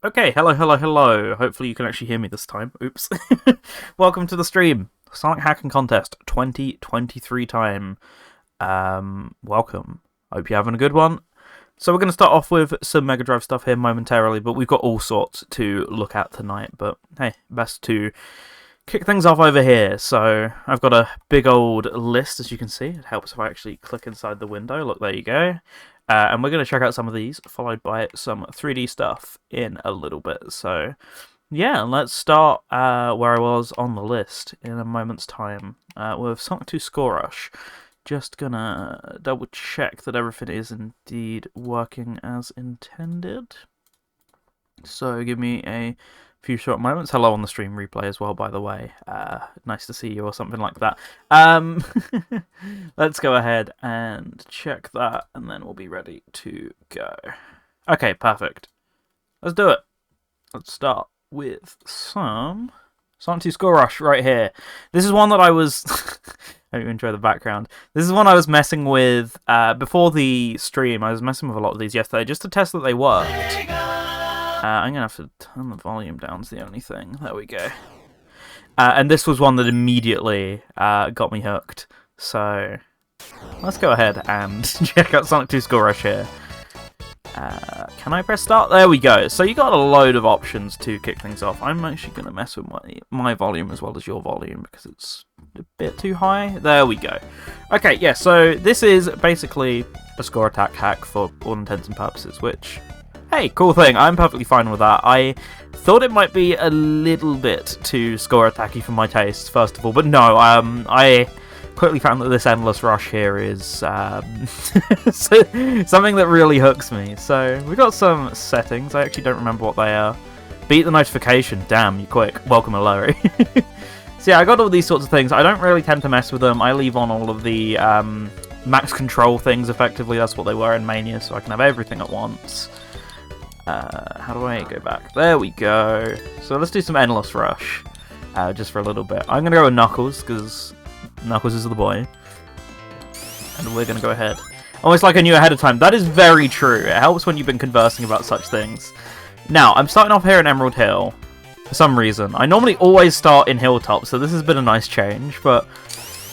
Okay, hello. Hopefully you can actually hear me this time. Oops. Welcome to the stream. Sonic Hacking Contest 2023 time. Welcome. Hope you're having a good one. So we're going to start off with some Mega Drive stuff here momentarily, but we've got all sorts to look at tonight. But hey, best to kick things off over here. So I've got a big old list, as you can see. It helps if I actually click inside the window. Look, there you go. And we're going to check out some of these, followed by some 3D stuff in a little bit. So, yeah, let's start where I was on the list in a moment's time with Sonic 2 Score Rush. Just gonna double check that everything is indeed working as intended. So, give me a few short moments. Hello on the stream replay as well, by the way. Nice to see you or something like that. Let's go ahead and check that, and then we'll be ready to go. Okay, perfect. Let's do it. Let's start with some Sonic 2 Score Rush right here. This is one that I was... I hope you enjoy the background. This is one I was messing with before the stream. I was messing with a lot of these yesterday just to test that they worked. I'm going to have to turn the volume down, is the only thing. There we go. And this was one that immediately got me hooked. So, let's go ahead and check out Sonic 2 Score Rush here. Can I press start? There we go. So you got a load of options to kick things off. I'm actually going to mess with my volume as well as your volume because it's a bit too high. There we go. Okay, yeah, so this is basically a score attack hack for all intents and purposes, which... Hey, cool thing. I'm perfectly fine with that. I thought it might be a little bit too score attacky for my tastes, first of all, but no. I quickly found that this endless rush here is something that really hooks me. So we got some settings. I actually don't remember what they are. Beat the notification. Damn, you quick. Welcome, Larry. So yeah, I got all these sorts of things. I don't really tend to mess with them. I leave on all of the max control things. Effectively, that's what they were in Mania, so I can have everything at once. How do I go back? There we go. So let's do some Endless Rush, just for a little bit. I'm going to go with Knuckles, because Knuckles is the boy. And we're going to go ahead. Almost like I knew ahead of time. That is very true. It helps when you've been conversing about such things. Now, I'm starting off here in Emerald Hill, for some reason. I normally always start in Hilltop, so this has been a nice change, but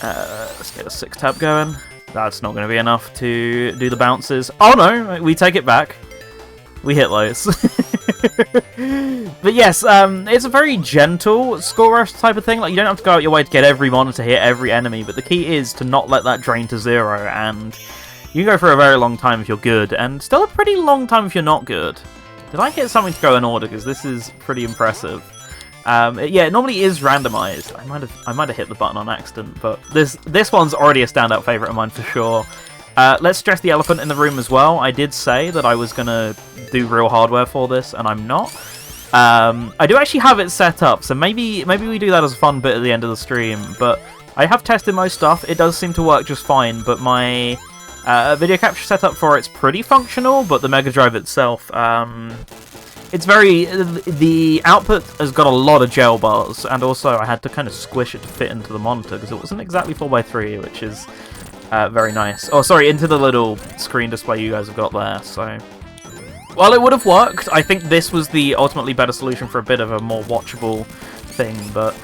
let's get a 6-tab going. That's not going to be enough to do the bounces. Oh no, we take it back. We hit those. But yes, it's a very gentle score rush type of thing. Like, you don't have to go out your way to get every monitor, hit every enemy, but the key is to not let that drain to zero, and you can go for a very long time if you're good, and still a pretty long time if you're not good. Did I hit something to go in order? Because this is pretty impressive. Yeah, it normally is randomized. I might have hit the button on accident, but this one's already a standout favorite of mine for sure. Let's stress the elephant in the room as well. I did say that I was going to do real hardware for this, and I'm not. I do actually have it set up, so maybe we do that as a fun bit at the end of the stream. But I have tested most stuff. It does seem to work just fine, but my video capture setup for it's pretty functional, but the Mega Drive itself, it's very... The output has got a lot of gel bars, and also I had to kind of squish it to fit into the monitor, because it wasn't exactly 4x3, which is... very nice. Oh, sorry, into the little screen display you guys have got there, so... Well, it would have worked. I think this was the ultimately better solution for a bit of a more watchable thing, but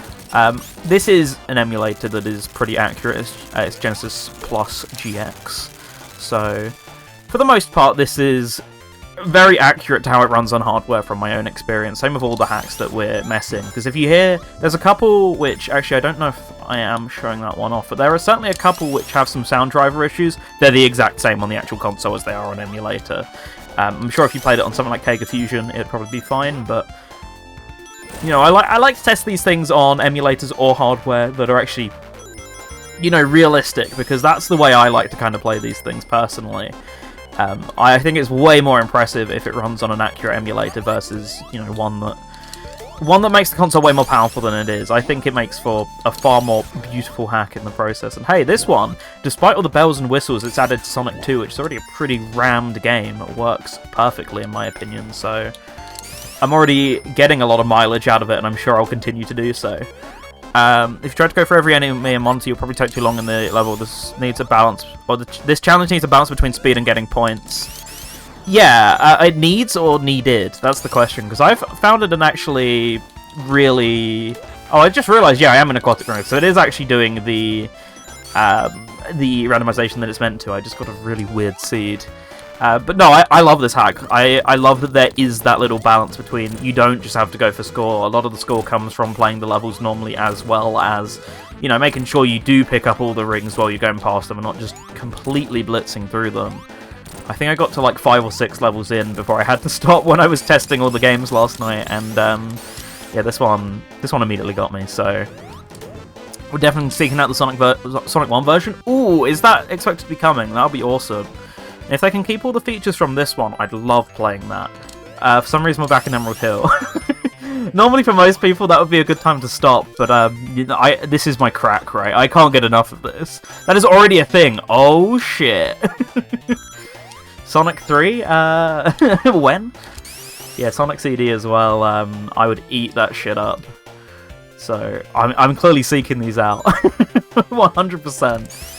this is an emulator that is pretty accurate. It's Genesis Plus GX. So, for the most part, this is very accurate to how it runs on hardware from my own experience. Same with all the hacks that we're messing. Because if you hear, there's a couple which, actually I don't know if I am showing that one off, but there are certainly a couple which have some sound driver issues. They're the exact same on the actual console as they are on emulator. I'm sure if you played it on something like Kega Fusion, it'd probably be fine, but... You know, I like to test these things on emulators or hardware that are actually, you know, realistic, because that's the way I like to kind of play these things personally. I think it's way more impressive if it runs on an accurate emulator versus, you know, one that makes the console way more powerful than it is. I think it makes for a far more beautiful hack in the process. And hey, this one, despite all the bells and whistles it's added to Sonic 2, which is already a pretty rammed game, works perfectly in my opinion. So I'm already getting a lot of mileage out of it, and I'm sure I'll continue to do so. If you try to go for every enemy and monitor, you'll probably take too long in the level. This needs a balance, or this challenge needs a balance between speed and getting points. Yeah, it needs or needed. That's the question, because I've found it an actually really... Oh, I just realised, yeah, I am in aquatic mode, so it is actually doing the randomization that it's meant to. I just got a really weird seed. But no, I love this hack. I love that there is that little balance between you don't just have to go for score. A lot of the score comes from playing the levels normally, as well as, you know, making sure you do pick up all the rings while you're going past them and not just completely blitzing through them. I think I got to like 5 or 6 levels in before I had to stop when I was testing all the games last night, and yeah, this one immediately got me, so we're definitely seeking out the Sonic 1 version. Ooh, is that expected to be coming? That would be awesome. If they can keep all the features from this one, I'd love playing that. For some reason, we're back in Emerald Hill. Normally, for most people, that would be a good time to stop, but you know, this is my crack, right? I can't get enough of this. That is already a thing. Oh, shit. Sonic 3? When? Yeah, Sonic CD as well. I would eat that shit up. So, I'm clearly seeking these out. 100%.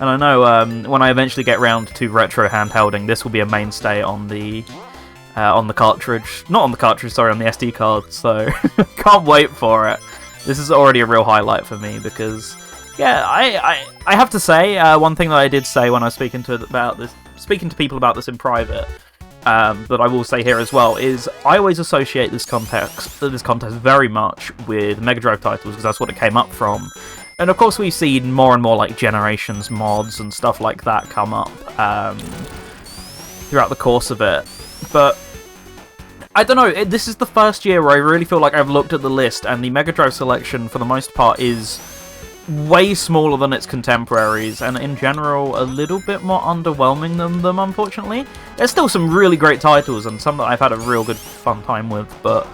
And I know when I eventually get round to retro handhelding, this will be a mainstay on the cartridge. Not on the cartridge, sorry, on the SD card. So can't wait for it. This is already a real highlight for me because, yeah, I have to say one thing that I did say when I was speaking to people about this in private, that I will say here as well, is I always associate this contest very much with Mega Drive titles because that's what it came up from. And of course we've seen more and more like Generations mods and stuff like that come up throughout the course of it. But I don't know, this is the first year where I really feel like I've looked at the list and the Mega Drive selection for the most part is way smaller than its contemporaries, and in general a little bit more underwhelming than them, unfortunately. There's still some really great titles and some that I've had a real good fun time with, but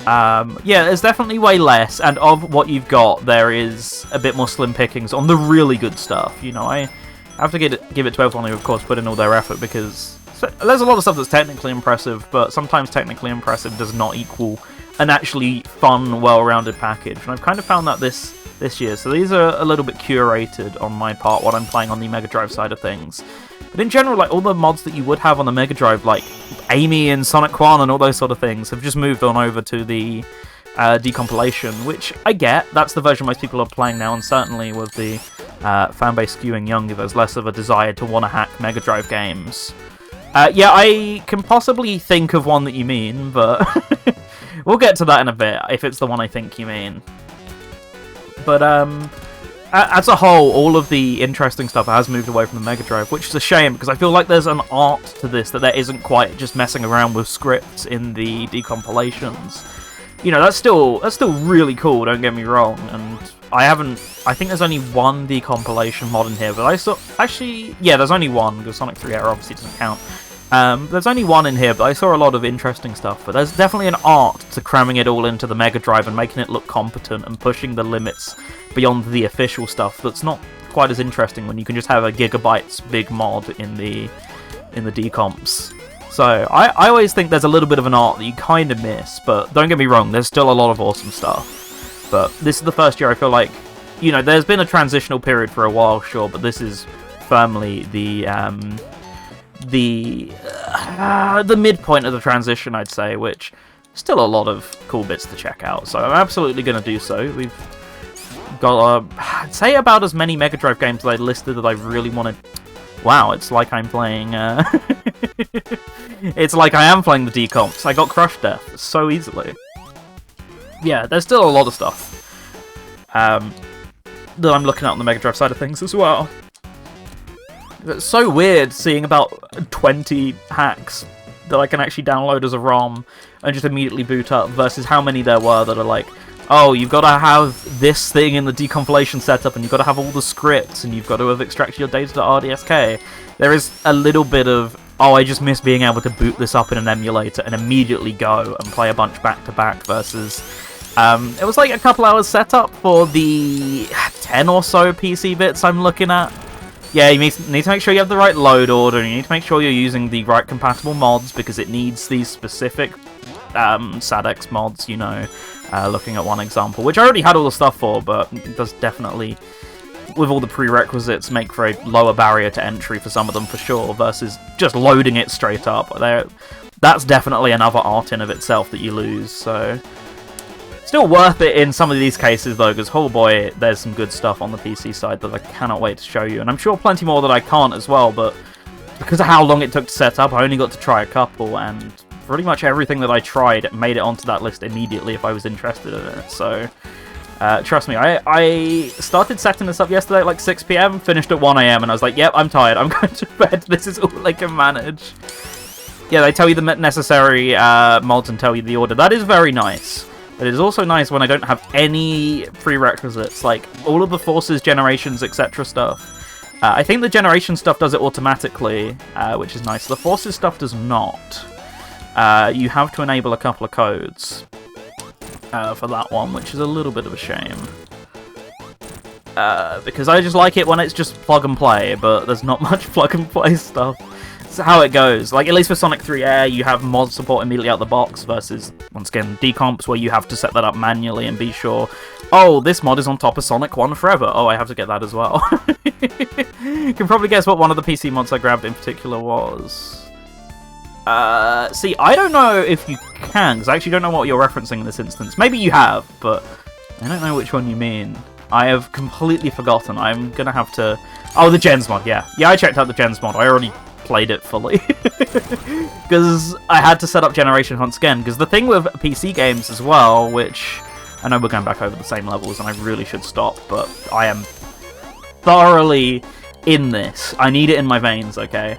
yeah, there's definitely way less, and of what you've got, there is a bit more slim pickings on the really good stuff. You know, I have to give it to everyone who, of course, put in all their effort, because there's a lot of stuff that's technically impressive, but sometimes technically impressive does not equal an actually fun, well-rounded package, and I've kind of found that this year. So these are a little bit curated on my part, what I'm playing on the Mega Drive side of things. But in general, like all the mods that you would have on the Mega Drive, like Amy and Sonic 1 and all those sort of things, have just moved on over to the decompilation, which I get. That's the version most people are playing now, and certainly with the fanbase skewing younger, there's less of a desire to want to hack Mega Drive games. Yeah, I can possibly think of one that you mean, but we'll get to that in a bit, if it's the one I think you mean. But as a whole, all of the interesting stuff has moved away from the Mega Drive, which is a shame, because I feel like there's an art to this that there isn't quite just messing around with scripts in the decompilations. You know, that's still really cool, don't get me wrong, and I think there's only one decompilation mod in here, but yeah, there's only one, because Sonic 3 Air obviously doesn't count. There's only one in here, but I saw a lot of interesting stuff. But there's definitely an art to cramming it all into the Mega Drive and making it look competent and pushing the limits beyond the official stuff that's not quite as interesting when you can just have a gigabytes big mod in the decomps. So I always think there's a little bit of an art that you kind of miss, but don't get me wrong, there's still a lot of awesome stuff. But this is the first year I feel like, you know, there's been a transitional period for a while, sure, but this is firmly the midpoint of the transition, I'd say, which still a lot of cool bits to check out, so I'm absolutely going to do so. We've got, I'd say, about as many Mega Drive games that I listed that I really wanted. Wow, it's like I'm playing, it's like I am playing the decomps. I got Crush Death so easily. Yeah, there's still a lot of stuff that I'm looking at on the Mega Drive side of things as well. It's so weird seeing about 20 hacks that I can actually download as a ROM and just immediately boot up, versus how many there were that are like, oh, you've got to have this thing in the decompilation setup, and you've got to have all the scripts, and you've got to have extracted your data to RDSK. There is a little bit of, oh, I just miss being able to boot this up in an emulator and immediately go and play a bunch back-to-back, versus it was like a couple hours setup for the 10 or so PC bits I'm looking at. Yeah, you need to make sure you have the right load order, and you need to make sure you're using the right compatible mods, because it needs these specific SADX mods, you know, looking at one example, which I already had all the stuff for, but it does definitely with all the prerequisites make for a lower barrier to entry for some of them for sure, versus just loading it straight up. That's definitely another art in of itself that you lose, so... Still worth it in some of these cases though, because oh boy, there's some good stuff on the PC side that I cannot wait to show you, and I'm sure plenty more that I can't as well, but because of how long it took to set up, I only got to try a couple, and pretty much everything that I tried made it onto that list immediately if I was interested in it, so... trust me, I started setting this up yesterday at like 6 PM, finished at 1 AM, and I was like, yep, I'm tired, I'm going to bed, this is all I can manage. Yeah, they tell you the necessary mods and tell you the order. That is very nice. But it is also nice when I don't have any prerequisites, like all of the forces, generations, etc. stuff. I think the generation stuff does it automatically, which is nice. The forces stuff does not. You have to enable a couple of codes for that one, which is a little bit of a shame. Because I just like it when it's just plug and play, but there's not much plug and play stuff. How it goes. Like, at least for Sonic 3 Air, you have mod support immediately out the box versus, once again, decomps where you have to set that up manually and be sure, oh, this mod is on top of Sonic 1 forever. Oh, I have to get that as well. You can probably guess what one of the PC mods I grabbed in particular was. See, I don't know if you can, because I actually don't know what you're referencing in this instance. Maybe you have, but I don't know which one you mean. I have completely forgotten. I'm gonna have to... Oh, the Gens mod, yeah. Yeah, I checked out the Gens mod. I already played it fully because I had to set up Generation once again, because the thing with PC games as well, which I know we're going back over the same levels and I really should stop, but I am thoroughly in this. I need it in my veins, okay?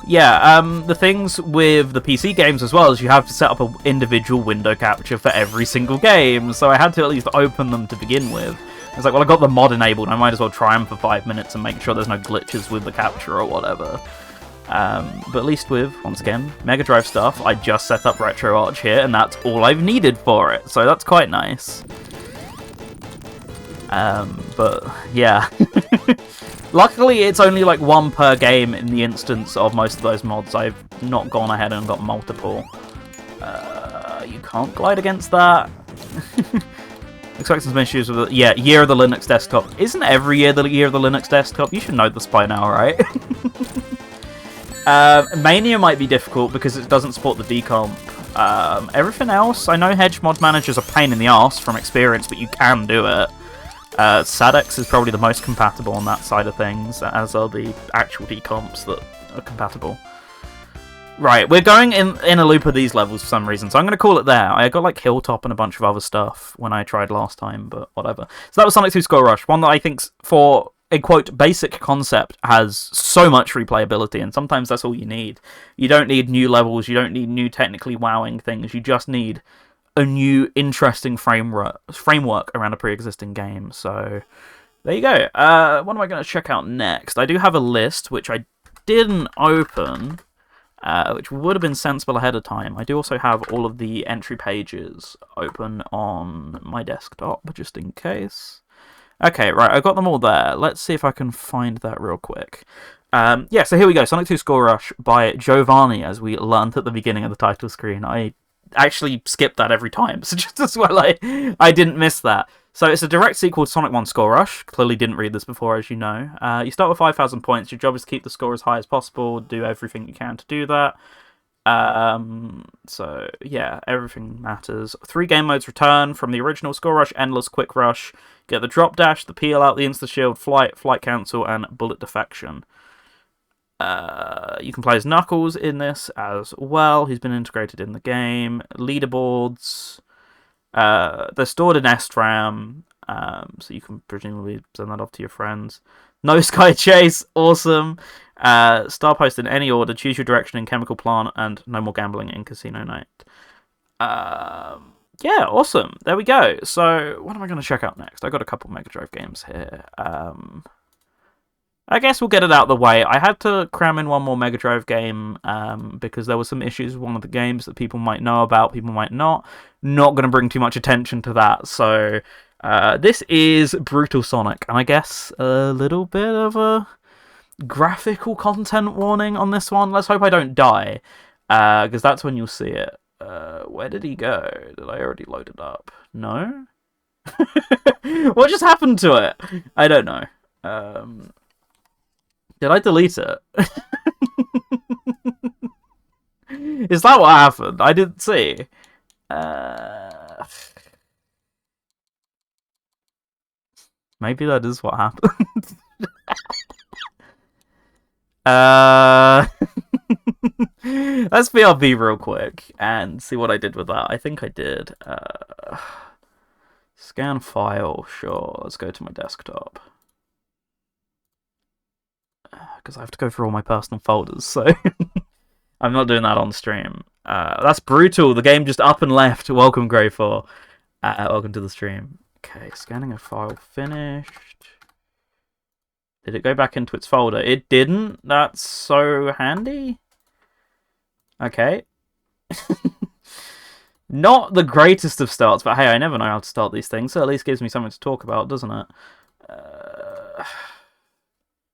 Yeah, the things with the PC games as well is you have to set up an individual window capture for every single game, so I had to at least open them to begin with. It's like, well, I got the mod enabled, I might as well try them for 5 minutes and make sure there's no glitches with the capture or whatever. But at least with, once again, Mega Drive stuff, I just set up RetroArch here, and that's all I've needed for it, so that's quite nice. But, yeah. Luckily, it's only like one per game in the instance of most of those mods. I've not gone ahead and got multiple. You can't glide against that. Expecting some issues with it. Yeah, Year of the Linux Desktop. Isn't every year the Year of the Linux Desktop? You should know this by now, right? Mania might be difficult because it doesn't support the decomp. Everything else, I know Hedge Mod Manager's a pain in the arse from experience, but you can do it. SADX is probably the most compatible on that side of things, as are the actual decomps that are compatible. Right, we're going in a loop of these levels for some reason, so I'm going to call it there. I got like Hilltop and a bunch of other stuff when I tried last time, but whatever. So that was Sonic 2 Skull Rush, one that I think, for a quote basic concept, has so much replayability, and sometimes that's all you need. You don't need new levels, you don't need new technically wowing things, you just need a new interesting framework around a pre-existing game. So there you go. What am I going to check out next? I do have a list, which I didn't open, which would have been sensible ahead of time. I do also have all of the entry pages open on my desktop, just in case. Okay, right, I got them all there. Let's see if I can find that real quick. Yeah, so here we go. Sonic 2 Skull Rush by Giovanni, as we learnt at the beginning of the title screen. I actually skipped that every time, so just as well I didn't miss that. So it's a direct sequel to Sonic 1 Skull Rush. Clearly didn't read this before, as you know. You start with 5,000 points. Your job is to keep the score as high as possible, do everything you can to do that. So, yeah, everything matters. 3 game modes return from the original: Skull Rush, Endless, Quick Rush. Get the Drop Dash, the Peel Out, the Insta-Shield, Flight, Flight Cancel, and Bullet Defection. You can play as Knuckles in this as well. He's been integrated in the game. Leaderboards. They're stored in SRAM, so you can presumably send that off to your friends. No Sky Chase, awesome. Star Post in any order, choose your direction in Chemical Plant, and no more gambling in Casino Night. Yeah, awesome. There we go. So, what am I going to check out next? I got a couple Mega Drive games here. I guess we'll get it out of the way. I had to cram in one more Mega Drive game because there were some issues with one of the games that people might know about, people might not. Not going to bring too much attention to that. So this is Brutal Sonic, and I guess a little bit of a graphical content warning on this one. Let's hope I don't die, because that's when you'll see it. Where did he go? Did I already load it up? No? What just happened to it? I don't know. Did I delete it? Is that what happened? I didn't see. Maybe that is what happened. Let's BRB real quick and see what I did with that. I think I did. Scan file, sure. Let's go to my desktop. Because I have to go through all my personal folders, so I'm not doing that on stream. That's brutal. The game just up and left. Welcome, Grey4. Welcome to the stream. Okay, scanning a file finished. Did it go back into its folder? It didn't? That's so handy. Okay. Not the greatest of starts, but hey, I never know how to start these things, so at least gives me something to talk about, doesn't it?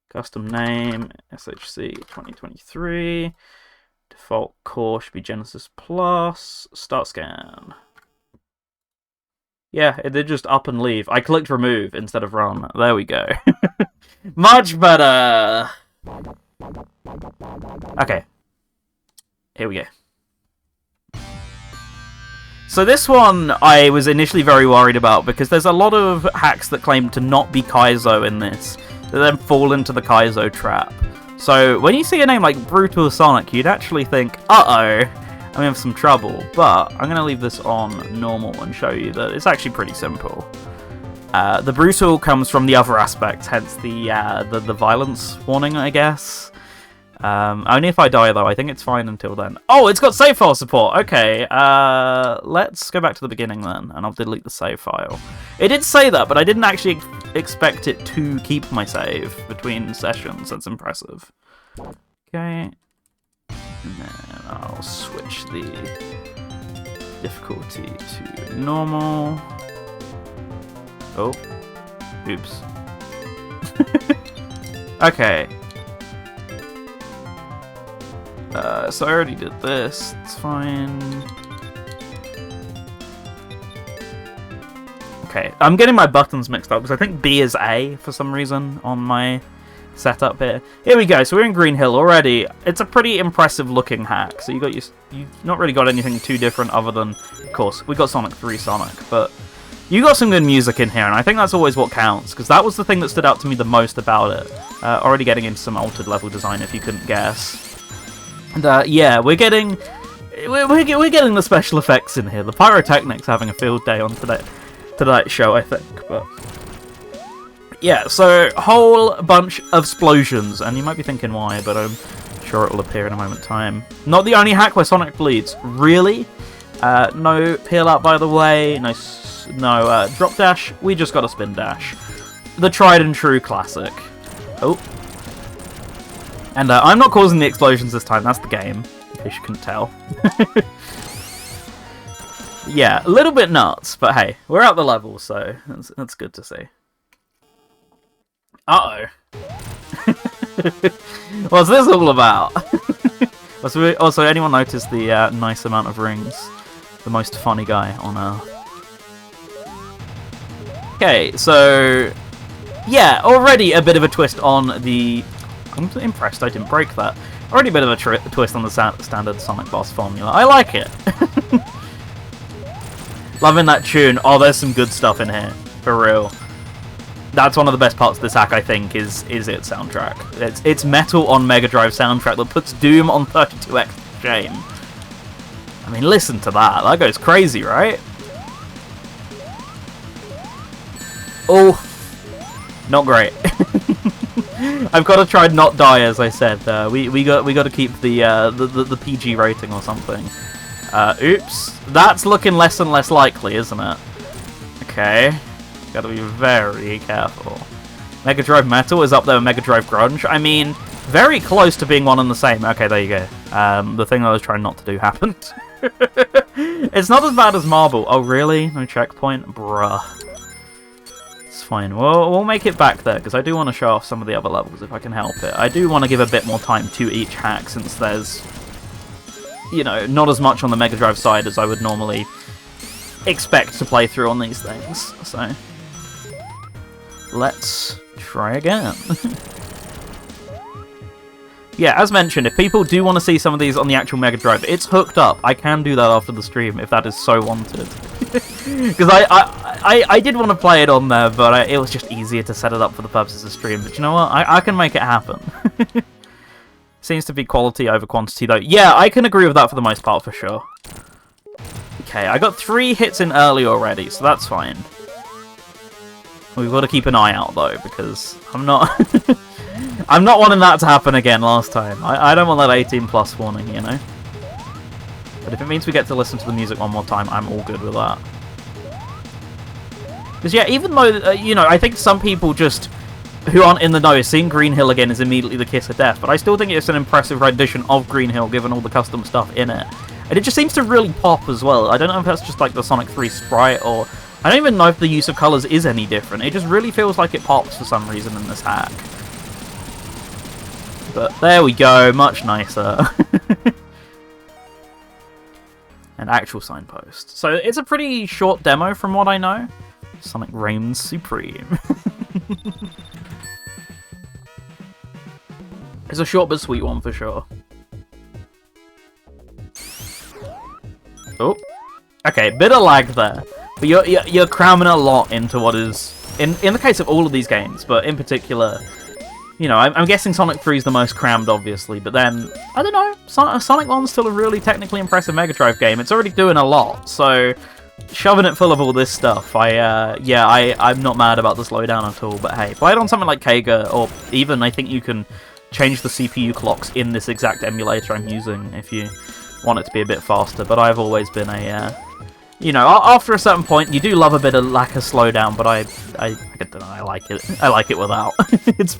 Custom name, SHC 2023. Default core should be Genesis Plus. Start scan. Yeah, it did just up and leave. I clicked remove instead of run. There we go. Much better! Okay. Here we go. So this one I was initially very worried about because there's a lot of hacks that claim to not be Kaizo in this, that then fall into the Kaizo trap. So when you see a name like Brutal Sonic, you'd actually think, uh-oh, I'm gonna have some trouble. But I'm gonna leave this on normal and show you that it's actually pretty simple. The brutal comes from the other aspect, hence the violence warning, I guess. Only if I die, though. I think it's fine until then. Oh, it's got save file support! Okay, let's go back to the beginning then, and I'll delete the save file. It did say that, but I didn't actually expect it to keep my save between sessions. That's impressive. Okay. And then I'll switch the difficulty to normal. Oh. Oops. Okay. So I already did this. It's fine. Okay, I'm getting my buttons mixed up because I think B is A for some reason on my setup here. Here we go. So we're in Green Hill already. It's a pretty impressive looking hack. So you've not really got anything too different other than, of course, we got Sonic 3 Sonic, but you got some good music in here, and I think that's always what counts because that was the thing that stood out to me the most about it. Already getting into some altered level design, if you couldn't guess. And yeah, we're getting the special effects in here. The pyrotechnics having a field day on today's show, I think. But yeah, so whole bunch of explosions, and you might be thinking why, but I'm sure it'll appear in a moment in time. Not the only hack where Sonic bleeds, really. No peel out, by the way. No drop dash. We just got a spin dash. The tried and true classic. Oh. And I'm not causing the explosions this time, that's the game, in case you couldn't tell. Yeah, a little bit nuts, but hey, we're at the level, so that's good to see. Uh-oh. What's this all about? Also, anyone notice the nice amount of rings? The most funny guy on Earth. Okay, so yeah, already a bit of a twist on the... I'm impressed I didn't break that. Already a bit of a twist on the standard Sonic boss formula. I like it. Loving that tune. Oh, there's some good stuff in here. For real. That's one of the best parts of this hack, I think, is its soundtrack. It's metal on Mega Drive soundtrack that puts Doom on 32X to shame. I mean, listen to that. That goes crazy, right? Oh. Not great. I've got to try and not die, as I said. We got to keep the PG rating or something. Oops, that's looking less and less likely, isn't it? Okay, got to be very careful. Mega Drive Metal is up there with Mega Drive Grunge. I mean, very close to being one and the same. Okay, there you go. The thing I was trying not to do happened. It's not as bad as Marble. Oh, really? No checkpoint? Bruh. Fine. We'll make it back there, because I do want to show off some of the other levels if I can help it. I do want to give a bit more time to each hack, since there's, you know, not as much on the Mega Drive side as I would normally expect to play through on these things. So let's try again. Yeah, as mentioned, if people do want to see some of these on the actual Mega Drive, it's hooked up. I can do that after the stream if that is so wanted. Because I did want to play it on there, but it was just easier to set it up for the purposes of stream. But you know what? I can make it happen. Seems to be quality over quantity, though. Yeah, I can agree with that for the most part, for sure. Okay, I got 3 hits in early already, so that's fine. We've got to keep an eye out, though, because I'm not... I'm not wanting that to happen again last time. I don't want that 18+ warning, you know? But if it means we get to listen to the music one more time, I'm all good with that. Because, yeah, even though, you know, I think some people just, who aren't in the know, seeing Green Hill again is immediately the kiss of death, but I still think it's an impressive rendition of Green Hill, given all the custom stuff in it. And it just seems to really pop as well. I don't know if that's just like the Sonic 3 sprite, or... I don't even know if the use of colours is any different. It just really feels like it pops for some reason in this hack. But there we go, much nicer. An actual signpost. So it's a pretty short demo from what I know. Sonic reigns supreme. It's a short but sweet one for sure. Oh, okay, bit of lag there. But you're cramming a lot into what is, in the case of all of these games, but in particular, you know, I'm guessing Sonic 3 is the most crammed, obviously, but then, I don't know, Sonic 1's still a really technically impressive Mega Drive game. It's already doing a lot, so shoving it full of all this stuff, I'm not mad about the slowdown at all, but hey, play it on something like Kega, or even, I think you can change the CPU clocks in this exact emulator I'm using if you want it to be a bit faster, but I've always been a, you know, after a certain point, you do love a bit of lack of slowdown, but I don't know, I like it. I like it without. It's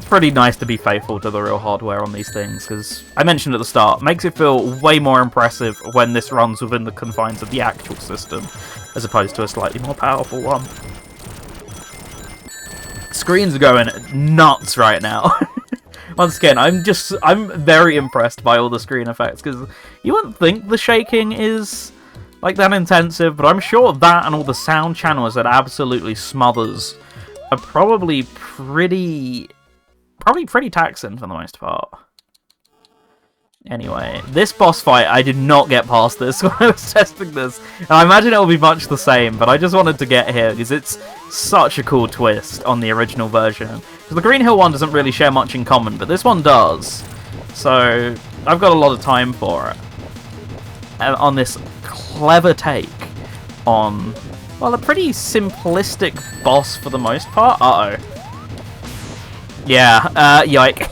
pretty nice to be faithful to the real hardware on these things, because I mentioned at the start, makes it feel way more impressive when this runs within the confines of the actual system, as opposed to a slightly more powerful one. Screens are going nuts right now. Once again, I'm very impressed by all the screen effects, because you wouldn't think the shaking is like that intensive, but I'm sure that and all the sound channels that absolutely smothers are probably pretty taxing for the most part. Anyway, this boss fight, I did not get past this when I was testing this. And I imagine it'll be much the same, but I just wanted to get here because it's such a cool twist on the original version. Because the Green Hill one doesn't really share much in common, but this one does. So I've got a lot of time for it. And on this clever take on, well, a pretty simplistic boss for the most part. Uh-oh. Yeah, yike.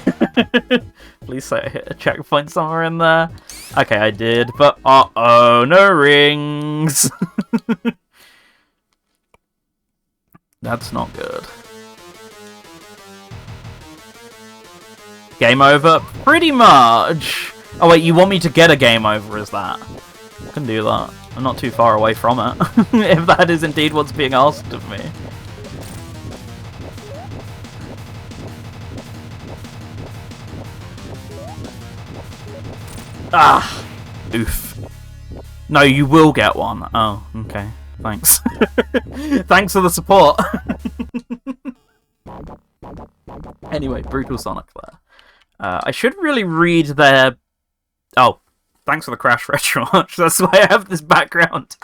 Please say I hit a checkpoint somewhere in there. Okay, I did, but uh-oh, no rings. That's not good. Game over? Pretty much. Oh wait, you want me to get a game over, is that? I can do that. I'm not too far away from it, if that is indeed what's being asked of me. Ah! Oof. No, you will get one. Oh, okay. Thanks. Thanks for the support. Anyway, Brutal Sonic there. I should really read their... Oh, thanks for the Crash Retro Watch. That's why I have this background.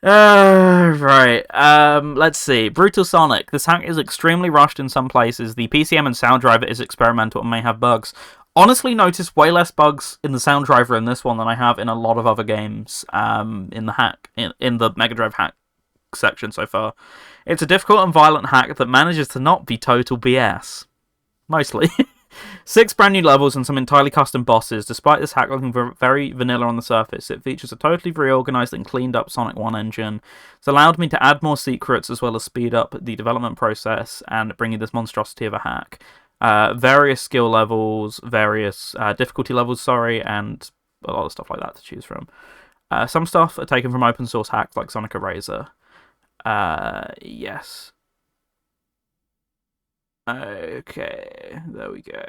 Right. Let's see. Brutal Sonic. This hack is extremely rushed in some places. The PCM and sound driver is experimental and may have bugs. Honestly, noticed way less bugs in the sound driver in this one than I have in a lot of other games in the hack, in the Mega Drive hack section so far. It's a difficult and violent hack that manages to not be total BS. Mostly. 6 brand new levels and some entirely custom bosses. Despite this hack looking very vanilla on the surface, it features a totally reorganized and cleaned up Sonic 1 engine. It's allowed me to add more secrets as well as speed up the development process and bring you this monstrosity of a hack. Various skill levels, various difficulty levels, sorry, and a lot of stuff like that to choose from. Some stuff are taken from open source hacks like Sonic Eraser. Yes. Okay, there we go.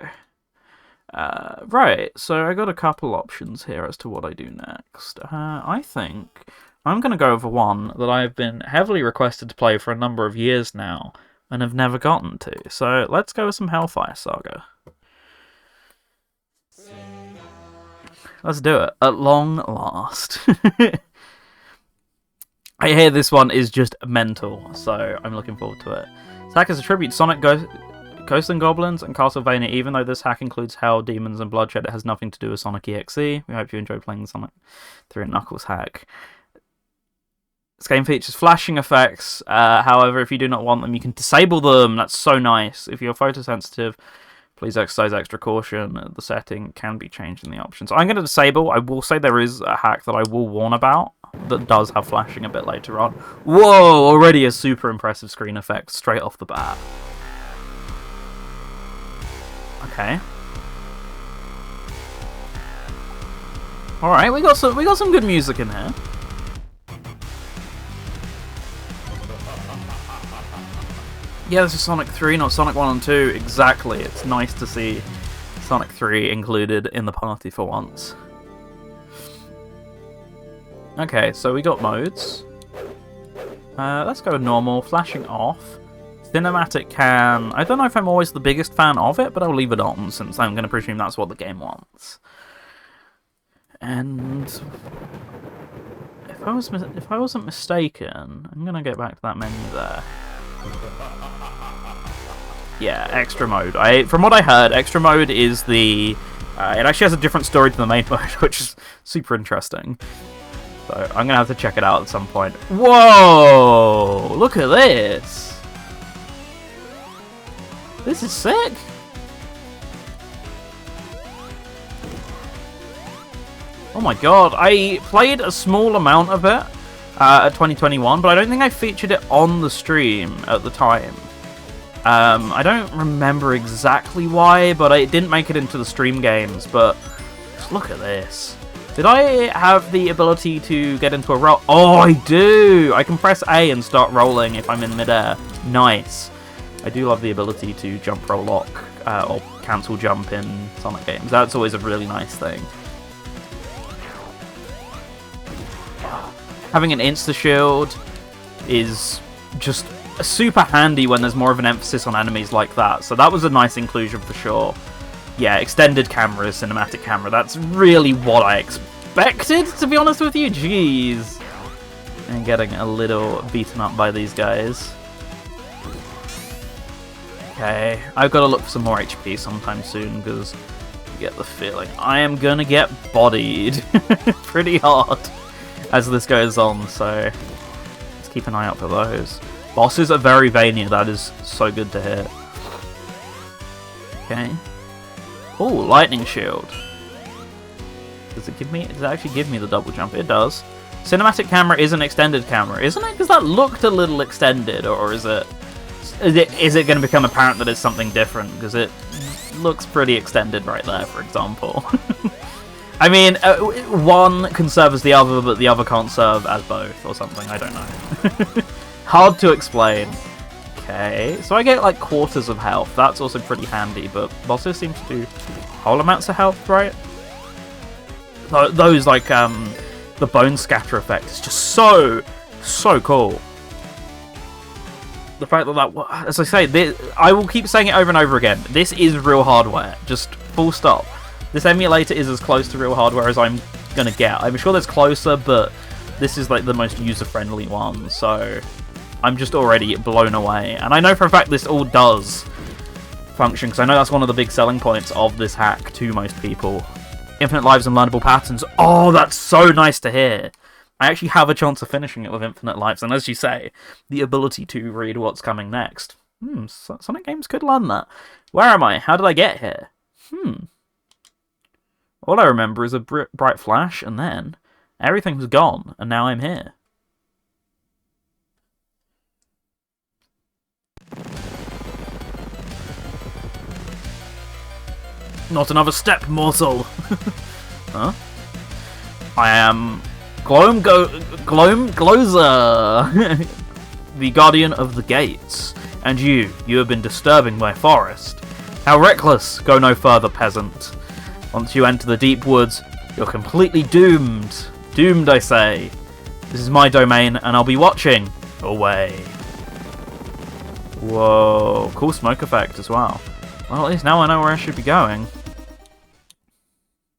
Right, so I got a couple options here as to what I do next. I think I'm going to go over one that I've been heavily requested to play for a number of years now, and have never gotten to. So let's go with some Hellfire Saga. Let's do it. At long last. I hear this one is just mental, so I'm looking forward to it. This hack is a tribute to Sonic Ghosts and Goblins and Castlevania. Even though this hack includes Hell, Demons, and Bloodshed, it has nothing to do with Sonic EXE. We hope you enjoy playing the Sonic 3 and Knuckles hack. This game features flashing effects, however, if you do not want them, you can disable them. That's so nice. If you're photosensitive, please exercise extra caution. The setting can be changed in the options. I'm going to disable. I will say there is a hack that I will warn about that does have flashing a bit later on. Whoa! Already a super impressive screen effect straight off the bat. Okay. Alright, we got some good music in here. Yeah, this is Sonic 3, not Sonic 1 and 2. Exactly. It's nice to see Sonic 3 included in the party for once. Okay, so we got modes. Let's go with normal. Flashing off. Cinematic can... I don't know if I'm always the biggest fan of it, but I'll leave it on, since I'm going to presume that's what the game wants. And... if I wasn't mistaken, I'm going to get back to that menu there. Yeah, extra mode. From what I heard, extra mode is the... it actually has a different story to the main mode, which is super interesting. So I'm going to have to check it out at some point. Whoa! Look at this! This is sick! Oh my god, I played a small amount of it at 2021, but I don't think I featured it on the stream at the time. I don't remember exactly why, but it didn't make it into the stream games, but just look at this. Did I have the ability to get into a roll? Oh, I do! I can press A and start rolling if I'm in midair. Nice. I do love the ability to jump, roll, lock, or cancel jump in Sonic games. That's always a really nice thing. Having an insta-shield is just super handy when there's more of an emphasis on enemies like that. So that was a nice inclusion for sure. Yeah, extended camera, cinematic camera. That's really what I expected, to be honest with you. Jeez. And getting a little beaten up by these guys. Okay, I've got to look for some more HP sometime soon, because you get the feeling I am going to get bodied pretty hard as this goes on, so let's keep an eye out for those. Bosses are very veiny, that is so good to hear. Okay. Oh, lightning shield. Does it actually give me the double jump? It does. Cinematic camera is an extended camera, isn't it? Because that looked a little extended, or is it going to become apparent that it's something different? Because it looks pretty extended right there, for example. I mean, one can serve as the other, but the other can't serve as both, or something. I don't know. Hard to explain. Okay, so I get like quarters of health. That's also pretty handy, but bosses seem to do whole amounts of health, right? Those, like, the bone scatter effect is just so cool. The fact that, as I say, I will keep saying it over and over again, this is real hardware. Just full stop. This emulator is as close to real hardware as I'm gonna get. I'm sure there's closer, but this is like the most user-friendly one, so I'm just already blown away. And I know for a fact this all does function, because I know that's one of the big selling points of this hack to most people. Infinite lives and learnable patterns. Oh, that's so nice to hear. I actually have a chance of finishing it with infinite lives, and as you say, the ability to read what's coming next. Sonic games could learn that. Where am I? How did I get here? All I remember is a bright flash, and then everything was gone, and now I'm here. Not another step, mortal! Huh? I am Glozer, the guardian of the gates, and you have been disturbing my forest. How reckless! Go no further, peasant. Once you enter the deep woods, you're completely doomed. Doomed, I say. This is my domain, and I'll be watching. Away. Whoa. Cool smoke effect as well. Well, at least now I know where I should be going.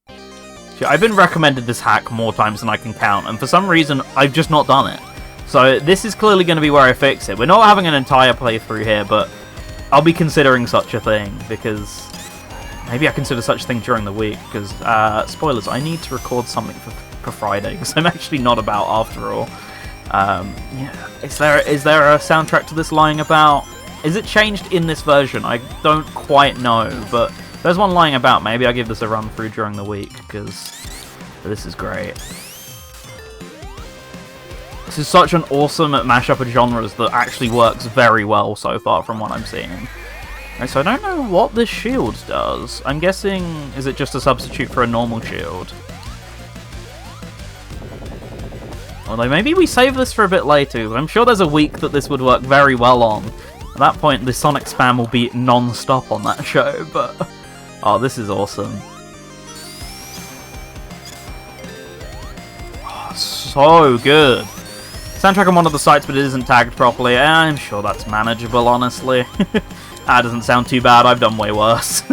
See, I've been recommended this hack more times than I can count, and for some reason, I've just not done it. So this is clearly going to be where I fix it. We're not having an entire playthrough here, but I'll be considering such a thing, because maybe I consider such a thing during the week, because, spoilers, I need to record something for Friday, because I'm actually not about after all. Yeah. Is there a soundtrack to this lying about? Is it changed in this version? I don't quite know, but if there's one lying about, maybe I'll give this a run through during the week, because this is great. This is such an awesome mashup of genres that actually works very well so far from what I'm seeing. Right, so I don't know what this shield does. I'm guessing, is it just a substitute for a normal shield? Although maybe we save this for a bit later. I'm sure there's a week that this would work very well on. At that point, the Sonic spam will be non-stop on that show, but... Oh, this is awesome. Oh, so good. Soundtrack on one of the sites, but it isn't tagged properly. I'm sure that's manageable, honestly. That doesn't sound too bad. I've done way worse.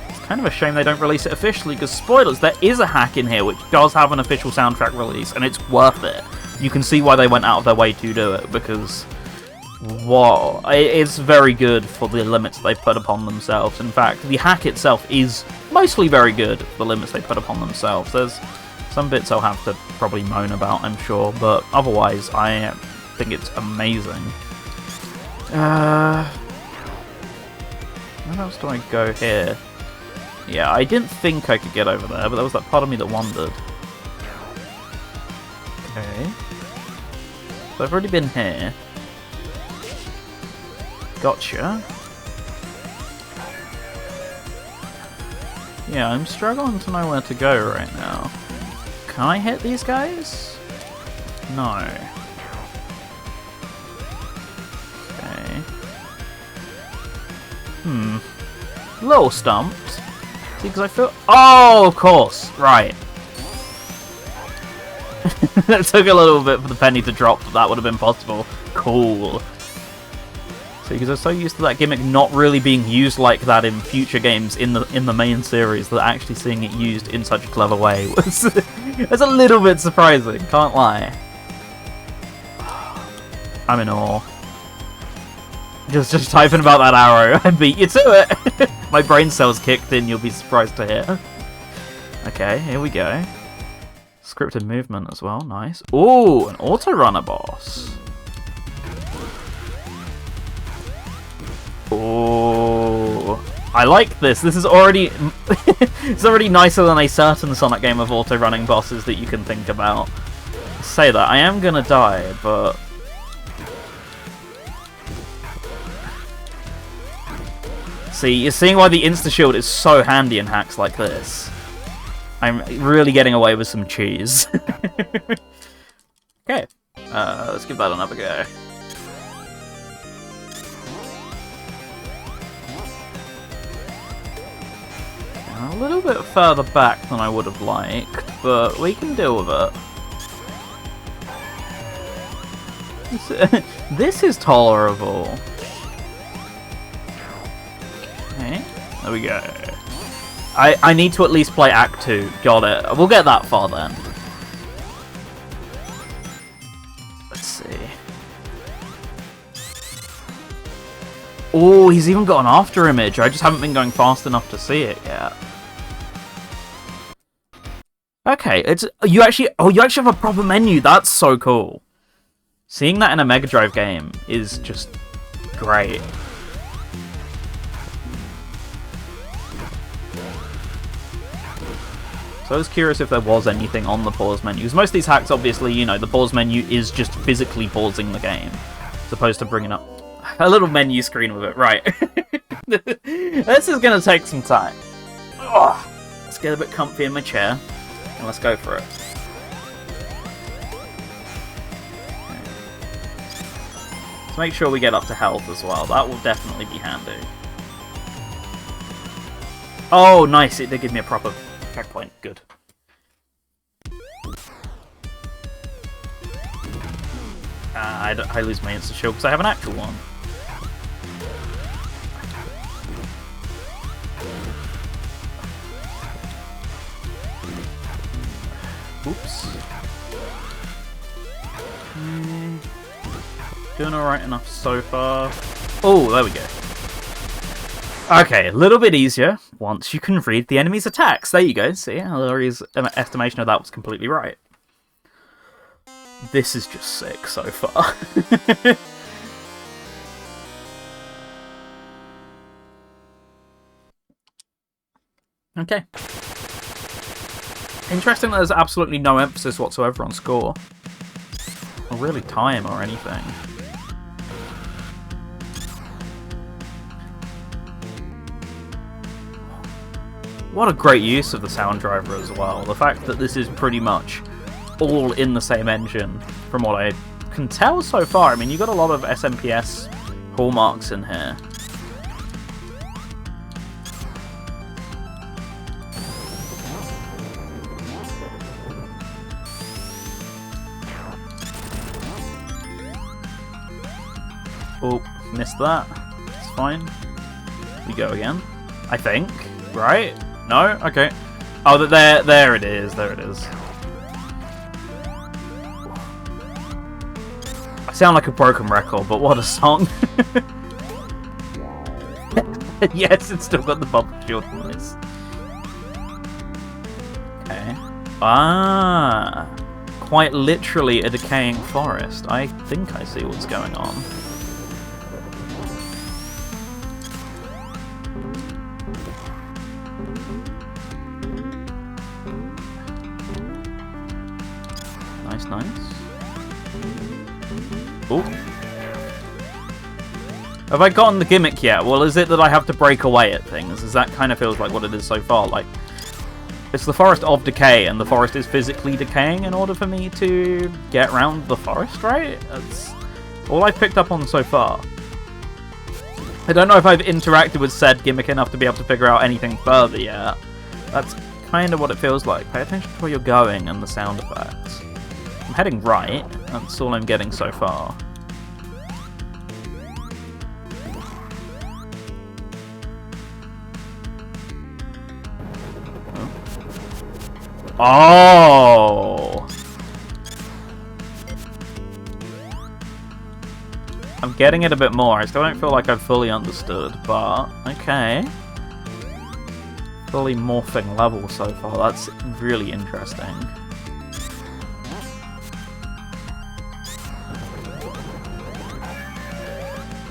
It's kind of a shame they don't release it officially, because spoilers, there is a hack in here which does have an official soundtrack release, and it's worth it. You can see why they went out of their way to do it, because... Whoa, it's very good for the limits they put upon themselves. In fact, the hack itself is mostly very good for the limits they put upon themselves. There's some bits I'll have to probably moan about, I'm sure, but otherwise, I think it's amazing. Where else do I go here? Yeah, I didn't think I could get over there, but there was that part of me that wondered. Okay. So I've already been here. Gotcha. Yeah, I'm struggling to know where to go right now. Can I hit these guys? No. Okay. A little stumped. See, because I feel... Oh, of course! Right. It took a little bit for the penny to drop, but that would have been possible. Cool. Because I'm so used to that gimmick not really being used like that in future games in the main series, that actually seeing it used in such a clever way was it's a little bit surprising, can't lie. I'm in awe. Just typing about that arrow, I beat you to it! My brain cells kicked in, you'll be surprised to hear. Okay, here we go. Scripted movement as well, nice. Ooh, an auto-runner boss. Oh, I like this. This is already it's already nicer than a certain Sonic game of auto-running bosses that you can think about. Say that I am gonna die, but see, you're seeing why the insta shield is so handy in hacks like this. I'm really getting away with some cheese. Okay, let's give that another go. A little bit further back than I would have liked, but we can deal with it. This is tolerable. Okay, there we go. I need to at least play Act 2. Got it. We'll get that far then. Let's see. Oh, he's even got an after image. I just haven't been going fast enough to see it yet. Okay, you actually have a proper menu. That's so cool. Seeing that in a Mega Drive game is just great. So I was curious if there was anything on the pause menu. Because most of these hacks, obviously, you know, the pause menu is just physically pausing the game, as opposed to bringing up a little menu screen with it. Right. This is going to take some time. Ugh. Let's get a bit comfy in my chair. And let's go for it. So make sure we get up to health as well. That will definitely be handy. Oh, nice. It did give me a proper checkpoint. Good. I lose my instant shield because I have an actual one. Oops. Doing alright enough so far. Oh, there we go. Okay, a little bit easier once you can read the enemy's attacks. There you go. See, Hilary's estimation of that was completely right. This is just sick so far. Okay. Interesting that there's absolutely no emphasis whatsoever on score. Or really time or anything. What a great use of the sound driver as well. The fact that this is pretty much all in the same engine, from what I can tell so far. I mean, you've got a lot of SMPS hallmarks in here. Oh, missed that. It's fine. We go again. I think. Right? No? Okay. Oh, there it is. There it is. I sound like a broken record, but what a song. Yes, it's still got the bubble shield noise. Okay. Ah. Quite literally a decaying forest. I think I see what's going on. Nice. Oh. Have I gotten the gimmick yet? Well, is it that I have to break away at things? As that kind of feels like what it is so far. Like, it's the forest of decay, and the forest is physically decaying in order for me to get around the forest, right? That's all I've picked up on so far. I don't know if I've interacted with said gimmick enough to be able to figure out anything further yet. That's kind of what it feels like. Pay attention to where you're going and the sound effects. I'm heading right. That's all I'm getting so far. Oh! I'm getting it a bit more. I still don't feel like I've fully understood, but okay. Fully morphing level so far. That's really interesting.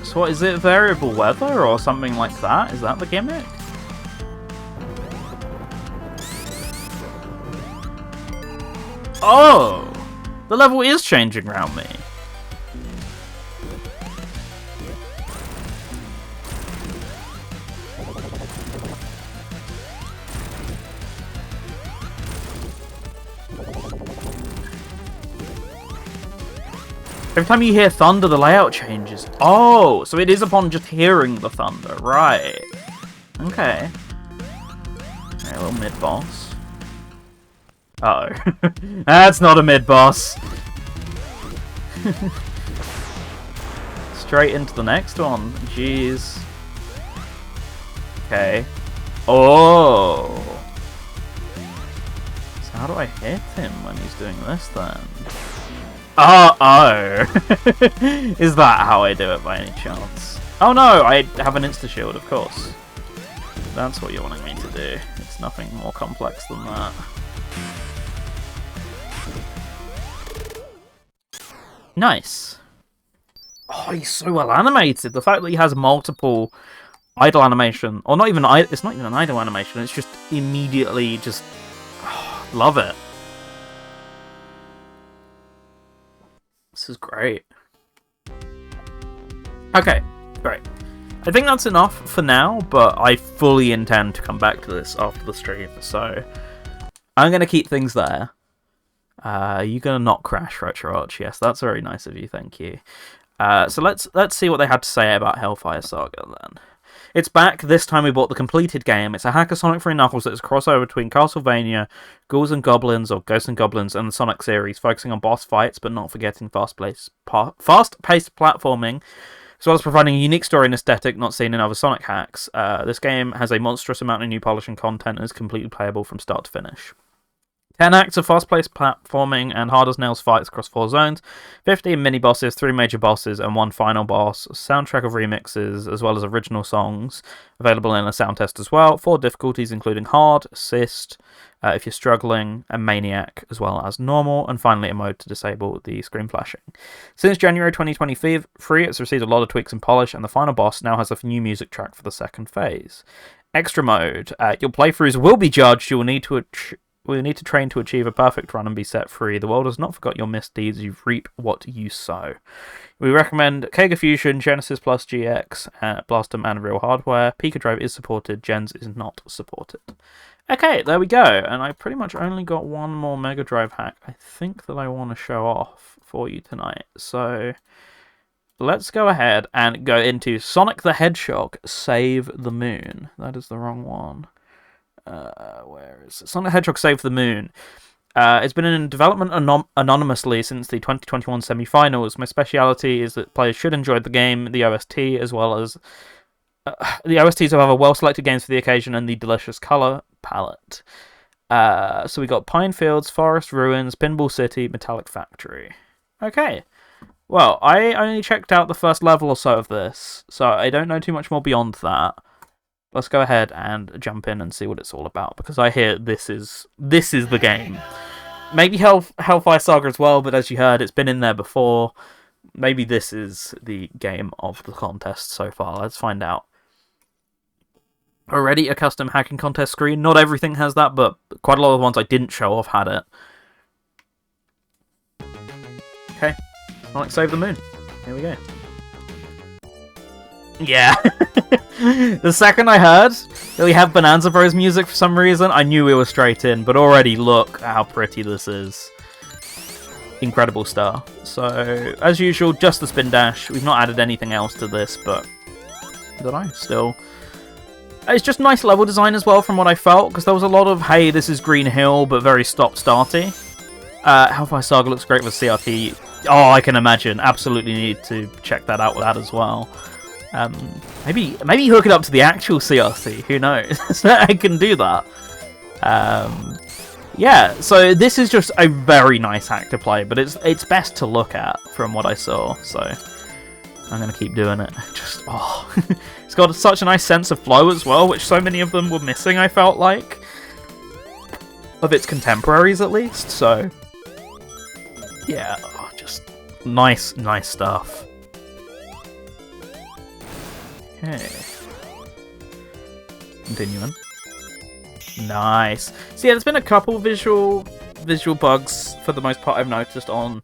So what, is it variable weather or something like that? Is that the gimmick? Oh! The level is changing around me. Every time you hear thunder, the layout changes. Oh, so it is upon just hearing the thunder. Right. Okay. Alright, a little mid-boss. Uh-oh. That's not a mid-boss. Straight into the next one. Jeez. Okay. Oh. So how do I hit him when he's doing this then? Oh. Is that how I do it by any chance? Oh no, I have an insta-shield, of course. That's what you're wanting me to do. It's nothing more complex than that. Nice. Oh, he's so well animated. The fact that he has multiple idle animation, or not even, it's not even an idle animation, it's just immediately just, love it. This is great. Okay, great. I think that's enough for now, but I fully intend to come back to this after the stream, so I'm going to keep things there. You're going to not crash, Retro Arch. Yes, that's very nice of you, thank you. So let's see what they had to say about Hellfire Saga then. It's back. This time we bought the completed game. It's a hack of Sonic 3 Knuckles that is a crossover between Castlevania, Ghouls and Goblins, or Ghosts and Goblins, and the Sonic series, focusing on boss fights but not forgetting fast-paced platforming, as well as providing a unique story and aesthetic not seen in other Sonic hacks. This game has a monstrous amount of new polishing content and is completely playable from start to finish. 10 acts of fast-paced platforming and hard-as-nails fights across 4 zones, 15 mini-bosses, 3 major bosses, and 1 final boss, a soundtrack of remixes, as well as original songs, available in a sound test as well, 4 difficulties including Hard, Assist, if you're struggling, and Maniac, as well as Normal, and finally a mode to disable the screen flashing. Since January 2023, it's received a lot of tweaks and polish, and the final boss now has a new music track for the second phase. Extra mode. Your playthroughs will be judged. You will need to train to achieve a perfect run and be set free. The world has not forgot your misdeeds. You reap what you sow. We recommend Kega Fusion, Genesis Plus GX, Blastum, and Real Hardware. Pika Drive is supported. Gens is not supported. Okay, there we go. And I pretty much only got one more Mega Drive hack, I think, that I want to show off for you tonight. So let's go ahead and go into Sonic the Hedgehog Save the Moon. That is the wrong one. Where is it? Sonic the Hedgehog Save the Moon. It's been in development anonymously since the 2021 semi-finals. My speciality is that players should enjoy the game, the OST, as well as the OSTs have a well-selected games for the occasion and the delicious colour palette. So we got Pine Fields, Forest Ruins, Pinball City, Metallic Factory. Okay. Well, I only checked out the first level or so of this, so I don't know too much more beyond that. Let's go ahead and jump in and see what it's all about, because I hear this is the game. Maybe Hellfire Saga as well, but as you heard, it's been in there before. Maybe this is the game of the contest so far. Let's find out. Already a custom hacking contest screen. Not everything has that, but quite a lot of the ones I didn't show off had it. Okay, Sonic Save the Moon. Here we go. Yeah. The second I heard that we have Bonanza Bros music for some reason, I knew we were straight in, but already look how pretty this is. Incredible stuff. So, as usual, just the spin dash. We've not added anything else to this, but I don't know, still. It's just nice level design as well from what I felt, because there was a lot of, hey, this is Green Hill, but very stop-starty. Hellfire Saga looks great with CRT. Oh, I can imagine. Absolutely need to check that out with that as well. Maybe hook it up to the actual CRT. Who knows? I can do that. Yeah. So this is just a very nice hack to play, but it's best to look at from what I saw. So I'm gonna keep doing it. Just it's got such a nice sense of flow as well, which so many of them were missing. I felt like of its contemporaries at least. So yeah, just nice stuff. Okay. Continuing. Nice. So yeah, there's been a couple visual bugs for the most part I've noticed on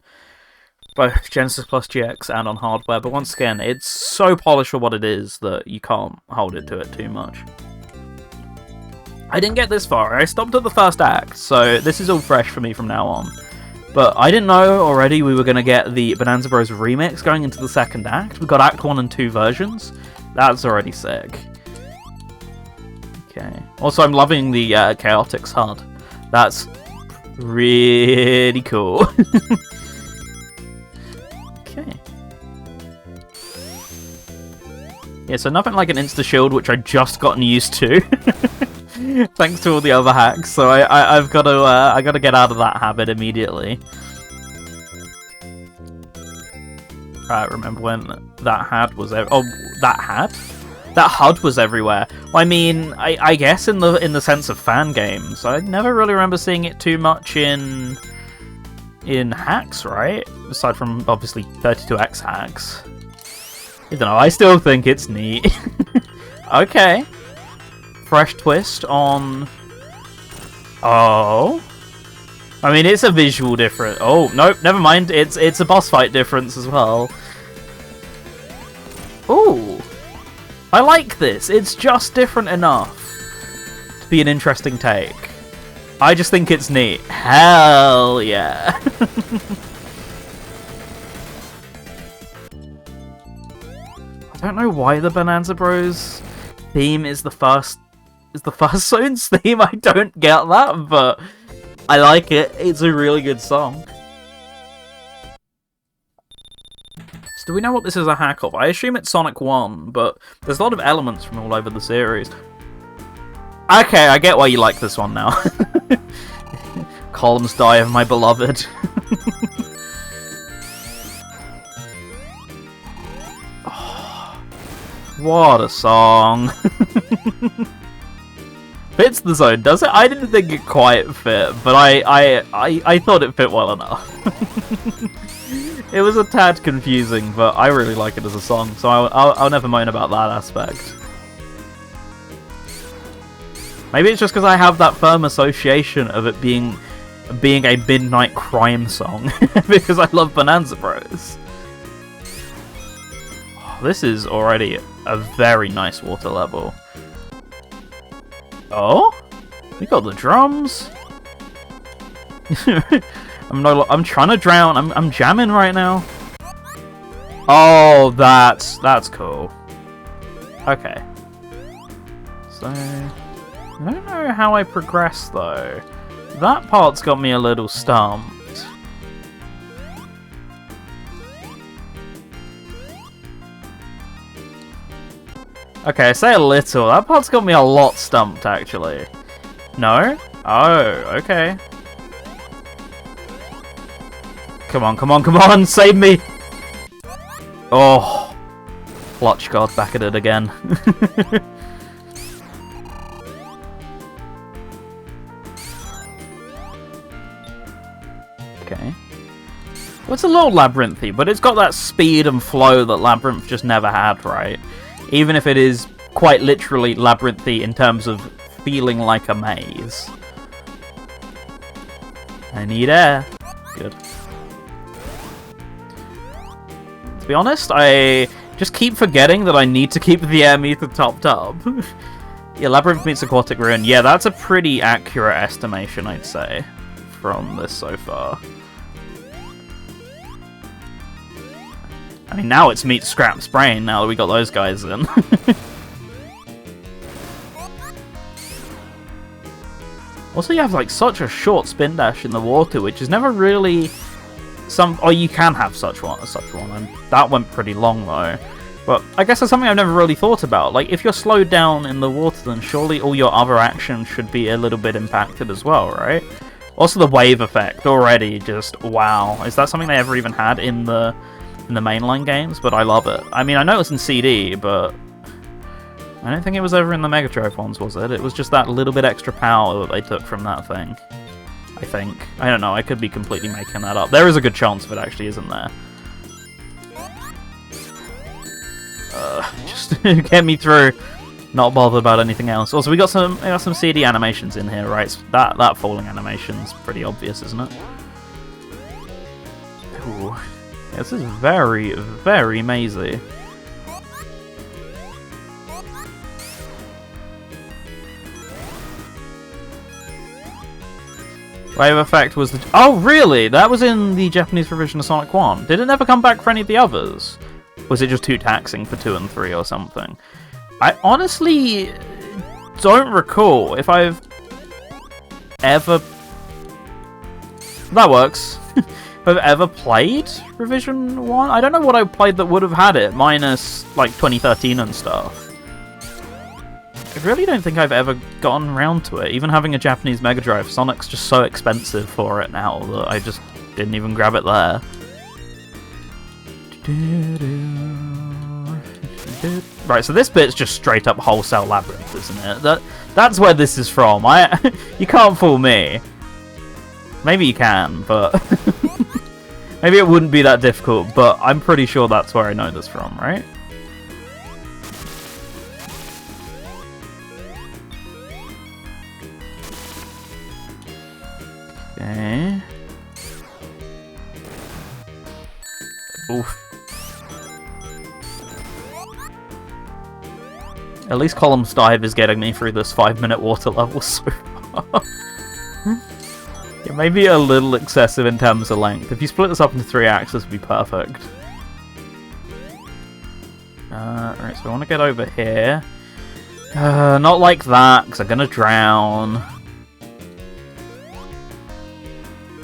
both Genesis Plus GX and on hardware, but once again, it's so polished for what it is that you can't hold it to it too much. I didn't get this far. I stopped at the first act, so this is all fresh for me from now on. But I didn't know already we were going to get the Bonanza Bros remix going into the second act. We got Act 1 and 2 versions. That's already sick. Okay. Also, I'm loving the Chaotix HUD. That's really cool. Okay. Yeah, so nothing like an insta-shield, which I just gotten used to. Thanks to all the other hacks, so I've got to I got to get out of that habit immediately. Right, remember when that HUD was that HUD was everywhere. Well, I mean, I guess in the sense of fan games, I never really remember seeing it too much in hacks, right? Aside from obviously 32X hacks. Even though I still think it's neat. Okay. Fresh twist on... Oh. I mean, it's a visual difference. Oh, nope, never mind. It's a boss fight difference as well. Ooh. I like this. It's just different enough to be an interesting take. I just think it's neat. Hell yeah. don't know why the Bonanza Bros theme is the first zone's theme. I don't get that, but I like it. It's a really good song. So do we know what this is a hack of? I assume it's Sonic 1, but there's a lot of elements from all over the series. Okay, I get why you like this one now. Columns die of my beloved. Oh, what a song. Fits the zone, does it? I didn't think it quite fit, but I thought it fit well enough. It was a tad confusing, but I really like it as a song, so I'll never moan about that aspect. Maybe it's just because I have that firm association of it being a midnight crime song, because I love Bonanza Bros. Oh, this is already a very nice water level. Oh, we got the drums. I'm trying to drown. I'm jamming right now. Oh, that's cool. Okay. So I don't know how I progress though. That part's got me a little stumped. Okay, I say a little. That part's got me a lot stumped, actually. No? Oh, okay. Come on, come on, come on! Save me! Oh. Clutch God back at it again. Okay. Well, it's a little labyrinthy, but it's got that speed and flow that Labyrinth just never had, right? Even if it is quite literally labyrinthy in terms of feeling like a maze. I need air. Good. To be honest, I just keep forgetting that I need to keep the air meter topped up. Yeah, Labyrinth meets Aquatic Ruin. Yeah, that's a pretty accurate estimation, I'd say, from this so far. I mean, now it's meet Scrap's Brain, now that we got those guys in. Also, you have, like, such a short spin dash in the water, which is never really... Oh, you can have such one, and that went pretty long, though. But I guess that's something I've never really thought about. Like, if you're slowed down in the water, then surely all your other actions should be a little bit impacted as well, right? Also, the wave effect, already just, wow. Is that something they ever even had in the mainline games? But I love it. I mean, I know it was in CD, but I don't think it was ever in the Mega Drive ones, was it? It was just that little bit extra power that they took from that thing. I think. I don't know, I could be completely making that up. There is a good chance if it actually isn't there. Just get me through. Not bothered about anything else. Also, we got some CD animations in here, right? So that falling animation's pretty obvious, isn't it? Ooh. Yeah, this is very, very mazy. Wave effect was the... Oh, really? That was in the Japanese version of Sonic 1. Did it never come back for any of the others? Was it just too taxing for 2 and 3 or something? I honestly don't recall if I've ever... That works. If I've ever played Revision 1? I don't know what I played that would have had it, minus, like, 2013 and stuff. I really don't think I've ever gotten around to it. Even having a Japanese Mega Drive, Sonic's just so expensive for it now that I just didn't even grab it there. Right, so this bit's just straight up wholesale Labyrinth, isn't it? That's where this is from. You can't fool me. Maybe you can, but... Maybe it wouldn't be that difficult, but I'm pretty sure that's where I know this from, right? Okay. Oof. At least Columns Dive is getting me through this 5-minute water level so far. It may be a little excessive in terms of length. If you split this up into 3 acts, this would be perfect. so I want to get over here. Not like that, because I'm gonna drown.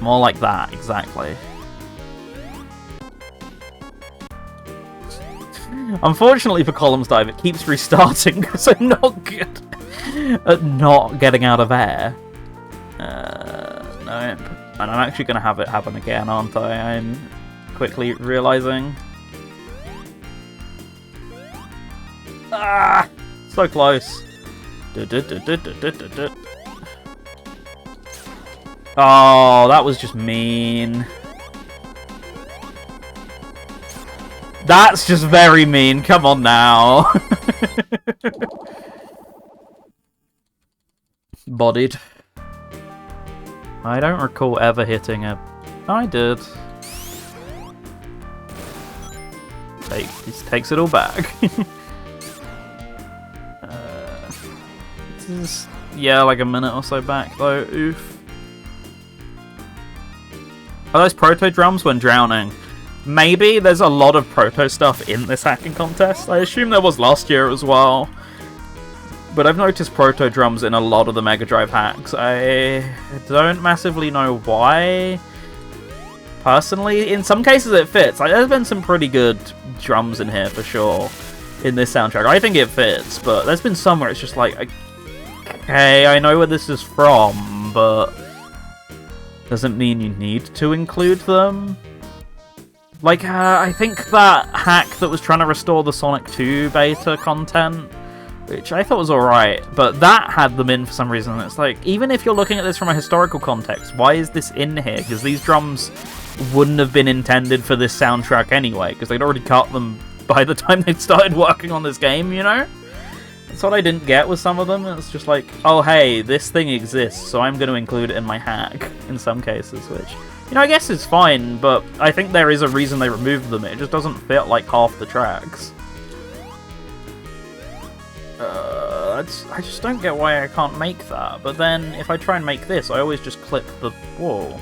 More like that, exactly. Unfortunately for Columns Dive, it keeps restarting because I'm not good at not getting out of air. No, and I'm actually going to have it happen again, aren't I? I'm quickly realizing. Ah! So close. Oh, that was just mean. That's just very mean. Come on now. Bodied. I don't recall ever hitting a... I did. This takes it all back. This is... Yeah, like a minute or so back though. Oof. Are those proto drums when drowning? Maybe. There's a lot of proto stuff in this hacking contest. I assume there was last year as well. But I've noticed proto drums in a lot of the Mega Drive hacks. I don't massively know why. Personally, in some cases it fits. Like, there's been some pretty good drums in here for sure. In this soundtrack. I think it fits, but there's been some where it's just like, okay, I know where this is from, but doesn't mean you need to include them. Like, I think that hack that was trying to restore the Sonic 2 beta content, which I thought was alright, but that had them in for some reason. It's like, even if you're looking at this from a historical context, why is this in here? Because these drums wouldn't have been intended for this soundtrack anyway, because they'd already cut them by the time they'd started working on this game, you know? That's what I didn't get with some of them. It's just like, oh hey, this thing exists, so I'm going to include it in my hack, in some cases, which, you know, I guess it's fine, but I think there is a reason they removed them. It just doesn't fit like half the tracks. I just don't get why I can't make that, but then if I try and make this, I always just clip the wall.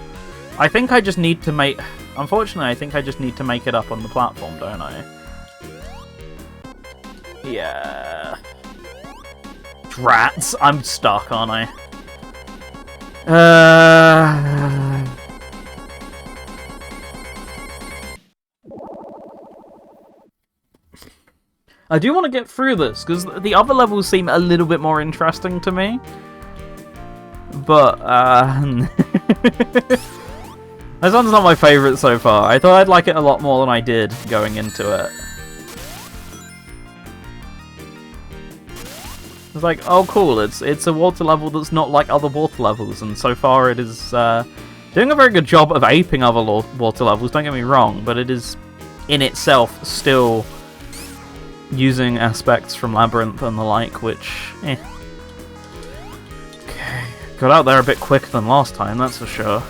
I think I just need to make... Unfortunately, I think I just need to make it up on the platform, don't I? Yeah... Drats! I'm stuck, aren't I? I do want to get through this, because the other levels seem a little bit more interesting to me. But, this one's not my favourite so far. I thought I'd like it a lot more than I did going into it. It's like, oh cool, it's a water level that's not like other water levels, and so far it is doing a very good job of aping other water levels, don't get me wrong, but it is in itself still using aspects from Labyrinth and the like, which, eh. Okay, got out there a bit quicker than last time, that's for sure.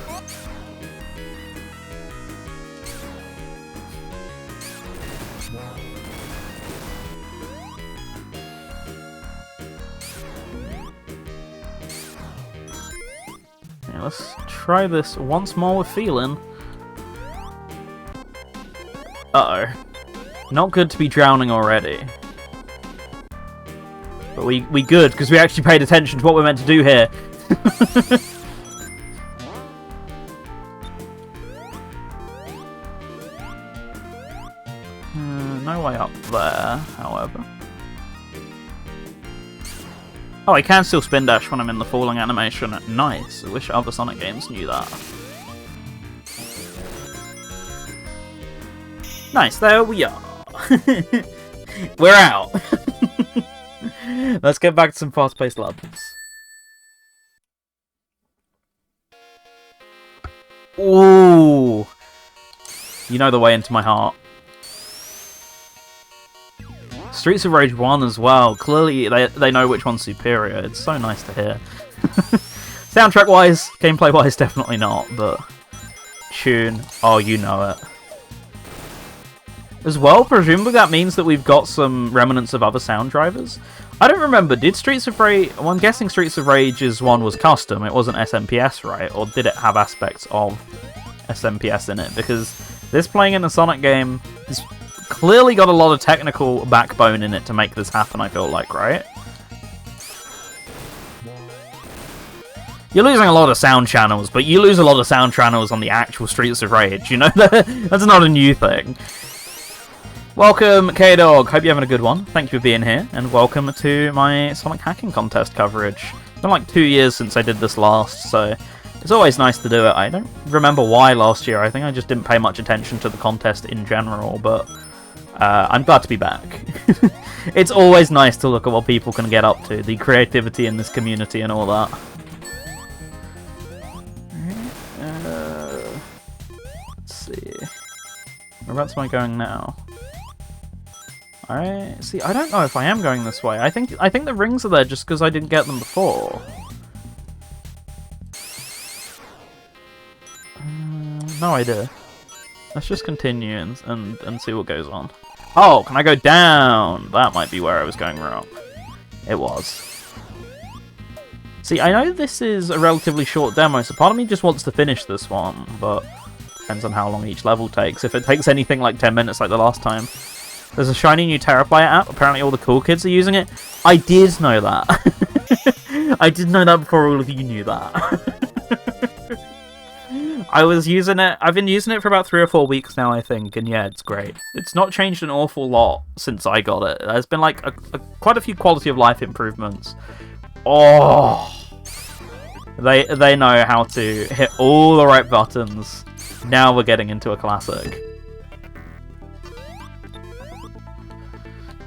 Yeah, let's try this once more with feeling. Uh-oh. Not good to be drowning already. But we good, because we actually paid attention to what we're meant to do here. No way up there, however. Oh, I can still spin dash when I'm in the falling animation. Nice. I wish other Sonic games knew that. Nice, there we are. We're out. Let's get back to some fast-paced levels. Ooh. You know the way into my heart. Streets of Rage 1 as well. Clearly, they know which one's superior. It's so nice to hear. Soundtrack-wise, gameplay-wise, definitely not, but... Tune, oh, you know it. As well, presumably that means that we've got some remnants of other sound drivers. I don't remember, did Streets of Rage... Well, I'm guessing Streets of Rage's one was custom, it wasn't SMPS, right? Or did it have aspects of SMPS in it? Because this playing in a Sonic game is clearly got a lot of technical backbone in it to make this happen, I feel like, right? You're losing a lot of sound channels, but you lose a lot of sound channels on the actual Streets of Rage, you know? That's not a new thing. Welcome, K-Dog. Hope you're having a good one. Thank you for being here, and welcome to my Sonic Hacking Contest coverage. It's been like 2 years since I did this last, so it's always nice to do it. I don't remember why last year. I think I just didn't pay much attention to the contest in general, but I'm glad to be back. It's always nice to look at what people can get up to, the creativity in this community and all that. Let's see. Whereabouts am I going now? See, I don't know if I am going this way. I think the rings are there just because I didn't get them before. No idea. Let's just continue and see what goes on. Oh, can I go down? That might be where I was going wrong. It was. See, I know this is a relatively short demo, so part of me just wants to finish this one, but depends on how long each level takes. If it takes anything like 10 minutes like the last time. There's a shiny new Terraplayer app. Apparently all the cool kids are using it. I did know that. I did know that before all of you knew that. I was using it. I've been using it for about 3 or 4 weeks now, I think. And yeah, it's great. It's not changed an awful lot since I got it. There's been like quite a few quality of life improvements. Oh, they know how to hit all the right buttons. Now we're getting into a classic.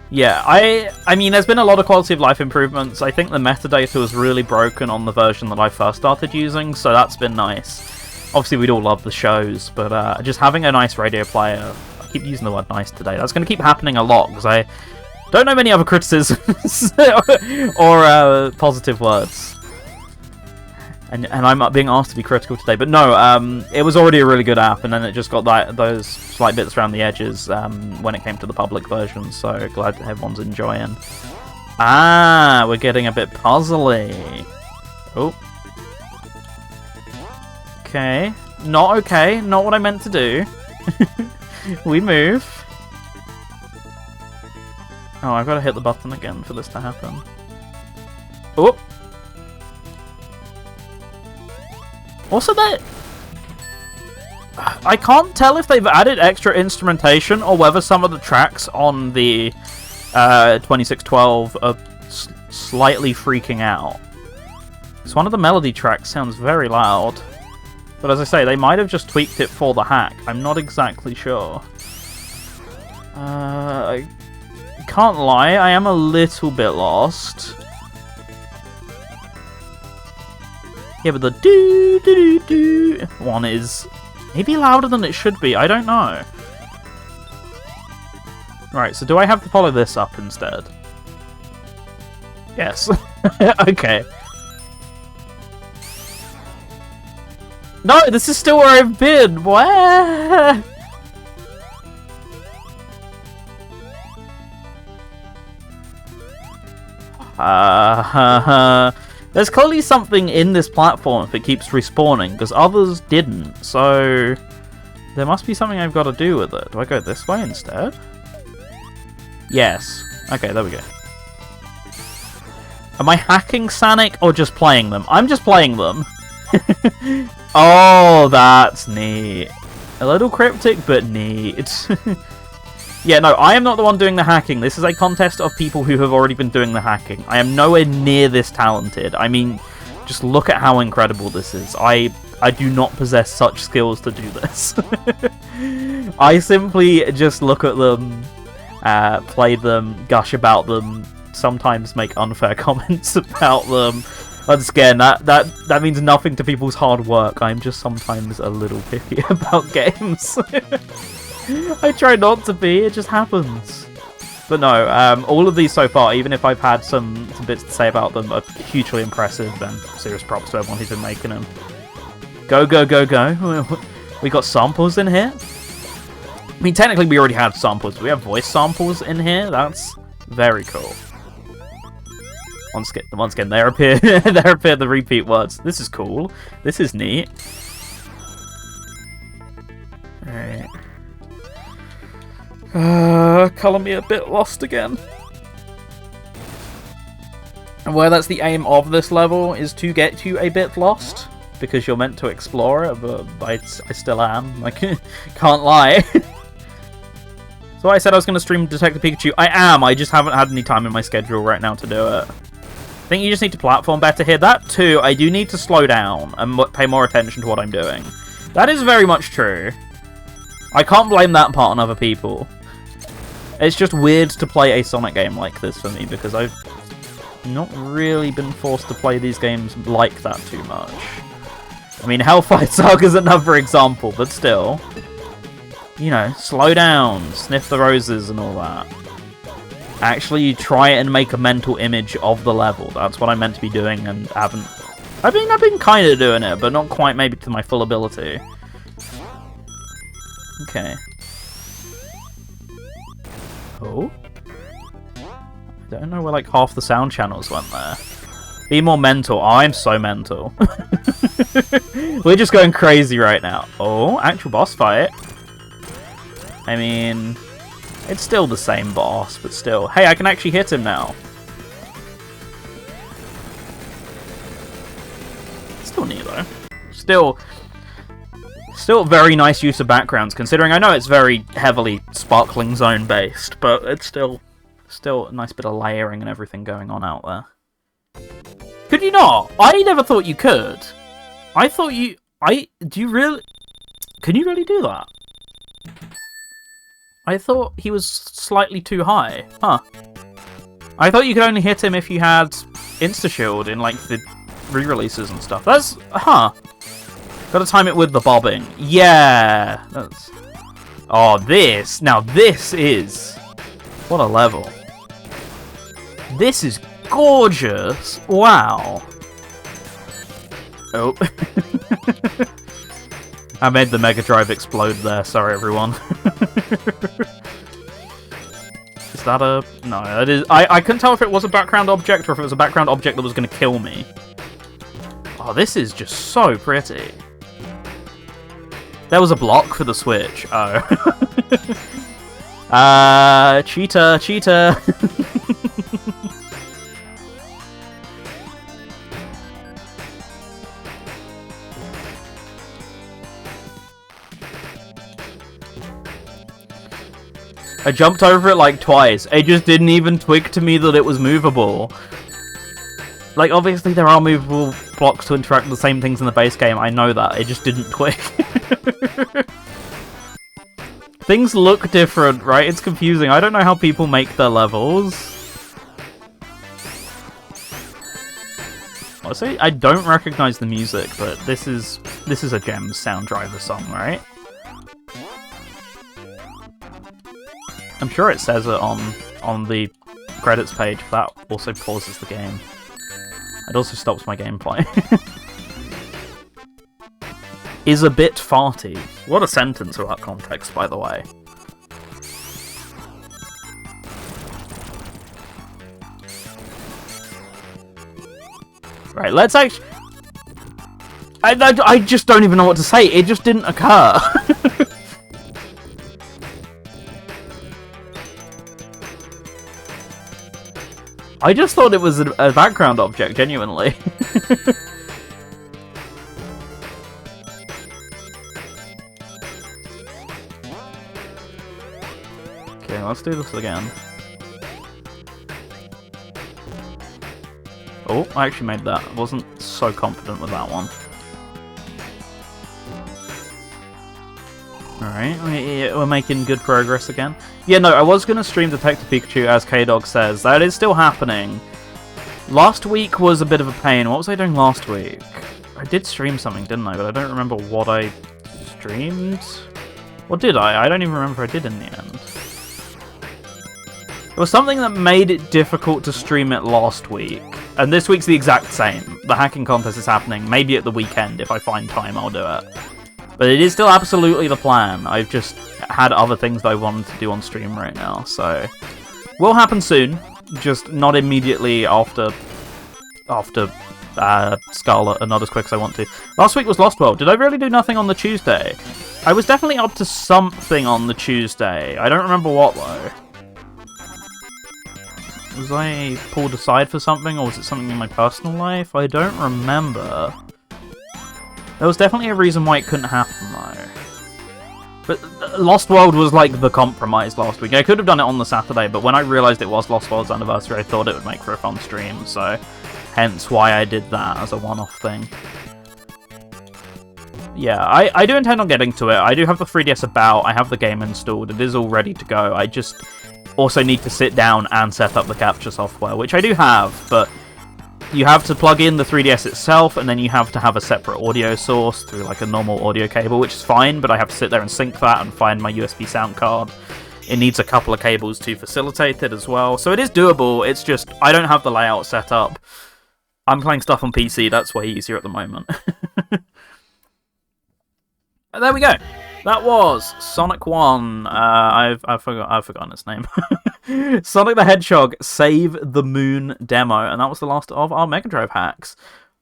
Yeah, I mean, there's been a lot of quality of life improvements. I think the metadata was really broken on the version that I first started using, so that's been nice. Obviously, we'd all love the shows, but just having a nice radio player... I keep using the word nice today. That's going to keep happening a lot, because I don't know many other criticisms or positive words. And I'm being asked to be critical today, but no, it was already a really good app, and then it just got those slight bits around the edges when it came to the public version, so glad everyone's enjoying. Ah, we're getting a bit puzzly. Oh. Okay. Not okay, not what I meant to do. We move. Oh, I've got to hit the button again for this to happen. Oh! Also, that I can't tell if they've added extra instrumentation or whether some of the tracks on the 2612 are slightly freaking out. Because one of the melody tracks sounds very loud. But as I say, they might have just tweaked it for the hack. I'm not exactly sure. I can't lie, I am a little bit lost. Yeah, but the do-do-do-do one is maybe louder than it should be. I don't know. Right, so do I have to follow this up instead? Yes. Okay. No, this is still where I've been. Where? There's clearly something in this platform if it keeps respawning, because others didn't, so there must be something I've got to do with it. Do I go this way instead? Yes. Okay, there we go. Am I hacking Sonic or just playing them? I'm just playing them. Oh, that's neat. A little cryptic, but neat. Yeah, no, I am not the one doing the hacking. This is a contest of people who have already been doing the hacking. I am nowhere near this talented. I mean, just look at how incredible this is. I do not possess such skills to do this. I simply just look at them, play them, gush about them, sometimes make unfair comments about them. Once again, that means nothing to people's hard work. I'm just sometimes a little picky about games. I try not to be, it just happens. But no, all of these so far, even if I've had some bits to say about them, are hugely impressive, and serious props to everyone who's been making them. Go, go, go, go. We got samples in here. I mean, technically we already had samples, but we have voice samples in here. That's very cool. Once again, there appear the repeat words. This is cool. This is neat. Alright. Colour me a bit lost again. And where that's the aim of this level, is to get you a bit lost. Because you're meant to explore it, but I still am. Like, can't lie. So I said I was going to stream Detective Pikachu. I am, I just haven't had any time in my schedule right now to do it. I think you just need to platform better here. That too, I do need to slow down and pay more attention to what I'm doing. That is very much true. I can't blame that part on other people. It's just weird to play a Sonic game like this for me, because I've not really been forced to play these games like that too much. I mean, Hellfire Saga is another example, but still. You know, slow down, sniff the roses and all that. Actually try and make a mental image of the level. That's what I meant to be doing and haven't... I've been kind of doing it, but not quite maybe to my full ability. Okay. Oh? I don't know where like half the sound channels went there. Be more mental. Oh, I'm so mental. We're just going crazy right now. Oh, actual boss fight. I mean, it's still the same boss, but still. Hey, I can actually hit him now. Still neat though. Still very nice use of backgrounds, considering I know it's very heavily Sparkling Zone based, but it's still a nice bit of layering and everything going on out there. Could you not? I never thought you could. I thought you... Do you really... Can you really do that? I thought he was slightly too high. Huh. I thought you could only hit him if you had Insta-Shield in, like, the re-releases and stuff. That's... Huh. Gotta time it with the bobbing. Yeah! That's... Oh, this! Now, this is... What a level. This is gorgeous! Wow. Oh. I made the Mega Drive explode there, sorry everyone. Is that a... No, that is... I couldn't tell if it was a background object or if it was a background object that was going to kill me. Oh, this is just so pretty. There was a block for the Switch. Oh. Cheater. I jumped over it like twice. It just didn't even twig to me that it was movable. Like, obviously there are movable blocks to interact with the same things in the base game. I know that. It just didn't twig. Things look different, right? It's confusing. I don't know how people make their levels. Honestly, I don't recognize the music, but this is a Gems Sound Driver song, right? I'm sure it says it on the credits page, but that also pauses the game. It also stops my gameplay. Is a bit farty. What a sentence without context, by the way. Right, let's actually... I just don't even know what to say. It just didn't occur. I just thought it was a background object, genuinely. Okay, let's do this again. Oh, I actually made that. I wasn't so confident with that one. Alright, we're making good progress again. Yeah, no, I was going to stream Detective Pikachu, as K-Dog says. That is still happening. Last week was a bit of a pain. What was I doing last week? I did stream something, didn't I? But I don't remember what I streamed. Or did I? I don't even remember if I did in the end. It was something that made it difficult to stream it last week. And this week's the exact same. The hacking contest is happening. Maybe at the weekend, if I find time, I'll do it. But it is still absolutely the plan. I've just had other things that I wanted to do on stream right now, so... Will happen soon, just not immediately after Scarlet and not as quick as I want to. Last week was Lost World. Did I really do nothing on the Tuesday? I was definitely up to something on the Tuesday. I don't remember what, though. Was I pulled aside for something, or was it something in my personal life? I don't remember. There was definitely a reason why it couldn't happen, though. But Lost World was like the compromise last week. I could have done it on the Saturday, but when I realised it was Lost World's anniversary, I thought it would make for a fun stream, so hence why I did that as a one-off thing. Yeah, I do intend on getting to it. I do have the 3DS about, I have the game installed, it is all ready to go. I just also need to sit down and set up the capture software, which I do have, but you have to plug in the 3DS itself, and then you have to have a separate audio source through like a normal audio cable, which is fine, but I have to sit there and sync that and find my USB sound card. It needs a couple of cables to facilitate it as well, so it is doable. It's just, I don't have the layout set up. I'm playing stuff on PC, that's way easier at the moment. There we go. That was Sonic 1. I've forgotten its name. Sonic the Hedgehog Save the Moon demo, and that was the last of our Mega Drive hacks.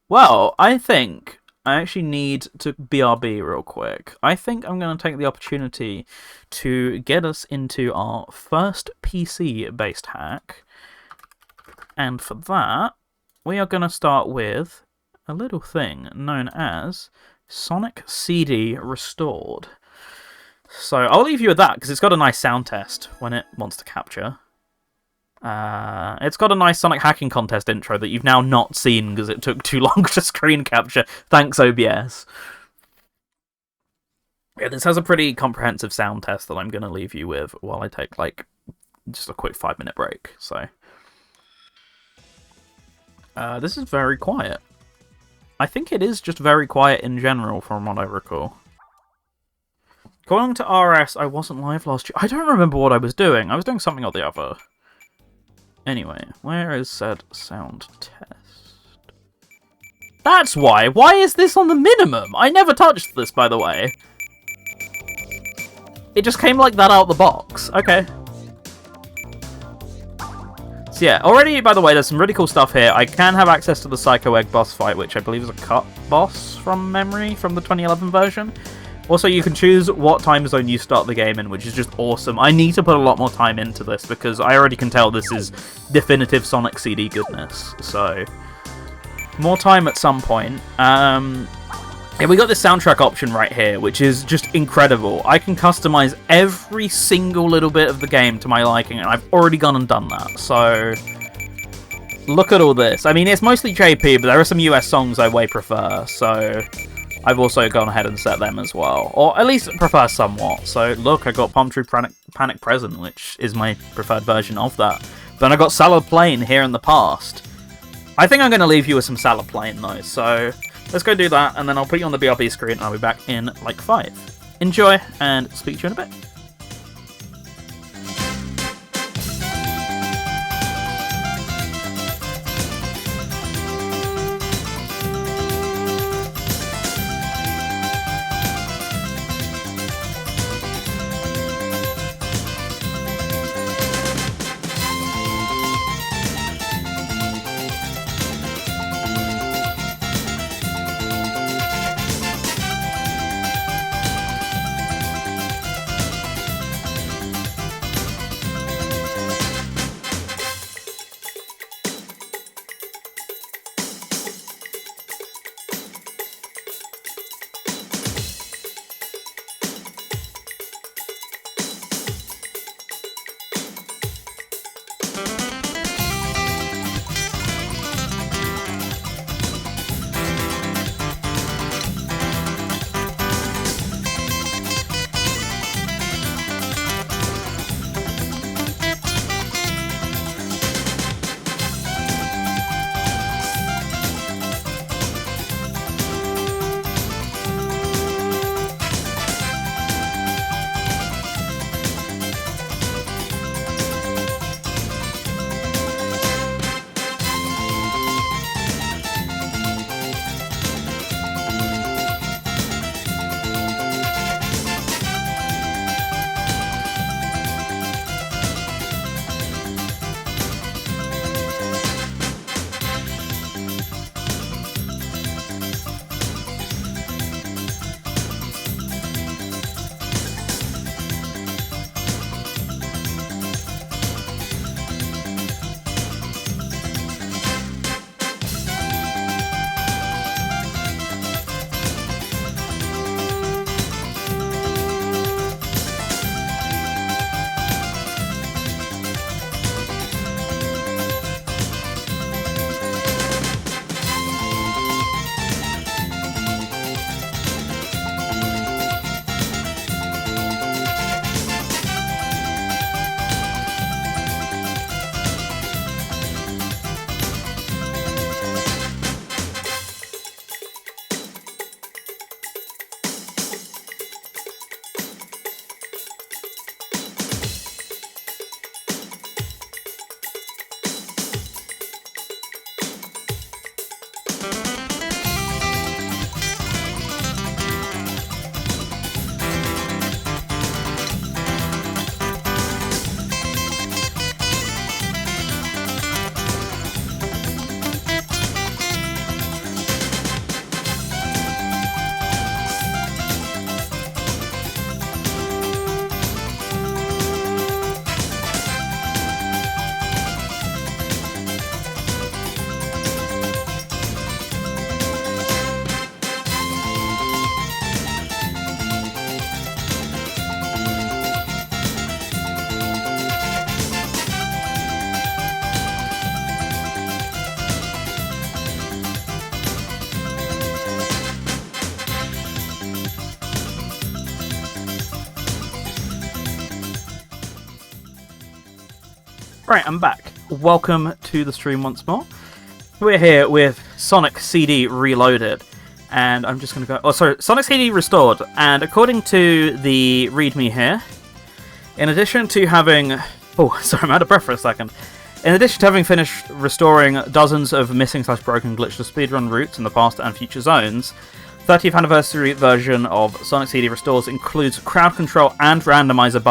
Well, I think I actually need to BRB real quick. I think I'm going to take the opportunity to get us into our first PC-based hack. And for that, we are going to start with a little thing known as Sonic CD Restored. So I'll leave you with that, because it's got a nice sound test when it wants to capture. It's got a nice Sonic hacking contest intro that you've now not seen because it took too long to screen capture. Thanks, OBS. Yeah, this has a pretty comprehensive sound test that I'm going to leave you with while I take, like, just a quick 5-minute break. So, this is very quiet. I think it is just very quiet in general, from what I recall. Going to RS, I wasn't live last year. I don't remember what I was doing. I was doing something or the other. Anyway, where is said sound test? That's why! Why is this on the minimum? I never touched this, by the way. It just came like that out the box. Okay. So yeah, already, by the way, there's some really cool stuff here. I can have access to the Psycho Egg boss fight, which I believe is a cut boss from memory from the 2011 version. Also, you can choose what time zone you start the game in, which is just awesome. I need to put a lot more time into this, because I already can tell this is definitive Sonic CD goodness. So, more time at some point. Yeah, we got this soundtrack option right here, which is just incredible. I can customize every single little bit of the game to my liking, and I've already gone and done that. So, look at all this. I mean, it's mostly JP, but there are some US songs I way prefer, so I've also gone ahead and set them as well. Or at least prefer somewhat. So, look, I got Palm Tree Panic Present, which is my preferred version of that. Then I got Salad Plain here in the past. I think I'm going to leave you with some Salad Plain, though. So, let's go do that, and then I'll put you on the BRB screen, and I'll be back in, like, 5. Enjoy, and speak to you in a bit. Right, I'm back. Welcome to the stream once more. We're here with Sonic CD Reloaded, and I'm just going to go... Oh, sorry, Sonic CD Restored, and according to the README here, in addition to having... Oh, sorry, I'm out of breath for a second. In addition to having finished restoring dozens of missing/broken glitchless speedrun routes in the past and future zones, 30th anniversary version of Sonic CD Restores includes crowd control and randomizer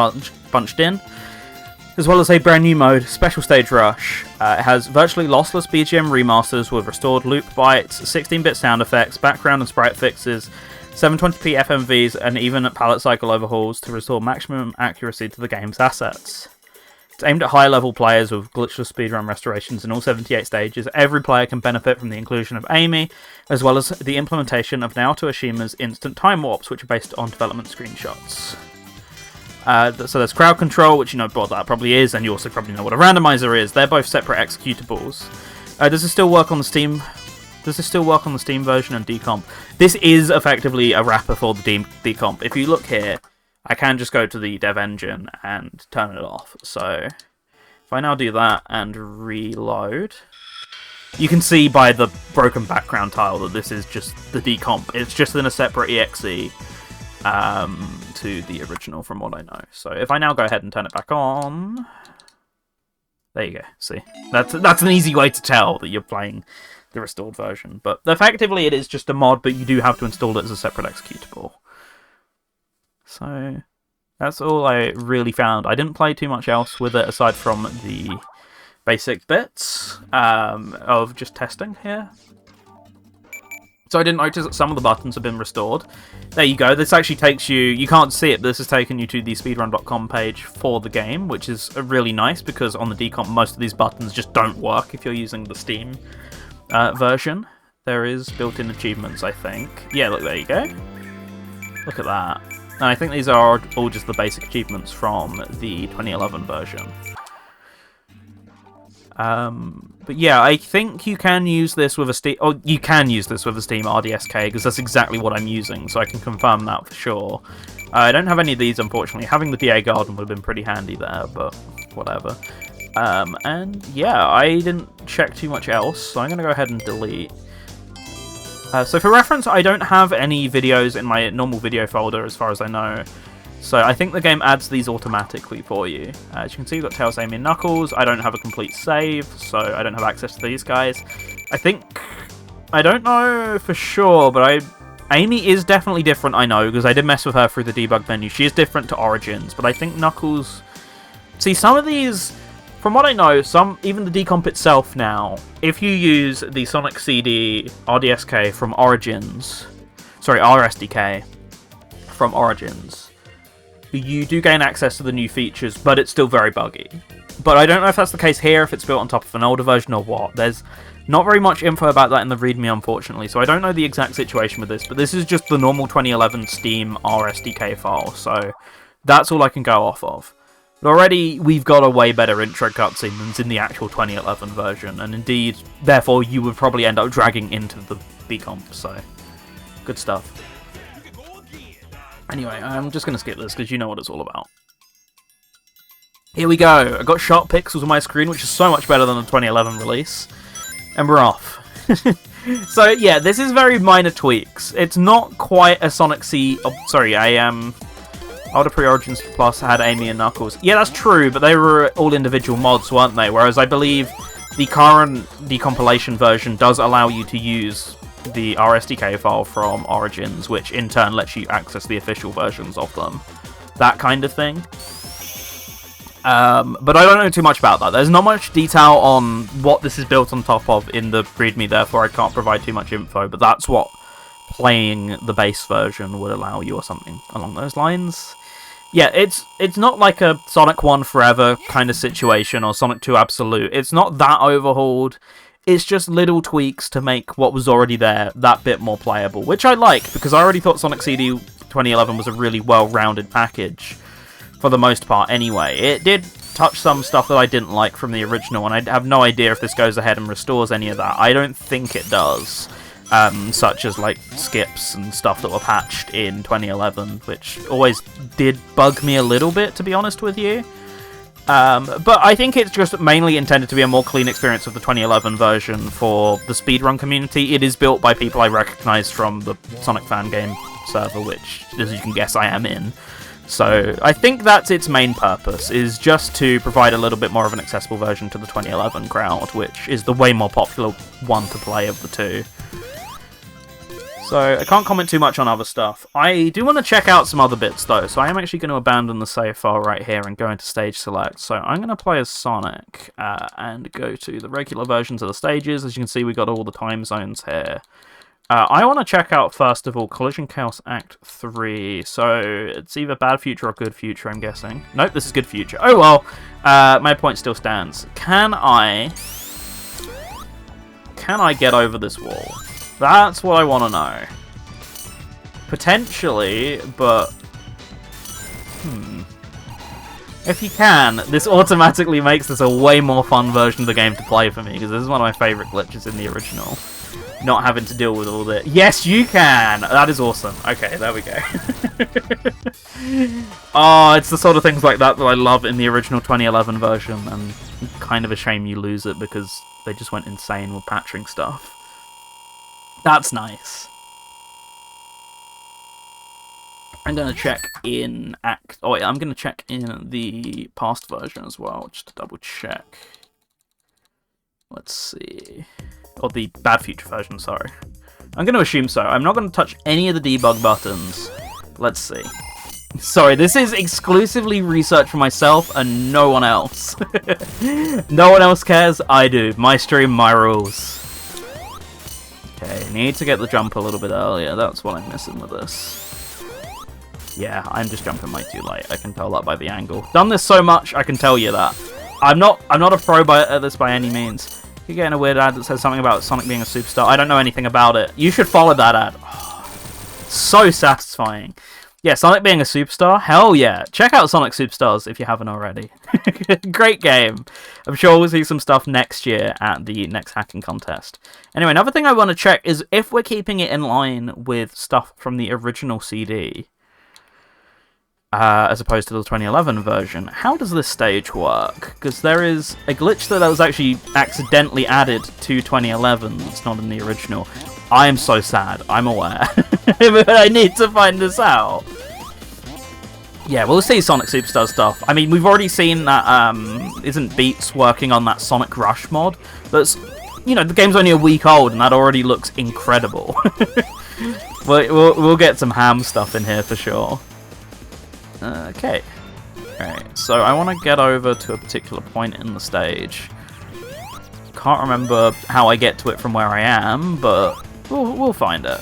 bunched in, as well as a brand new mode, Special Stage Rush. It has virtually lossless BGM remasters with restored loop bytes, 16-bit sound effects, background and sprite fixes, 720p FMVs, and even palette cycle overhauls to restore maximum accuracy to the game's assets. It's aimed at high-level players with glitchless speedrun restorations in all 78 stages. Every player can benefit from the inclusion of Amy, as well as the implementation of Naoto Oshima's instant time warps, which are based on development screenshots. So there's crowd control, which you know what that probably is, and you also probably know what a randomizer is. They're both separate executables. Does this still work on the Steam? Does this still work on the Steam version and decomp? This is effectively a wrapper for the decomp. If you look here, I can just go to the dev engine and turn it off. So if I now do that and reload, you can see by the broken background tile that this is just the decomp. It's just in a separate exe to the original, from what I know. So if I now go ahead and turn it back on, there you go. See, that's an easy way to tell that you're playing the restored version. But effectively, it is just a mod, but you do have to install it as a separate executable. So that's all I really found. I didn't play too much else with it aside from the basic bits of just testing here. So I didn't notice that some of the buttons have been restored. There you go. This actually takes you... You can't see it, but this has taken you to the speedrun.com page for the game, which is really nice because on the decomp, most of these buttons just don't work if you're using the Steam version. There is built-in achievements, I think. Yeah, look, there you go. Look at that. And I think these are all just the basic achievements from the 2011 version. But yeah, I think you can use this with a Steam... Oh, you can use this with a Steam RDSK, because that's exactly what I'm using, so I can confirm that for sure. I don't have any of these, unfortunately. Having the DA Garden would have been pretty handy there, but whatever. And yeah, I didn't check too much else, so I'm going to go ahead and delete. So for reference, I don't have any videos in my normal video folder, as far as I know. So I think the game adds these automatically for you. As you can see, you've got Tails, Amy, and Knuckles. I don't have a complete save, so I don't have access to these guys. I don't know for sure, but Amy is definitely different, I know, because I did mess with her through the debug menu. She is different to Origins, but I think Knuckles... See, some of these... From what I know, even the decomp itself now, if you use the Sonic CD RDSK from Origins... Sorry, RSDK from Origins... You do gain access to the new features, but it's still very buggy. But I don't know if that's the case here, if it's built on top of an older version or what. There's not very much info about that in the README, unfortunately, so I don't know the exact situation with this, but this is just the normal 2011 Steam RSDK file, so that's all I can go off of. But already, we've got a way better intro cutscene than's in the actual 2011 version, and indeed, therefore, you would probably end up dragging into the decomp, so good stuff. Anyway, I'm just going to skip this because you know what it's all about. Here we go. I got sharp pixels on my screen, which is so much better than the 2011 release. And we're off. So yeah, this is very minor tweaks. It's not quite a Sonic C... Oh, sorry, Older Pre-Origins Plus had Amy and Knuckles. Yeah, that's true, but they were all individual mods, weren't they? Whereas I believe the current decompilation version does allow you to use the RSDK file from Origins, which in turn lets you access the official versions of them. That kind of thing. But I don't know too much about that. There's not much detail on what this is built on top of in the README, therefore I can't provide too much info, but that's what playing the base version would allow you, or something along those lines. Yeah, it's not like a Sonic 1 Forever kind of situation, or Sonic 2 Absolute. It's not that overhauled. It's just little tweaks to make what was already there that bit more playable, which I like, because I already thought Sonic CD 2011 was a really well-rounded package, for the most part anyway. It did touch some stuff that I didn't like from the original, and I have no idea if this goes ahead and restores any of that. I don't think it does, such as like skips and stuff that were patched in 2011, which always did bug me a little bit, to be honest with you. But I think it's just mainly intended to be a more clean experience of the 2011 version for the speedrun community. It is built by people I recognise from the Sonic Fan Game server, which, as you can guess, I am in. So I think that's its main purpose, is just to provide a little bit more of an accessible version to the 2011 crowd, which is the way more popular one to play of the two. So I can't comment too much on other stuff. I do want to check out some other bits though, so I am actually going to abandon the save file right here and go into stage select. So I'm going to play as Sonic and go to the regular versions of the stages. As you can see, we got all the time zones here. I want to check out, first of all, Collision Chaos Act 3. So it's either Bad Future or Good Future, I'm guessing. Nope, this is Good Future. Oh well, my point still stands. Can I get over this wall? That's what I want to know. Potentially, but... If you can, this automatically makes this a way more fun version of the game to play for me, because this is one of my favourite glitches in the original. Not having to deal with all the... Yes, you can! That is awesome. Okay, there we go. Oh, it's the sort of things like that that I love in the original 2011 version, and kind of a shame you lose it because they just went insane with patching stuff. That's nice. I'm gonna check in Oh yeah, I'm gonna check in the past version as well, just to double check. Let's see. Or the Bad Future version, sorry. I'm gonna assume so. I'm not gonna touch any of the debug buttons. Let's see. Sorry, this is exclusively research for myself and no one else. No one else cares, I do. My stream, my rules. Okay, need to get the jump a little bit earlier. That's what I'm missing with this. Yeah, I'm just jumping way too late. I can tell that by the angle. Done this so much, I can tell you that. I'm not a pro at this by any means. You're getting a weird ad that says something about Sonic being a superstar. I don't know anything about it. You should follow that ad. Oh, so satisfying. Yeah, Sonic being a superstar? Hell yeah. Check out Sonic Superstars if you haven't already. Great game. I'm sure we'll see some stuff next year at the next hacking contest. Anyway, another thing I want to check is if we're keeping it in line with stuff from the original CD, as opposed to the 2011 version. How does this stage work? Because there is a glitch that was actually accidentally added to 2011 that's not in the original. I am so sad, I'm aware. But I need to find this out. Yeah, we'll see Sonic Superstar stuff. I mean, we've already seen that, isn't Beats working on that Sonic Rush mod? That's, you know, the game's only a week old and that already looks incredible. We'll get some ham stuff in here for sure. Okay. Alright, so I want to get over to a particular point in the stage. Can't remember how I get to it from where I am, but we'll find it.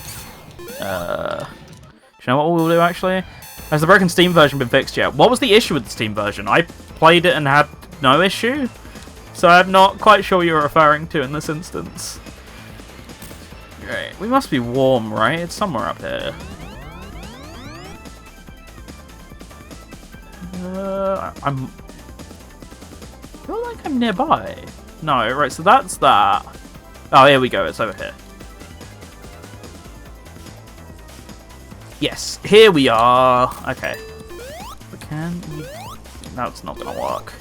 Do you know what we'll do, actually? Has the broken Steam version been fixed yet? What was the issue with the Steam version? I played it and had no issue, so I'm not quite sure what you're referring to in this instance. Right, we must be warm, right? It's somewhere up here. I feel like I'm nearby. No, right, so that's that. Oh, here we go, it's over here. Yes, here we are. Okay. Can we... That's not gonna work.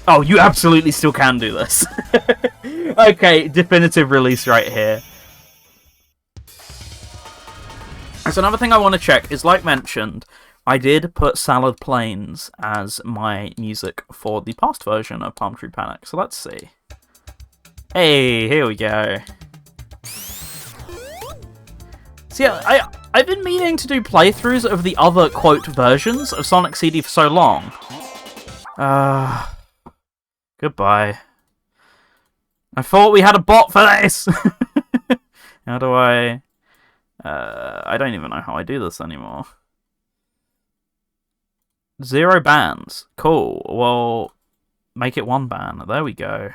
Oh, you absolutely still can do this. Okay, definitive release right here. So another thing I want to check is, like mentioned, I did put Salad Plains as my music for the past version of Palm Tree Panic. So let's see. Hey, here we go. So yeah, I've been meaning to do playthroughs of the other, quote, versions of Sonic CD for so long. Goodbye. I thought we had a bot for this! How do I don't even know how I do this anymore. 0 bans. Cool. Well, make it 1 ban. There we go.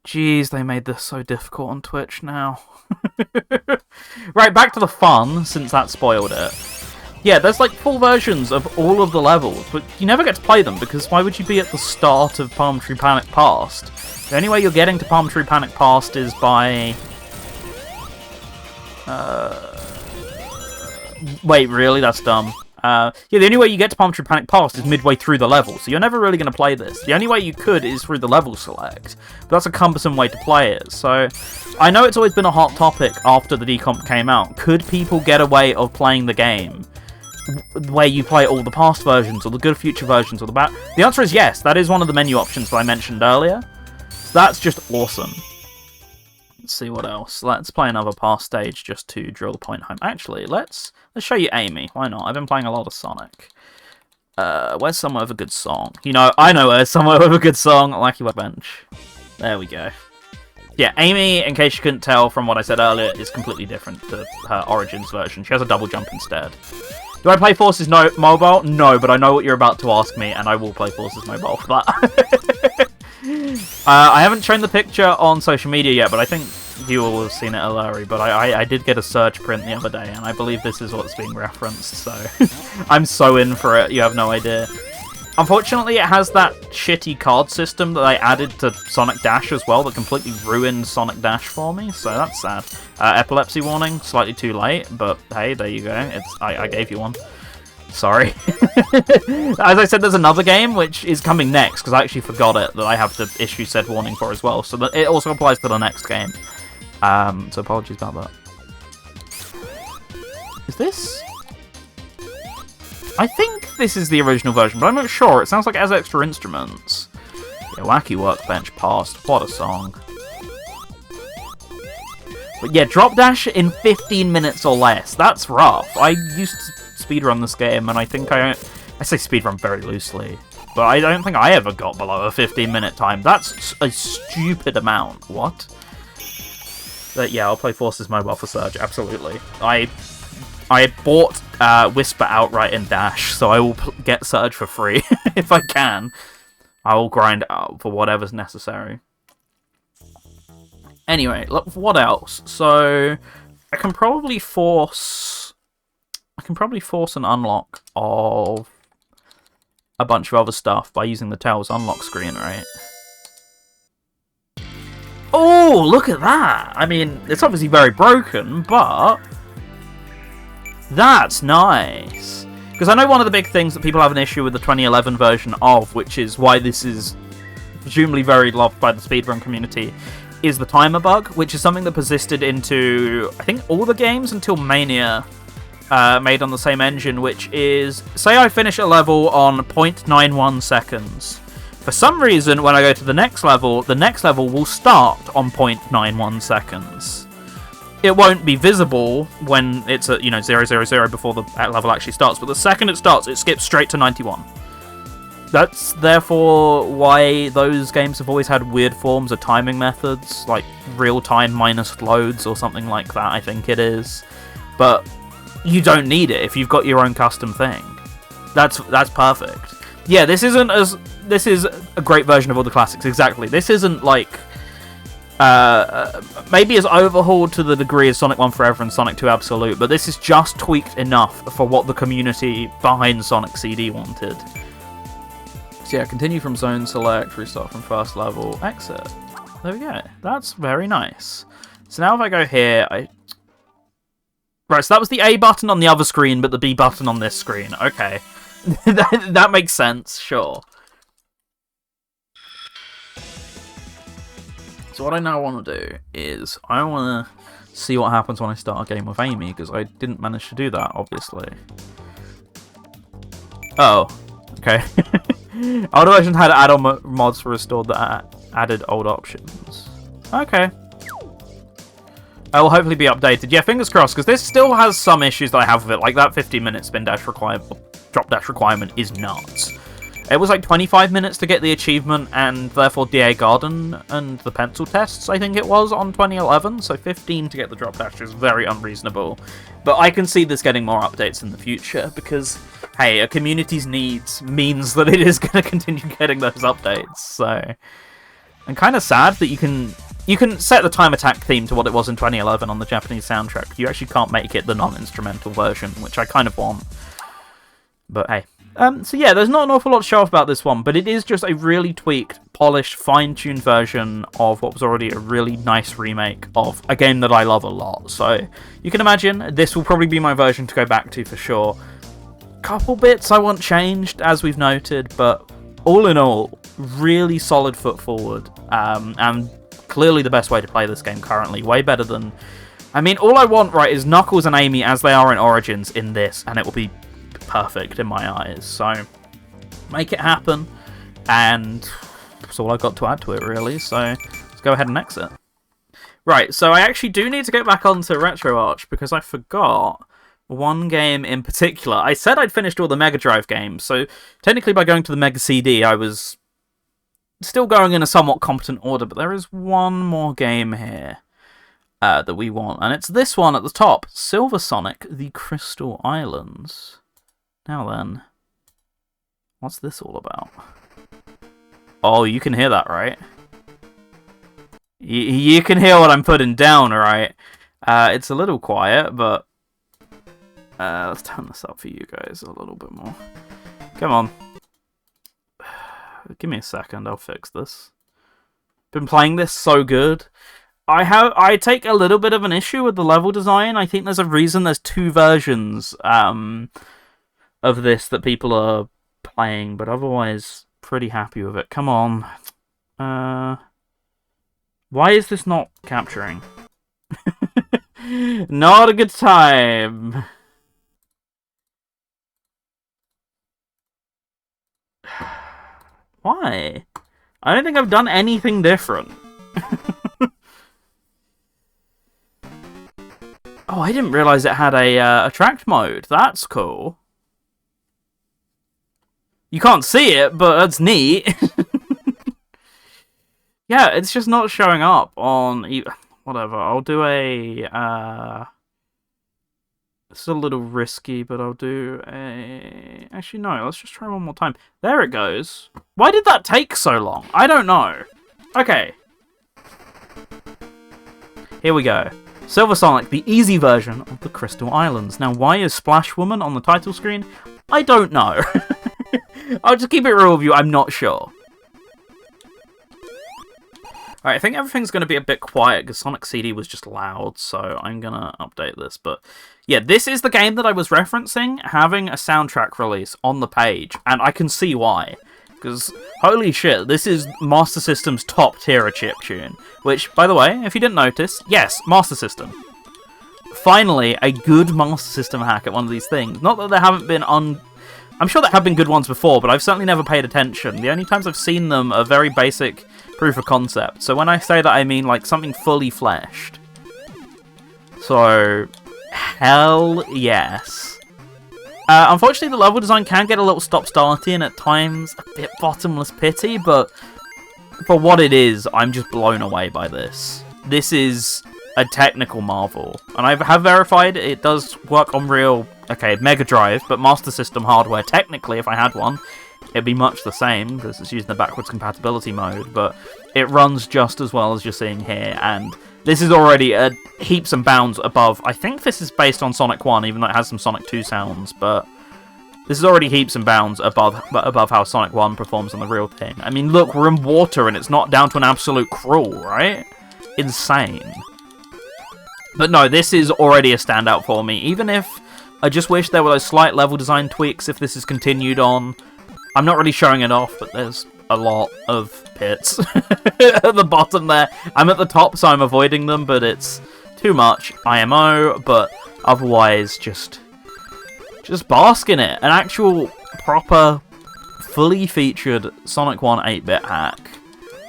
Jeez, they made this so difficult on Twitch now. Right, back to the fun, since that spoiled it. Yeah, there's like full versions of all of the levels, but you never get to play them, because why would you be at the start of Palm Tree Panic Past? The only way you're getting to Palm Tree Panic Past is by... Wait, really? That's dumb. Yeah, the only way you get to Palm Tree Panic Pass is midway through the level, so you're never really going to play this. The only way you could is through the level select, but that's a cumbersome way to play it. So, I know it's always been a hot topic after the decomp came out. Could people get a way of playing the game where you play all the past versions, or the good future versions, or the bad? The answer is yes. That is one of the menu options that I mentioned earlier. So that's just awesome. Let's see what else. Let's play another past stage just to drill the point home. Actually, let's show you Amy. Why not? I've been playing a lot of Sonic. Where's somewhere with a good song? You know, I know where's somewhere with a good song. Lucky Workbench. There we go. Yeah, Amy, in case you couldn't tell from what I said earlier, is completely different to her Origins version. She has a double jump instead. Do I play Forces Mobile? No, but I know what you're about to ask me, and I will play Forces Mobile for that. I haven't shown the picture on social media yet, but I think you all have seen it, Alari. But I did get a Surge print the other day, and I believe this is what's being referenced, so I'm so in for it, you have no idea. Unfortunately, it has that shitty card system that I added to Sonic Dash as well that completely ruined Sonic Dash for me, so that's sad. Epilepsy warning, slightly too late, but hey, there you go. I gave you one. Sorry. As I said, there's another game which is coming next, because I actually forgot it, that I have to issue said warning for as well, so that it also applies to the next game. So apologies about that. Is this? I think this is the original version, but I'm not sure. It sounds like it has extra instruments. Yeah, Wacky Workbench passed. What a song. But yeah, Drop Dash in 15 minutes or less. That's rough. I used to speedrun this game, and I think I say speedrun very loosely, but I don't think I ever got below a 15-minute time. That's a stupid amount. What? But yeah, I'll play Forces Mobile for Surge, absolutely. I bought Whisper outright in Dash, so I will get Surge for free if I can. I will grind out for whatever's necessary. Anyway, look, what else? So I can probably force an unlock of a bunch of other stuff by using the Tails unlock screen, right? Oh, look at that! I mean, it's obviously very broken, but that's nice. Because I know one of the big things that people have an issue with the 2011 version of, which is why this is presumably very loved by the speedrun community, is the timer bug, which is something that persisted into, I think, all the games until Mania, made on the same engine, which is, say I finish a level on 0.91 seconds. For some reason, when I go to the next level will start on 0.91 seconds. It won't be visible when it's at, 000 before the level actually starts, but the second it starts, it skips straight to 91. That's therefore why those games have always had weird forms of timing methods, like real-time minus loads or something like that, I think it is. But you don't need it if you've got your own custom thing. That's perfect. Yeah, this is a great version of all the classics, exactly. This isn't like maybe as overhauled to the degree as Sonic 1 Forever and Sonic 2 Absolute, but this is just tweaked enough for what the community behind Sonic CD wanted. So yeah, continue from zone select, restart from first level, exit. There we go. That's very nice. So now if I go here, Right, so that was the A button on the other screen, but the B button on this screen. Okay. that makes sense, sure. So what I now want to do is, I want to see what happens when I start a game with Amy, because I didn't manage to do that, obviously. Oh, okay. Older versions had add-on mods restored that added old options. Okay. I will hopefully be updated. Yeah, fingers crossed, because this still has some issues that I have with it. Like, that 15-minute spin dash drop dash requirement is nuts. It was like 25 minutes to get the achievement, and therefore DA Garden and the pencil tests, I think it was, on 2011. So 15 to get the drop dash is very unreasonable. But I can see this getting more updates in the future, because, hey, a community's needs means that it is going to continue getting those updates. So I'm kind of sad that you can set the time attack theme to what it was in 2011 on the Japanese soundtrack. You actually can't make it the non-instrumental version, which I kind of want. But hey. So yeah, there's not an awful lot to show off about this one, but it is just a really tweaked, polished, fine-tuned version of what was already a really nice remake of a game that I love a lot. So you can imagine this will probably be my version to go back to for sure. Couple bits I want changed, as we've noted, but all in all, really solid foot forward, and clearly the best way to play this game currently. Way better than... I mean, all I want, right, is Knuckles and Amy as they are in Origins in this, and it will be perfect in my eyes. So, make it happen, and that's all I've got to add to it, really. So, let's go ahead and exit. Right, so I actually do need to get back onto RetroArch, because I forgot one game in particular. I said I'd finished all the Mega Drive games, so technically by going to the Mega CD, I was still going in a somewhat competent order, but there is one more game here that we want, and it's this one at the top, Silver Sonic, The Crystal Islands. Now then, what's this all about? Oh, you can hear that, right? You can hear what I'm putting down, right? It's a little quiet, but let's turn this up for you guys a little bit more. Come on. Give me a second, I'll fix this. Been playing this so good. I take a little bit of an issue with the level design. I think there's a reason there's two versions of this that people are playing, but otherwise pretty happy with it. Come on. Why is this not capturing? Not a good time. Why? I don't think I've done anything different. Oh, I didn't realise it had a attract mode. That's cool. You can't see it, but that's neat. Yeah, it's just not showing up on... Whatever, I'll do a... It's a little risky, but I'll do a... Actually, no, let's just try one more time. There it goes. Why did that take so long? I don't know. Okay. Here we go. Silver Sonic, the easy version of the Crystal Islands. Now, why is Splash Woman on the title screen? I don't know. I'll just keep it real with you, I'm not sure. Alright, I think everything's going to be a bit quiet because Sonic CD was just loud, so I'm going to update this. But yeah, this is the game that I was referencing, having a soundtrack release on the page, and I can see why. Because, holy shit, this is Master System's top tier chiptune. Which, by the way, if you didn't notice, yes, Master System. Finally, a good Master System hack at one of these things. Not that there haven't been I'm sure there have been good ones before, but I've certainly never paid attention. The only times I've seen them are very basic proof of concept. So when I say that, I mean like something fully fleshed. So, hell yes. Unfortunately, the level design can get a little stop-starty and at times a bit bottomless pity, but for what it is, I'm just blown away by this. This is a technical marvel, and I have verified it does work on real, Mega Drive, but Master System hardware. Technically, if I had one, it'd be much the same, because it's using the backwards compatibility mode, but it runs just as well as you're seeing here, and this is already heaps and bounds above. I think this is based on Sonic 1, even though it has some Sonic 2 sounds, but this is already heaps and bounds above how Sonic 1 performs on the real thing. I mean, look, we're in water, and it's not down to an absolute crawl, right? Insane. But no, this is already a standout for me, even if I just wish there were those slight level design tweaks if this is continued on. I'm not really showing it off, but there's a lot of pits at the bottom there. I'm at the top, so I'm avoiding them, but it's too much IMO, but otherwise just bask in it. An actual, proper, fully featured Sonic 1 8-bit hack.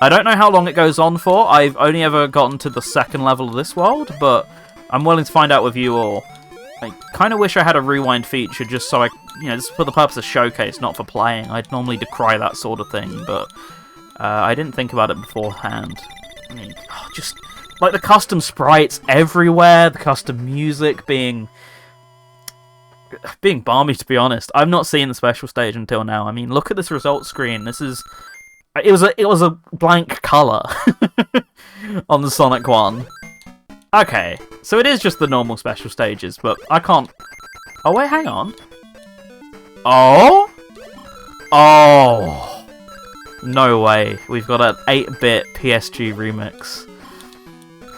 I don't know how long it goes on for. I've only ever gotten to the second level of this world, but I'm willing to find out with you all. I kind of wish I had a rewind feature just so this is for the purpose of showcase, not for playing. I'd normally decry that sort of thing, but I didn't think about it beforehand. I mean, just like the custom sprites everywhere, the custom music being balmy, to be honest. I've not seen the special stage until now. I mean, look at this result screen. This is it was a blank color on the Sonic 1. Okay, so it is just the normal special stages, but I can't... Oh, wait, hang on. Oh? Oh. No way. We've got an 8-bit PSG remix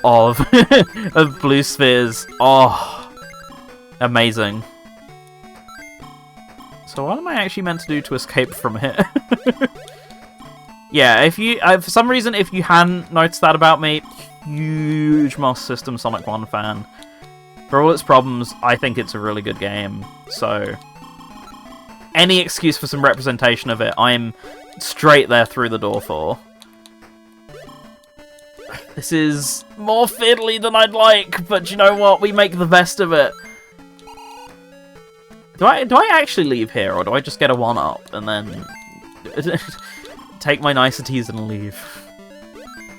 of, of Blue Spheres. Oh. Amazing. So what am I actually meant to do to escape from here? Yeah, if you... for some reason, if you hadn't noticed that about me, huge Master System Sonic 1 fan. For all its problems, I think it's a really good game. So, any excuse for some representation of it, I'm straight there through the door for. This is more fiddly than I'd like, but you know what? We make the best of it. Do I actually leave here, or do I just get a 1-up and then take my niceties and leave?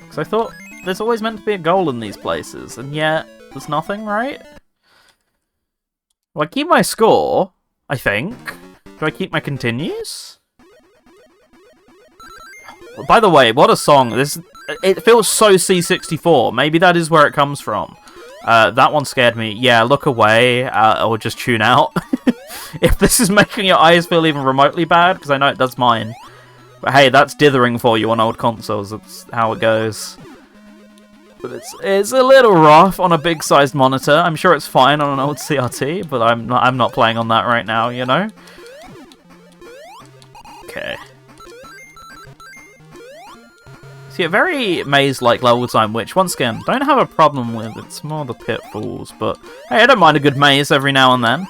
Because I thought there's always meant to be a goal in these places, and yet there's nothing, right? Well, I keep my score, I think. Do I keep my continues? By the way, what a song. It feels so C64. Maybe that is where it comes from. That one scared me. Yeah, look away, or just tune out. If this is making your eyes feel even remotely bad, because I know it does mine. But hey, that's dithering for you on old consoles. That's how it goes. But it's a little rough on a big-sized monitor. I'm sure it's fine on an old CRT, but I'm not playing on that right now, you know? Okay. See, a very maze-like level design, which, once again, don't have a problem with. It's more the pitfalls, but hey, I don't mind a good maze every now and then.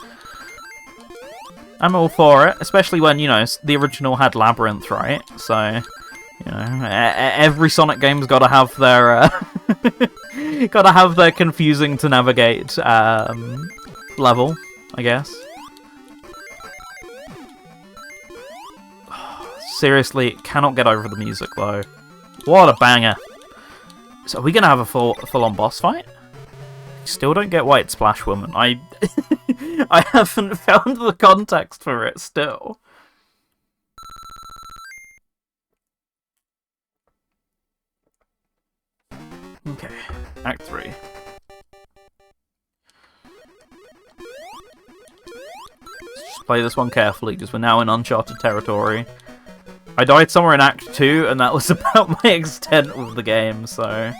I'm all for it, especially when, you know, the original had Labyrinth, right? So, you know, every Sonic game's got to have their, confusing to navigate level, I guess. Seriously, cannot get over the music though. What a banger! So, are we gonna have a full-on boss fight? Still don't get White Splash Woman. I haven't found the context for it still. Okay, Act 3. Let's just play this one carefully, because we're now in uncharted territory. I died somewhere in Act 2, and that was about my extent with the game, so...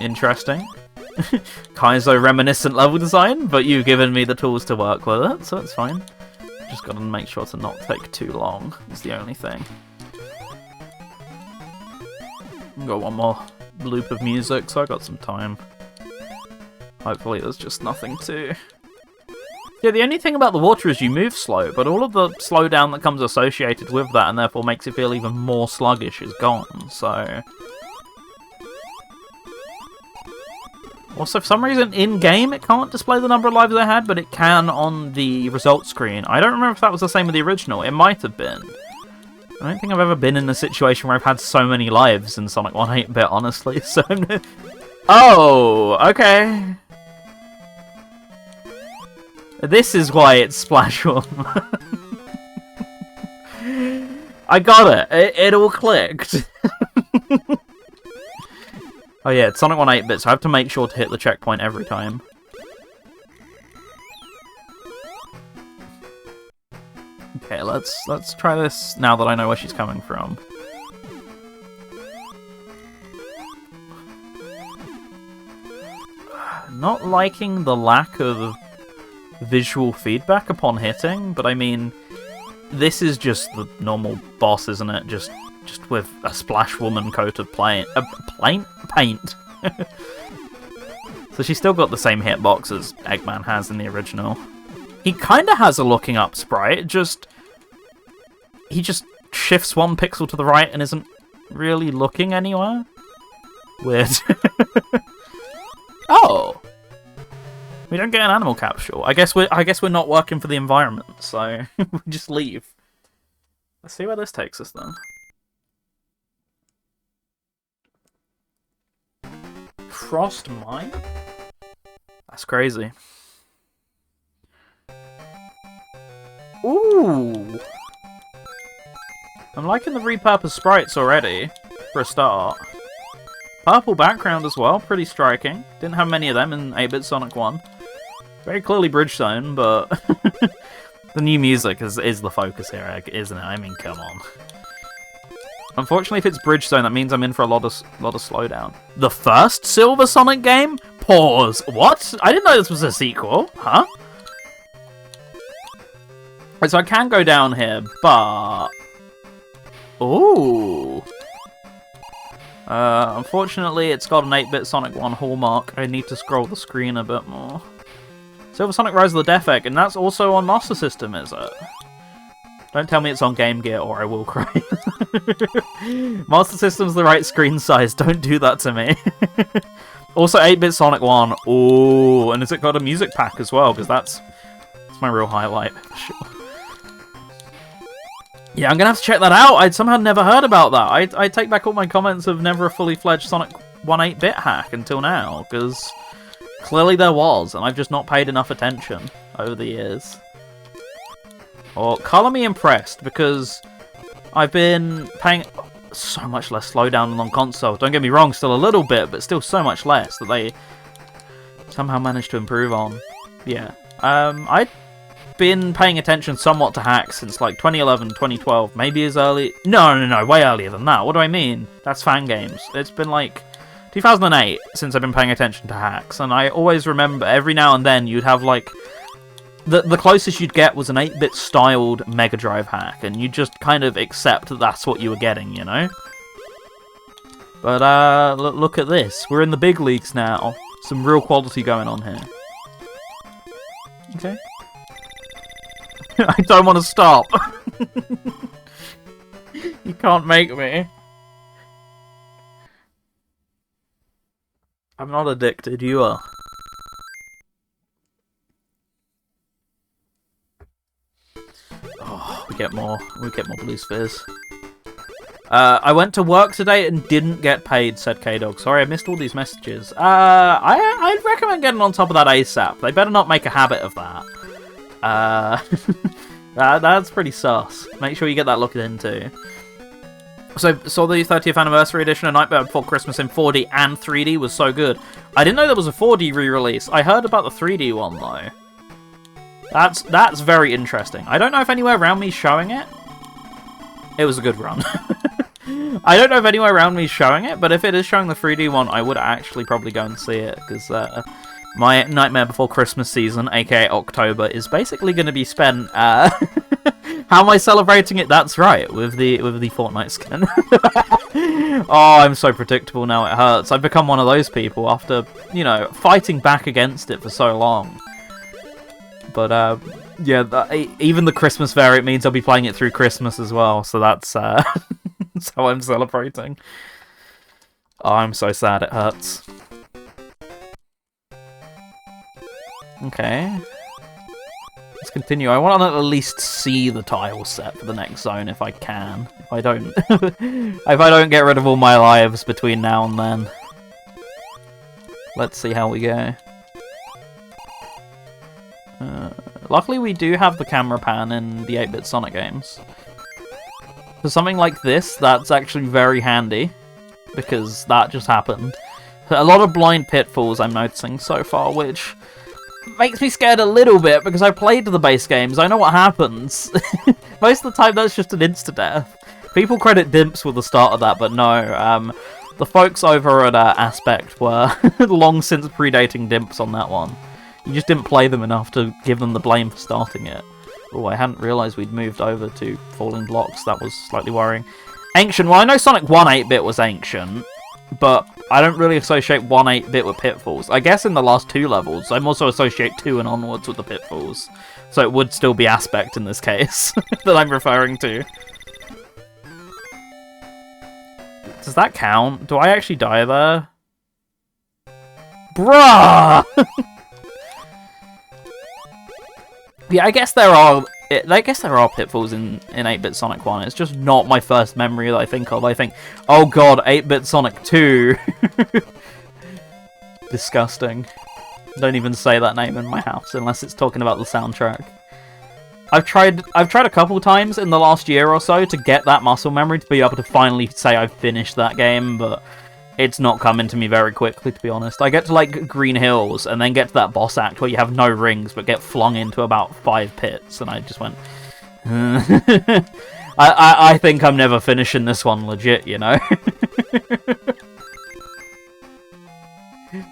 Interesting. Kaizo reminiscent level design, but you've given me the tools to work with it, so it's fine. Just gotta make sure to not take too long, is the only thing. Got one more loop of music, so I got some time. Hopefully there's just nothing to... Yeah, the only thing about the water is you move slow, but all of the slowdown that comes associated with that, and therefore makes it feel even more sluggish, is gone, so... Also, for some reason, in-game, it can't display the number of lives I had, but it can on the results screen. I don't remember if that was the same with the original. It might have been. I don't think I've ever been in a situation where I've had so many lives in Sonic 1 8-bit, honestly, so... Oh, okay. This is why it's Splash Woman. I got it. It all clicked. Oh yeah, it's Sonic 1 8-bit, so I have to make sure to hit the checkpoint every time. Okay, let's try this now that I know where she's coming from. Not liking the lack of visual feedback upon hitting, but I mean, this is just the normal boss, isn't it? Just with a Splash Woman coat of paint. So she's still got the same hitbox as Eggman has in the original. He kind of has a looking up sprite, he just shifts one pixel to the right and isn't really looking anywhere. Weird. Oh! We don't get an animal capsule. I guess we're not working for the environment, so we just leave. Let's see where this takes us then. Frost Mine? That's crazy. Ooh! I'm liking the repurposed sprites already, for a start. Purple background as well, pretty striking. Didn't have many of them in 8-bit Sonic 1. Very clearly Bridge Zone, but the new music is the focus here, isn't it? I mean, come on. Unfortunately, if it's Bridge Zone, that means I'm in for a lot of slowdown. The first Silver Sonic game? Pause. What? I didn't know this was a sequel. Huh? Right, so I can go down here, but... Ooh! Unfortunately, it's got an 8-bit Sonic 1 hallmark. I need to scroll the screen a bit more. Silver Sonic Rise of the Death Egg, and that's also on Master System, is it? Don't tell me it's on Game Gear, or I will cry. Master System's the right screen size, don't do that to me. Also, 8-bit Sonic 1. Ooh, and has it got a music pack as well? Because that's my real highlight, for sure. Yeah, I'm gonna have to check that out. I'd somehow never heard about that. I take back all my comments of never a fully fledged Sonic 1 8-bit hack until now, because clearly there was, and I've just not paid enough attention over the years. Or color me impressed, because I've been paying so much less slowdown than on console. Don't get me wrong, still a little bit, but still so much less that they somehow managed to improve on. Yeah. I've been paying attention somewhat to hacks since like 2011, 2012, maybe as early... No, way earlier than that. What do I mean? That's fan games. It's been like 2008 since I've been paying attention to hacks, and I always remember every now and then you'd have like... The closest you'd get was an 8-bit styled Mega Drive hack, and you just kind of accept that that's what you were getting, you know? But, look at this. We're in the big leagues now. Some real quality going on here. Okay. I don't want to stop. You can't make me. I'm not addicted, you are. Oh, we get more blue spheres. I went to work today and didn't get paid, said K-Dog. Sorry, I missed all these messages. I'd recommend getting on top of that ASAP. They better not make a habit of that. That's pretty sus. Make sure you get that looked into. So, saw the 30th anniversary edition of Nightmare Before Christmas in 4D and 3D was so good. I didn't know there was a 4D re-release. I heard about the 3D one, though. That's very interesting. I don't know if anywhere around me is showing it. It was a good run. I don't know if anywhere around me is showing it, but if it is showing the 3D one, I would actually probably go and see it, because my Nightmare Before Christmas season, aka October, is basically going to be spent... How am I celebrating it? That's right, with the Fortnite skin. Oh, I'm so predictable now, it hurts. I've become one of those people after, you know, fighting back against it for so long. But, yeah, even the Christmas variant means I'll be playing it through Christmas as well, so that's, that's how I'm celebrating. Oh, I'm so sad, it hurts. Okay. Let's continue. I want to at least see the tile set for the next zone if I can. If I don't... if I don't get rid of all my lives between now and then. Let's see how we go. Luckily we do have the camera pan in the 8-bit Sonic games. For something like this, that's actually very handy, because that just happened. A lot of blind pitfalls I'm noticing so far, which makes me scared a little bit, because I played the base games, I know what happens. Most of the time that's just an insta-death. People credit Dimps with the start of that, but no, the folks over at Aspect were long since predating Dimps on that one. You just didn't play them enough to give them the blame for starting it. Oh, I hadn't realised we'd moved over to falling blocks. That was slightly worrying. Ancient. Well, I know Sonic 1 8-bit was ancient, but I don't really associate 1 8-bit with pitfalls. I guess in the last 2 levels, I'm also associate 2 and onwards with the pitfalls. So it would still be Aspect in this case that I'm referring to. Does that count? Do I actually die there? Bruh! Yeah, I guess there are pitfalls in 8-bit Sonic 1. It's just not my first memory that I think of. I think, oh god, 8-bit Sonic 2. Disgusting. Don't even say that name in my house unless it's talking about the soundtrack. I've tried a couple times in the last year or so to get that muscle memory to be able to finally say I've finished that game, but it's not coming to me very quickly, to be honest. I get to, like, Green Hills, and then get to that boss act where you have no rings, but get flung into about 5 pits, and I just went... I think I'm never finishing this one legit, you know?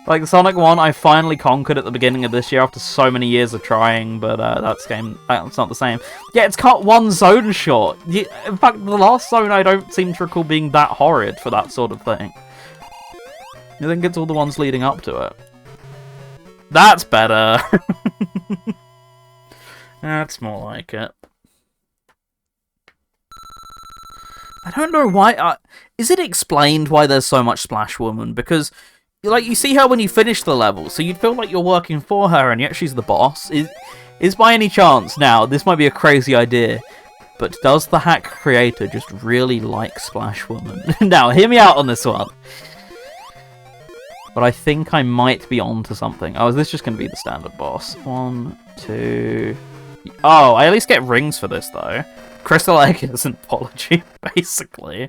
Like, Sonic 1, I finally conquered at the beginning of this year after so many years of trying, but that's not the same. Yeah, it's cut one zone short. In fact, the last zone I don't seem to recall being that horrid for that sort of thing. I think it's all the ones leading up to it. That's better. That's more like it. I don't know why... is it explained why there's so much Splash Woman? Because, like, you see her when you finish the level, so you'd feel like you're working for her, and yet she's the boss. Is by any chance, now, this might be a crazy idea, but does the hack creator just really like Splash Woman? Now, hear me out on this one. But I think I might be onto something. Oh, is this just going to be the standard boss? 1, 2... Oh, I at least get rings for this, though. Crystal Egg is an apology, basically.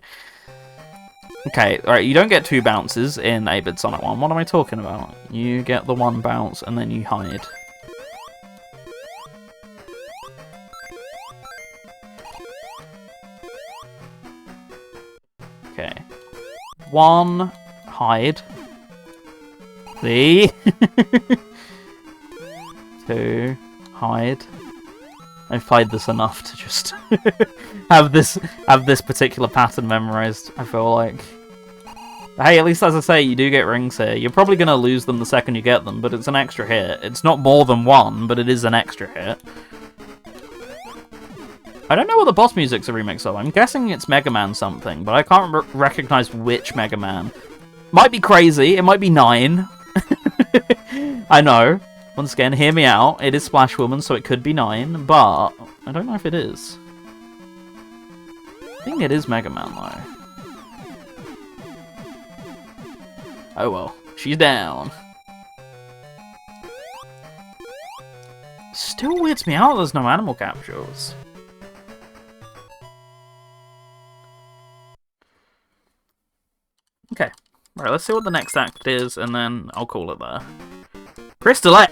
Okay, alright, you don't get 2 bounces in 8-bit Sonic 1. What am I talking about? You get the 1 bounce, and then you hide. Okay. 1, hide. See? 2, hide. I've played this enough to just have this particular pattern memorized, I feel like. Hey, at least as I say, you do get rings here. You're probably going to lose them the second you get them, but it's an extra hit. It's not more than 1, but it is an extra hit. I don't know what the boss music's a remix of. I'm guessing it's Mega Man something, but I can't recognize which Mega Man. Might be crazy. It might be 9. I know. Once again, hear me out. It is Splash Woman, so it could be 9, but I don't know if it is. I think it is Mega Man, though. Oh well. She's down. Still weirds me out there's no animal capsules. Okay. Right, let's see what the next act is, and then I'll call it there. Crystal Egg!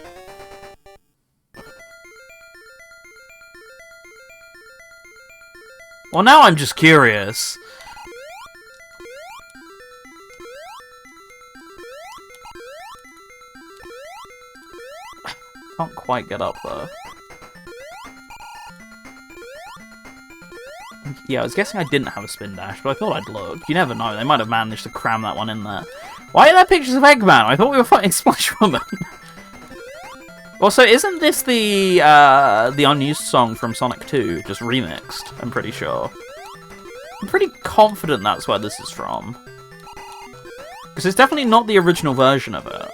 Well, now I'm just curious. Can't quite get up there. Yeah, I was guessing I didn't have a spin dash, but I thought I'd look. You never know, they might have managed to cram that one in there. Why are there pictures of Eggman? I thought we were fighting Splash Woman. Also, isn't this the unused song from Sonic 2, just remixed, I'm pretty sure. I'm pretty confident that's where this is from. Because it's definitely not the original version of it.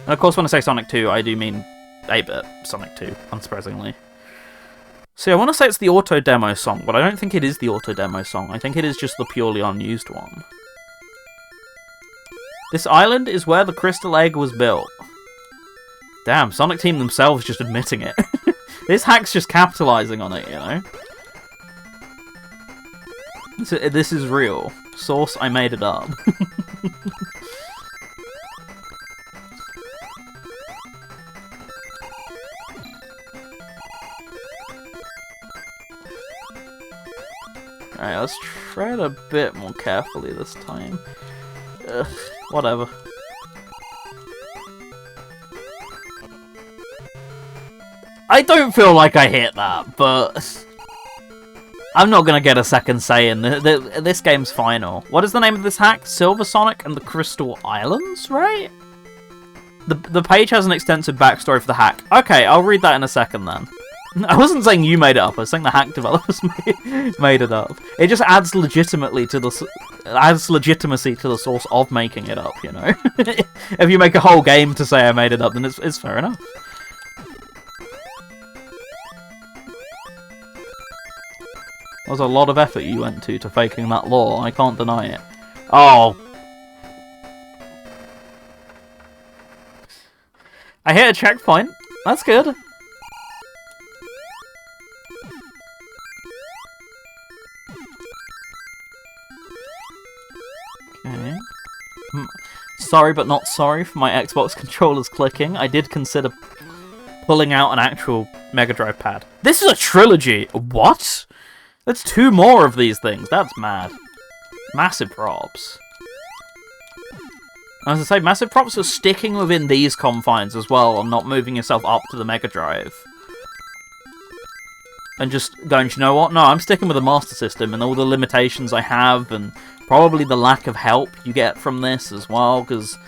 And of course, when I say Sonic 2, I do mean 8-bit Sonic 2, unsurprisingly. See, I want to say it's the auto demo song, but I don't think it is the auto demo song. I think it is just the purely unused one. This island is where the Crystal Egg was built. Damn, Sonic Team themselves just admitting it. This hack's just capitalizing on it, you know? This is real. Source, I made it up. Alright, let's tread a bit more carefully this time. Ugh, whatever. I don't feel like I hit that, but I'm not gonna get a second say in this game's final. What is the name of this hack? Silver Sonic and the Crystal Islands, right? The page has an extensive backstory for the hack. Okay, I'll read that in a second then. I wasn't saying you made it up, I was saying the hack developers made it up. It just adds legitimacy to the source of making it up, you know? If you make a whole game to say I made it up, then it's fair enough. There's a lot of effort you went to faking that lore, I can't deny it. Oh. I hit a checkpoint. That's good. Okay. Sorry but not sorry for my Xbox controllers clicking. I did consider pulling out an actual Mega Drive pad. This is a trilogy! What? That's 2 more of these things. That's mad. Massive props. As I say, massive props for sticking within these confines as well, and not moving yourself up to the Mega Drive. And just going, you know what? No, I'm sticking with the Master System and all the limitations I have, and probably the lack of help you get from this as well, because,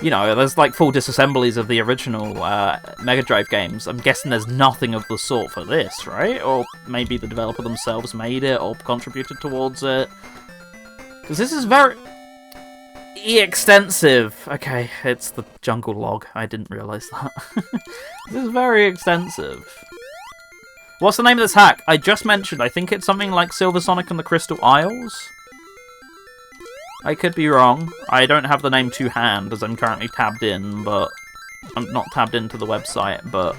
you know, there's like full disassemblies of the original Mega Drive games. I'm guessing there's nothing of the sort for this, right? Or maybe the developer themselves made it or contributed towards it. Because this is very extensive. Okay, it's the jungle log. I didn't realise that. This is very extensive. What's the name of this hack? I just mentioned, I think it's something like Silver Sonic and the Crystal Isles? I could be wrong. I don't have the name to hand, as I'm currently tabbed in, but... I'm not tabbed into the website, but...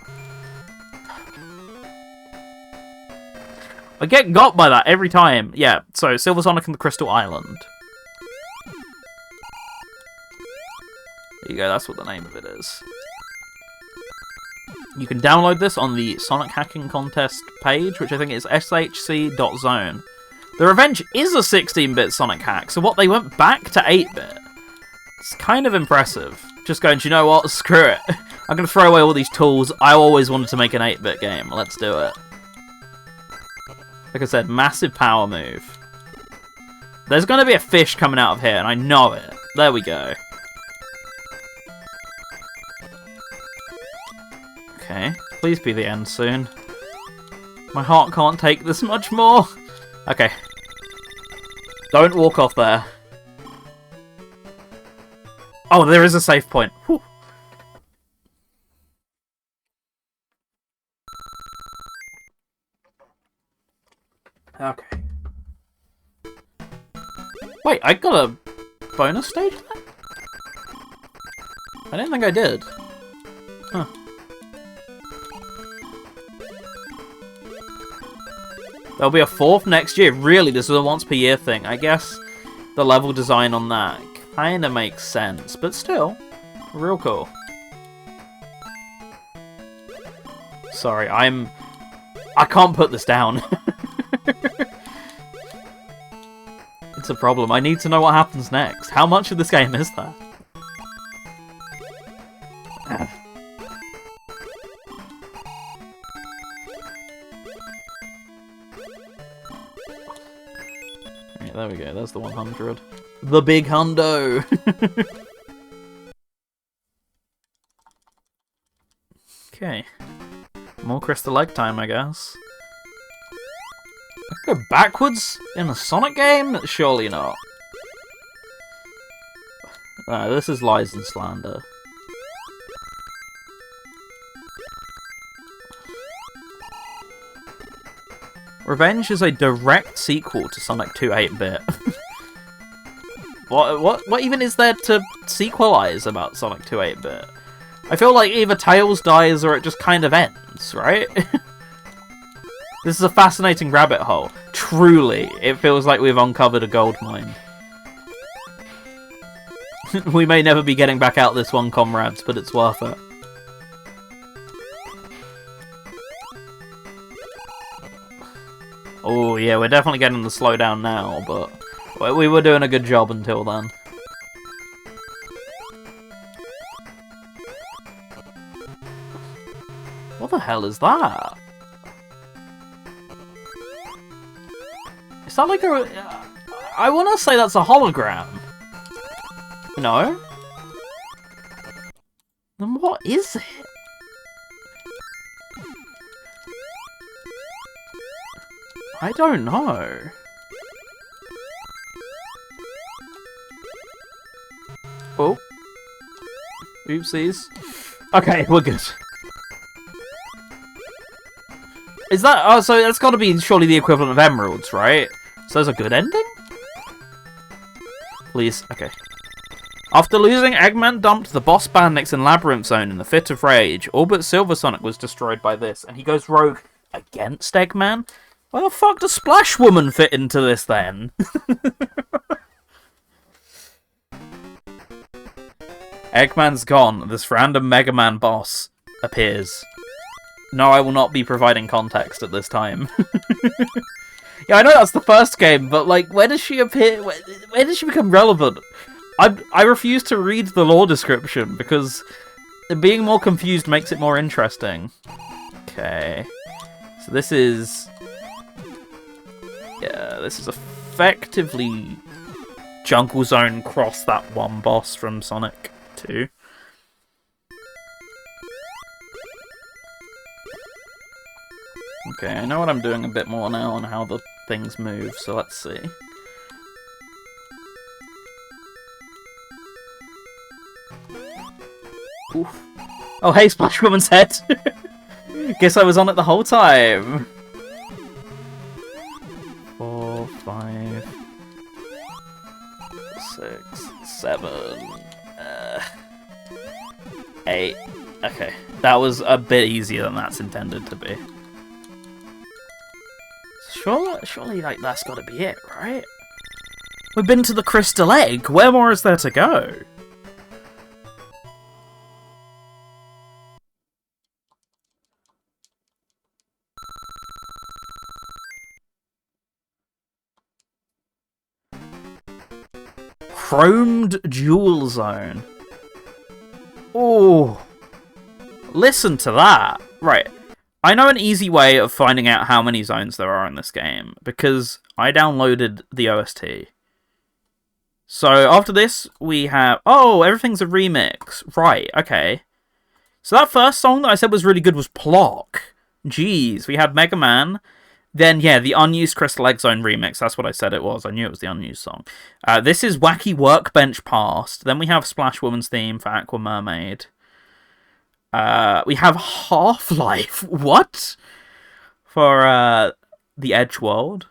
I get got by that every time. Yeah, so Silver Sonic and the Crystal Island. There you go, that's what the name of it is. You can download this on the Sonic Hacking Contest page, which I think is shc.zone. The Revenge is a 16-bit Sonic hack, so what, they went back to 8-bit? It's kind of impressive. Just going, do you know what? Screw it. I'm going to throw away all these tools. I always wanted to make an 8-bit game. Let's do it. Like I said, massive power move. There's going to be a fish coming out of here, and I know it. There we go. Okay, please be the end soon. My heart can't take this much more. Okay. Don't walk off there. Oh, there is a safe point. Whew. Okay. Wait, I got a bonus stage there? I didn't think I did. Huh. There'll be a 4th next year. Really, this is a once per year thing. I guess the level design on that kinda makes sense, but still, real cool. Sorry, I can't put this down. It's a problem. I need to know what happens next. How much of this game is there? There we go, there's the 100. The big hundo! Okay. More crystal egg time, I guess. I could go backwards in a Sonic game? Surely not. No, this is lies and slander. Revenge is a direct sequel to Sonic 2 8-bit. What even is there to sequelize about Sonic 2 8-bit? I feel like either Tails dies or it just kind of ends, right? This is a fascinating rabbit hole. Truly, it feels like we've uncovered a gold mine. We may never be getting back out this one, comrades, but it's worth it. Oh yeah, we're definitely getting the slowdown now, but we were doing a good job until then. What the hell is that? Is that like a... I want to say that's a hologram. No? Then what is it? I don't know. Oh. Oopsies. Okay, we're good. Is that... Oh, so that's got to be surely the equivalent of emeralds, right? So there's a good ending? Please. Okay. After losing, Eggman dumped the boss bandits in Labyrinth Zone in the fit of rage. All but Silver Sonic was destroyed by this, and he goes rogue against Eggman? Where the fuck does Splash Woman fit into this, then? Eggman's gone. This random Mega Man boss appears. No, I will not be providing context at this time. Yeah, I know that's the first game, but, like, where does she appear? Where does she become relevant? I refuse to read the lore description because being more confused makes it more interesting. Okay. So this is... Yeah, this is effectively Jungle Zone cross that one boss from Sonic 2. Okay, I know what I'm doing a bit more now on how the things move, so let's see. Oof. Oh, hey, Splash Woman's head! Guess I was on it the whole time! 4, 5, 6, 7, 8. Okay, that was a bit easier than that's intended to be. Surely, like, that's gotta be it, right? We've been to the Crystal Egg! Where more is there to go? Chromed Jewel Zone. Oh, listen to that. Right. I know an easy way of finding out how many zones there are in this game, because I downloaded the OST. So after this, we have... Oh, everything's a remix. Right, okay. So that first song that I said was really good was Plock. Jeez, we had Mega Man. Then, yeah, the unused Crystal Egg Zone remix. That's what I said it was. I knew it was the unused song. This is Wacky Workbench Past. Then we have Splash Woman's theme for Aqua Mermaid. We have Half-Life. What? For the Edge World.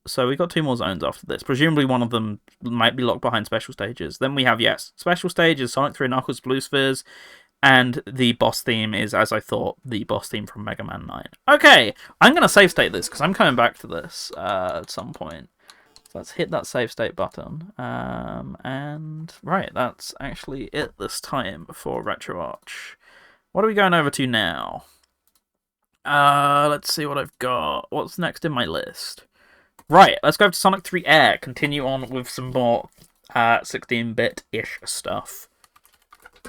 So we got 2 more zones after this. Presumably one of them might be locked behind special stages. Then we have, yes, special stages, Sonic 3 Knuckles, Blue Spheres. And the boss theme is, as I thought, the boss theme from Mega Man 9. Okay, I'm going to save state this, because I'm coming back to this at some point. So let's hit that save state button. And, right, that's actually it this time for RetroArch. What are we going over to now? Let's see what I've got. What's next in my list? Right, let's go to Sonic 3 Air. Continue on with some more 16-bit-ish stuff.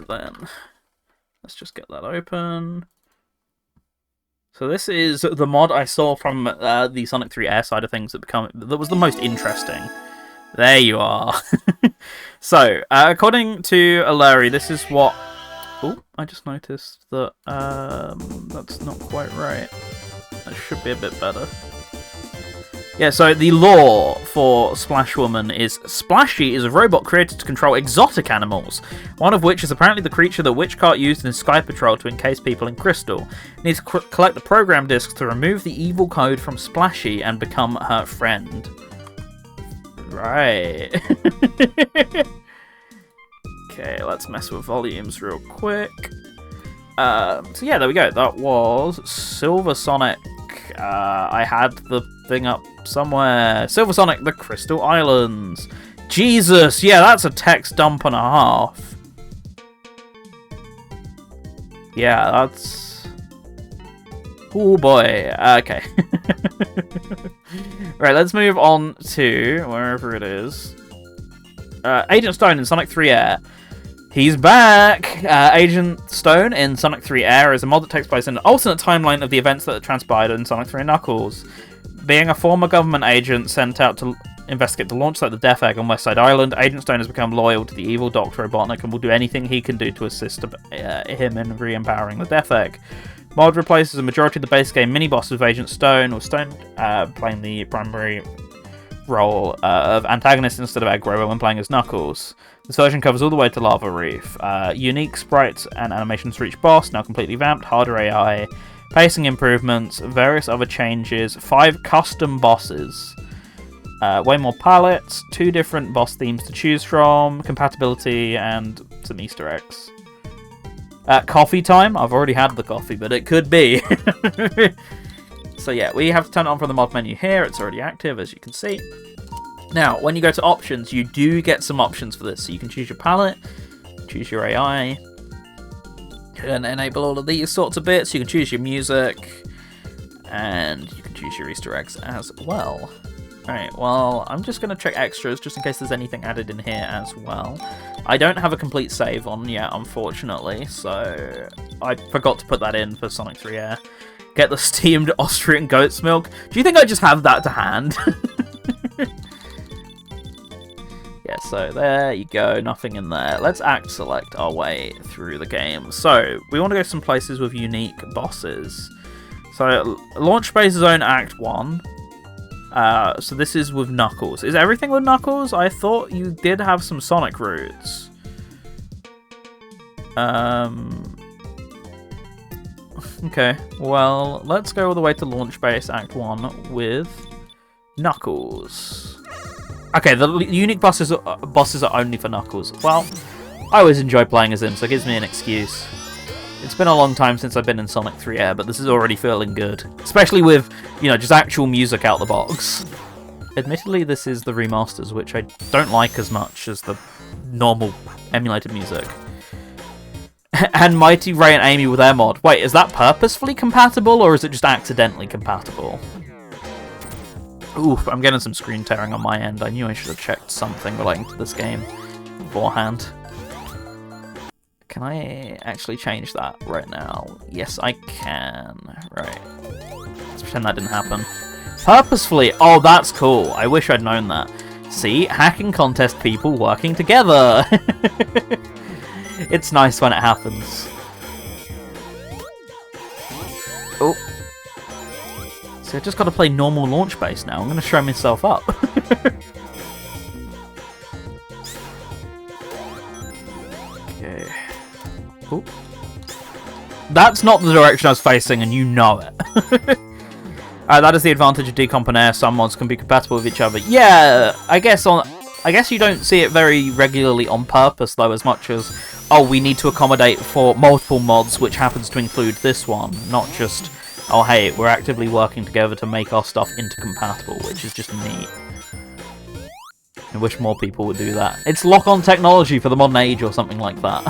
Then... Let's just get that open. So this is the mod I saw from the Sonic 3 Air side of things that was the most interesting. There you are. So, according to Aluri, this is what... Oh, I just noticed that that's not quite right. That should be a bit better. Yeah, so the lore for Splash Woman is Splashy is a robot created to control exotic animals, one of which is apparently the creature that Witchcart used in Sky Patrol to encase people in crystal. Needs to collect the program discs to remove the evil code from Splashy and become her friend. Right. Okay, let's mess with volumes real quick. So yeah, there we go. That was Silver Sonic. I had the thing up somewhere. Silver Sonic, the Crystal Islands. Jesus, yeah, that's a text dump and a half. Yeah, that's... Oh boy, okay. Right, let's move on to wherever it is. Agent Stone in Sonic 3 Air. He's back! Agent Stone in Sonic 3 Air is a mod that takes place in an alternate timeline of the events that transpired in Sonic 3 Knuckles. Being a former government agent sent out to investigate the launch site of the Death Egg on West Side Island, Agent Stone has become loyal to the evil Dr. Robotnik and will do anything he can do to assist him in re-empowering the Death Egg. Mod replaces a majority of the base game mini-boss with Agent Stone, with Stone playing the primary role of antagonist instead of aggro when playing as Knuckles. This version covers all the way to Lava Reef. Unique sprites and animations for each boss, now completely vamped, harder AI, pacing improvements, various other changes, 5 custom bosses, way more palettes, 2 different boss themes to choose from, compatibility, and some Easter eggs. Coffee time? I've already had the coffee, but it could be. So yeah, we have to turn it on from the mod menu here. It's already active, as you can see. Now, when you go to options, you do get some options for this. So you can choose your palette, choose your AI, and enable all of these sorts of bits. You can choose your music, and you can choose your Easter eggs as well. Alright, well, I'm just going to check extras just in case there's anything added in here as well. I don't have a complete save on yet, unfortunately, so I forgot to put that in for Sonic 3 Air. Get the steamed Austrian goat's milk. Do you think I just have that to hand? Yeah, so there you go, nothing in there. Let's select our way through the game. So, we want to go some places with unique bosses. So, Launch Base Zone Act 1. So this is with Knuckles. Is everything with Knuckles? I thought you did have some Sonic routes. Okay, well, let's go all the way to Launch Base Act 1 with Knuckles. Okay, the unique bosses are only for Knuckles. Well, I always enjoy playing as him, so it gives me an excuse. It's been a long time since I've been in Sonic 3 Air, but this is already feeling good. Especially with, you know, just actual music out the box. Admittedly, this is the remasters, which I don't like as much as the normal emulated music. And Mighty Ray and Amy with their mod. Wait, is that purposefully compatible, or is it just accidentally compatible? Oof, I'm getting some screen tearing on my end. I knew I should have checked something relating to this game beforehand. Can I actually change that right now? Yes, I can. Right. Let's pretend that didn't happen. Purposefully? Oh, that's cool. I wish I'd known that. See? Hacking contest people working together. It's nice when it happens. Oh. So I just got to play normal launch base now. I'm going to show myself up. Okay. Ooh. That's not the direction I was facing, and you know it. That is the advantage of Decomp and Air. Some mods can be compatible with each other. Yeah, I guess you don't see it very regularly on purpose, though, as much as, oh, we need to accommodate for multiple mods, which happens to include this one, not just, oh, hey, we're actively working together to make our stuff intercompatible, which is just neat. I wish more people would do that. It's lock-on technology for the modern age or something like that.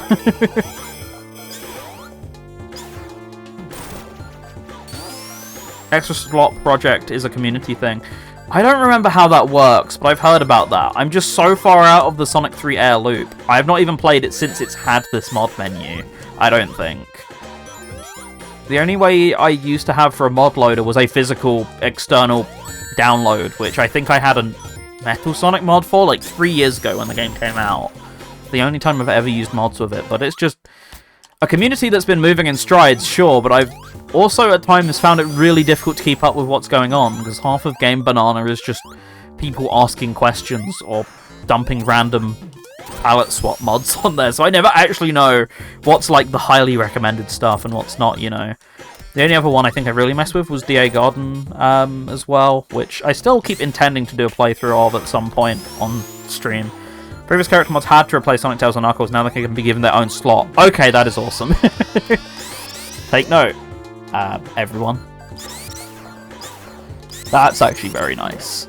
Extra slot project is a community thing. I don't remember how that works, but I've heard about that. I'm just so far out of the Sonic 3 Air loop. I have not even played it since it's had this mod menu, I don't think. The only way I used to have for a mod loader was a physical external download, which I think I had a Metal Sonic mod for like 3 years ago when the game came out. The only time I've ever used mods with it, but it's just a community that's been moving in strides, sure, but I've also at times found it really difficult to keep up with what's going on, because half of Game Banana is just people asking questions or dumping random palette swap mods on there, so I never actually know what's like the highly recommended stuff and what's not, you know. The only other one I think I really messed with was DA Garden as well, which I still keep intending to do a playthrough of at some point on stream. Previous character mods had to replace Sonic, Tails, and Knuckles, now they can be given their own slot. Okay, that is awesome. Take note, everyone. That's actually very nice.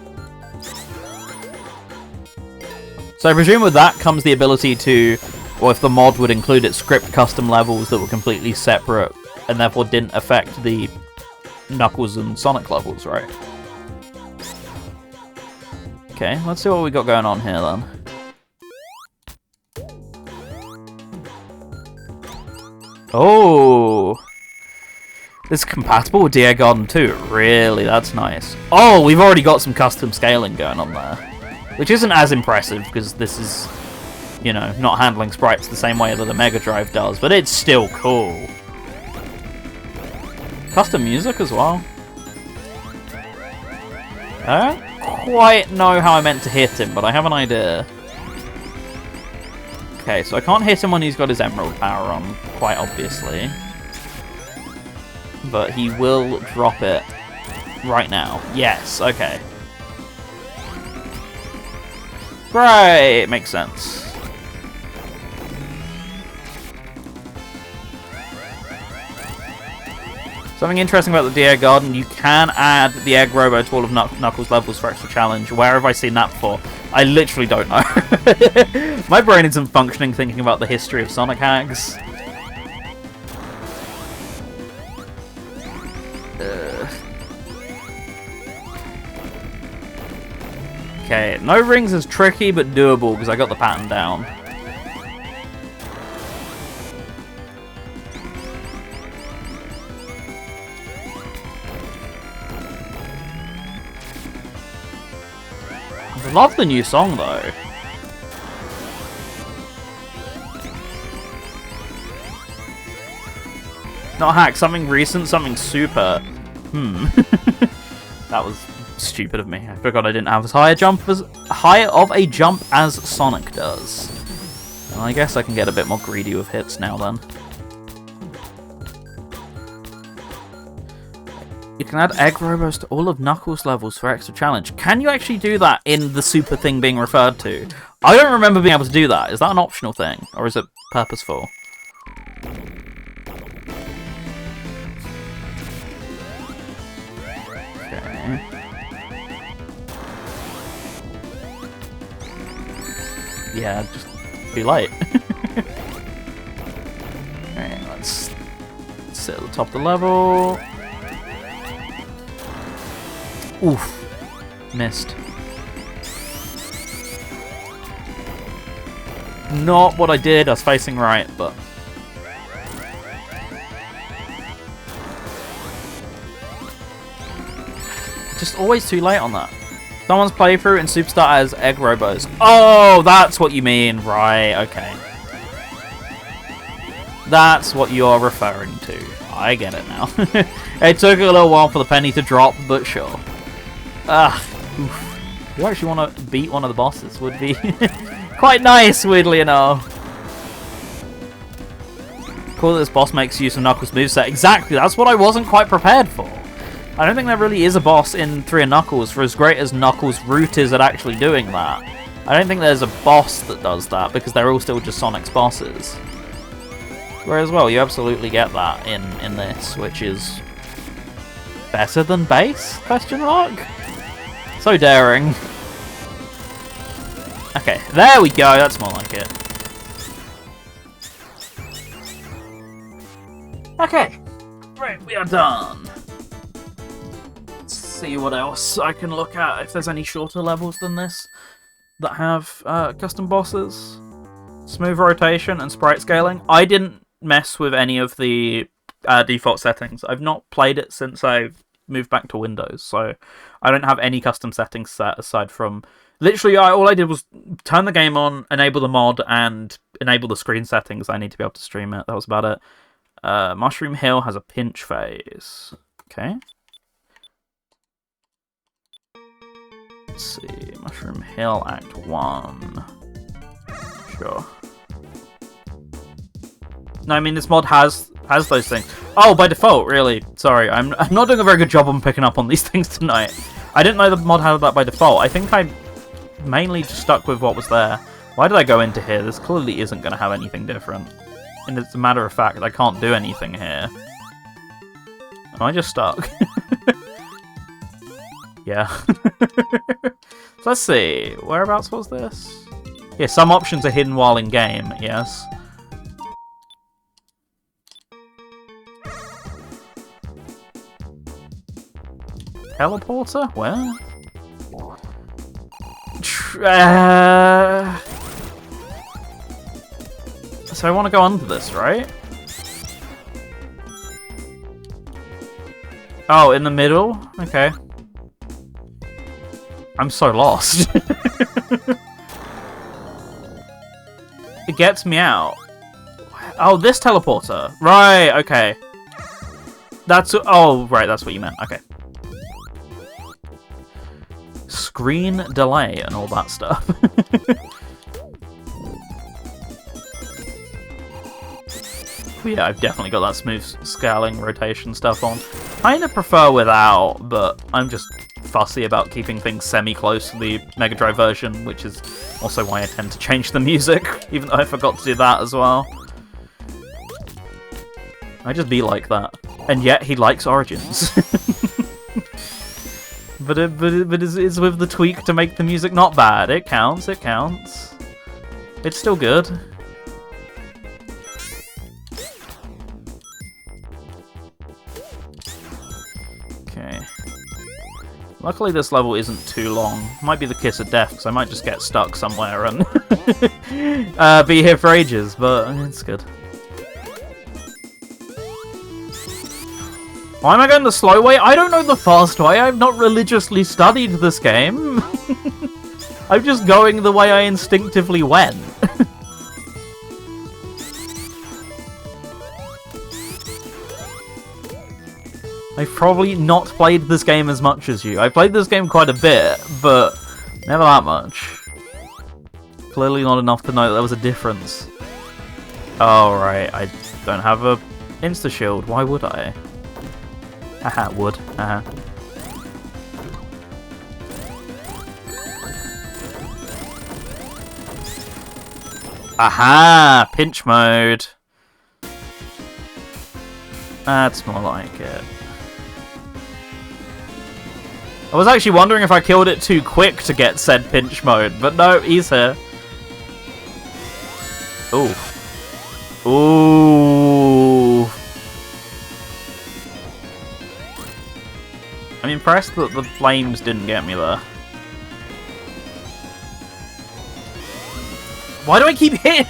So I presume with that comes the ability to, or if the mod would include it, script custom levels that were completely separate and therefore didn't affect the Knuckles and Sonic levels, right? Okay, let's see what we got going on here then. Oh! It's compatible with DA Garden 2. Really, that's nice. Oh, we've already got some custom scaling going on there. Which isn't as impressive, because this is, you know, not handling sprites the same way that the Mega Drive does, but it's still cool. Custom music as well. I don't quite know how I meant to hit him, but I have an idea. Okay, so I can't hit him when he's got his Emerald power on, quite obviously. But he will drop it right now. Yes, okay. Great, makes sense. Something interesting about the DA Garden, you can add the Egg Robo to all of Knuckles' levels for extra challenge. Where have I seen that before? I literally don't know. My brain isn't functioning thinking about the history of Sonic hacks. Okay, no rings is tricky but doable because I got the pattern down. I love the new song though. Not hack, something recent, something super. That was stupid of me. I forgot I didn't have as high of a jump as Sonic does. And I guess I can get a bit more greedy with hits now then. You can add egg robos to all of Knuckles levels for extra challenge. Can you actually do that in the super thing being referred to? I don't remember being able to do that. Is that an optional thing? Or is it purposeful? Okay. Yeah, just be late. Alright, let's sit at the top of the level. Oof. Missed. Not what I did, I was facing right, but... Just always too late on that. Someone's playthrough in Superstar as egg robos. Oh, that's what you mean. Right, okay. That's what you're referring to. I get it now. It took a little while for the penny to drop, but sure. Oof. You actually want to beat one of the bosses would be quite nice, weirdly enough. Cool that this boss makes use of Knuckles' moveset. Exactly, that's what I wasn't quite prepared for. I don't think there really is a boss in 3 of Knuckles, for as great as Knuckles' route is at actually doing that. I don't think there's a boss that does that, because they're all still just Sonic's bosses. Whereas, well, you absolutely get that in this, which is... better than base? Question mark? So daring. Okay, there we go, that's more like it. Okay, right, we are done. Let's see what else I can look at, if there's any shorter levels than this that have custom bosses. Smooth rotation and sprite scaling. I didn't mess with any of the default settings. I've not played it since I've moved back to Windows, so I don't have any custom settings set aside from... Literally, all I did was turn the game on, enable the mod, and enable the screen settings. I need to be able to stream it. That was about it. Mushroom Hill has a pinch phase. Okay. Let's see. Mushroom Hill Act 1. Sure. No, I mean, this mod has those things. Oh, by default, really. Sorry, I'm not doing a very good job on picking up on these things tonight. I didn't know the mod had that by default. I think I mainly just stuck with what was there. Why did I go into here? This clearly isn't going to have anything different. And as a matter of fact, I can't do anything here. Am I just stuck? Yeah. So let's see. Whereabouts was this? Yeah, some options are hidden while in game, yes. Teleporter? Where? So I want to go under this, right? Oh, in the middle? Okay. I'm so lost. It gets me out. Oh, this teleporter. Right, okay. That's... Oh, right, that's what you meant. Okay. Screen delay and all that stuff. Yeah, I've definitely got that smooth scaling rotation stuff on. Kinda prefer without, but I'm just fussy about keeping things semi-close to the Mega Drive version, which is also why I tend to change the music, even though I forgot to do that as well. I just be like that. And yet he likes Origins. But it's with the tweak to make the music not bad. It counts, it counts. It's still good. Okay. Luckily this level isn't too long. Might be the kiss of death, because I might just get stuck somewhere and be here for ages, but it's good. Why am I going the slow way? I don't know the fast way. I've not religiously studied this game. I'm just going the way I instinctively went. I've probably not played this game as much as you. I played this game quite a bit, but never that much. Clearly not enough to know that there was a difference. Oh, right. I don't have a insta-shield. Why would I? Haha, would. Haha. Aha! Pinch mode. That's more like it. I was actually wondering if I killed it too quick to get said pinch mode, but no, he's here. Ooh. Ooh. I'm impressed that the flames didn't get me there. Why do I keep hitting?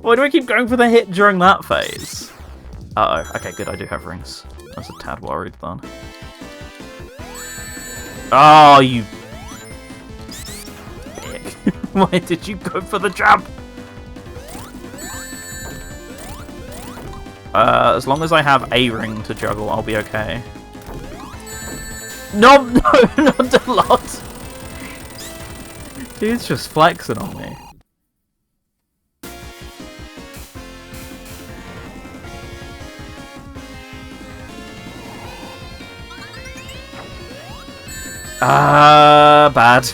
Why do I keep going for the hit during that phase? Uh-oh. Okay, good, I do have rings. I was a tad worried then. Oh, you... dick. Why did you go for the jump? As long as I have a ring to juggle, I'll be okay. No, no, not a lot. Dude's just flexing on me. Bad.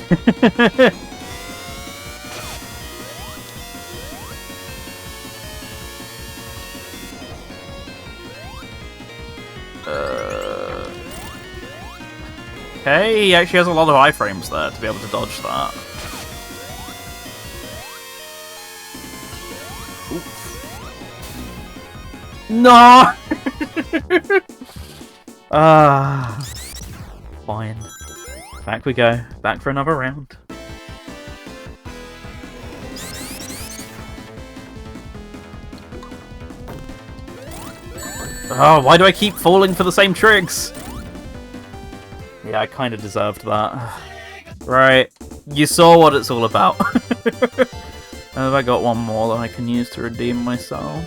Okay, he actually has a lot of iframes there to be able to dodge that. Oof. No! Fine. Back we go. Back for another round. Oh, why do I keep falling for the same tricks? Yeah, I kind of deserved that. Right, you saw what it's all about. Have I got one more that I can use to redeem myself?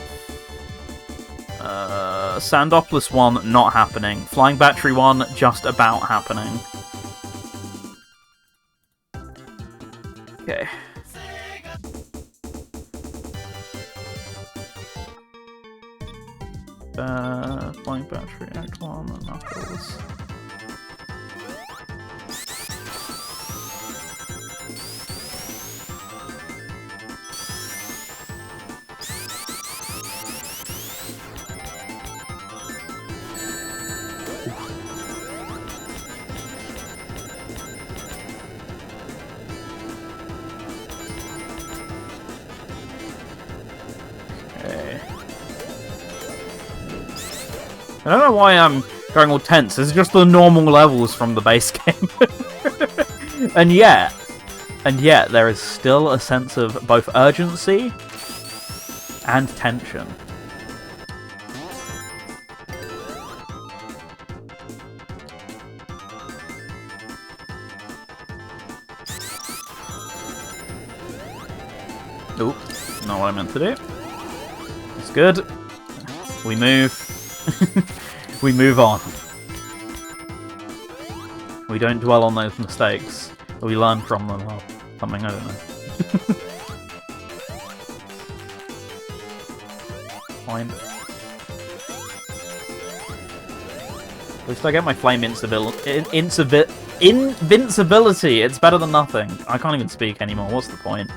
Sandopolis 1, not happening. Flying Battery 1, just about happening. Okay. Flying Battery, Act 1, and Knuckles. I don't know why I'm going all tense. It's just the normal levels from the base game. and yet, there is still a sense of both urgency and tension. Oop, not what I meant to do. It's good. We move. We move on. We don't dwell on those mistakes. We learn from them or something, I don't know. Fine. At least I get my flame invincibility. It's better than nothing. I can't even speak anymore. What's the point?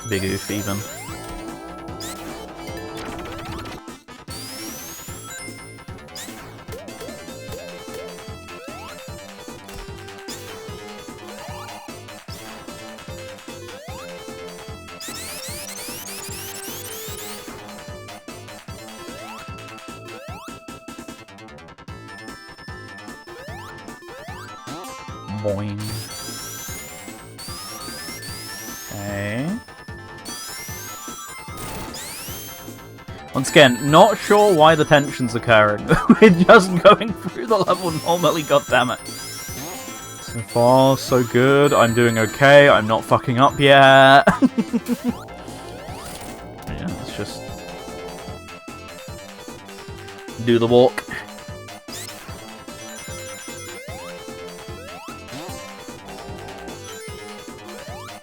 Big oof even. Boing. Okay. Once again, not sure why the tension's occurring. We're just going through the level normally, goddammit. So far, so good. I'm doing okay. I'm not fucking up yet. Yeah, let's just do the walk.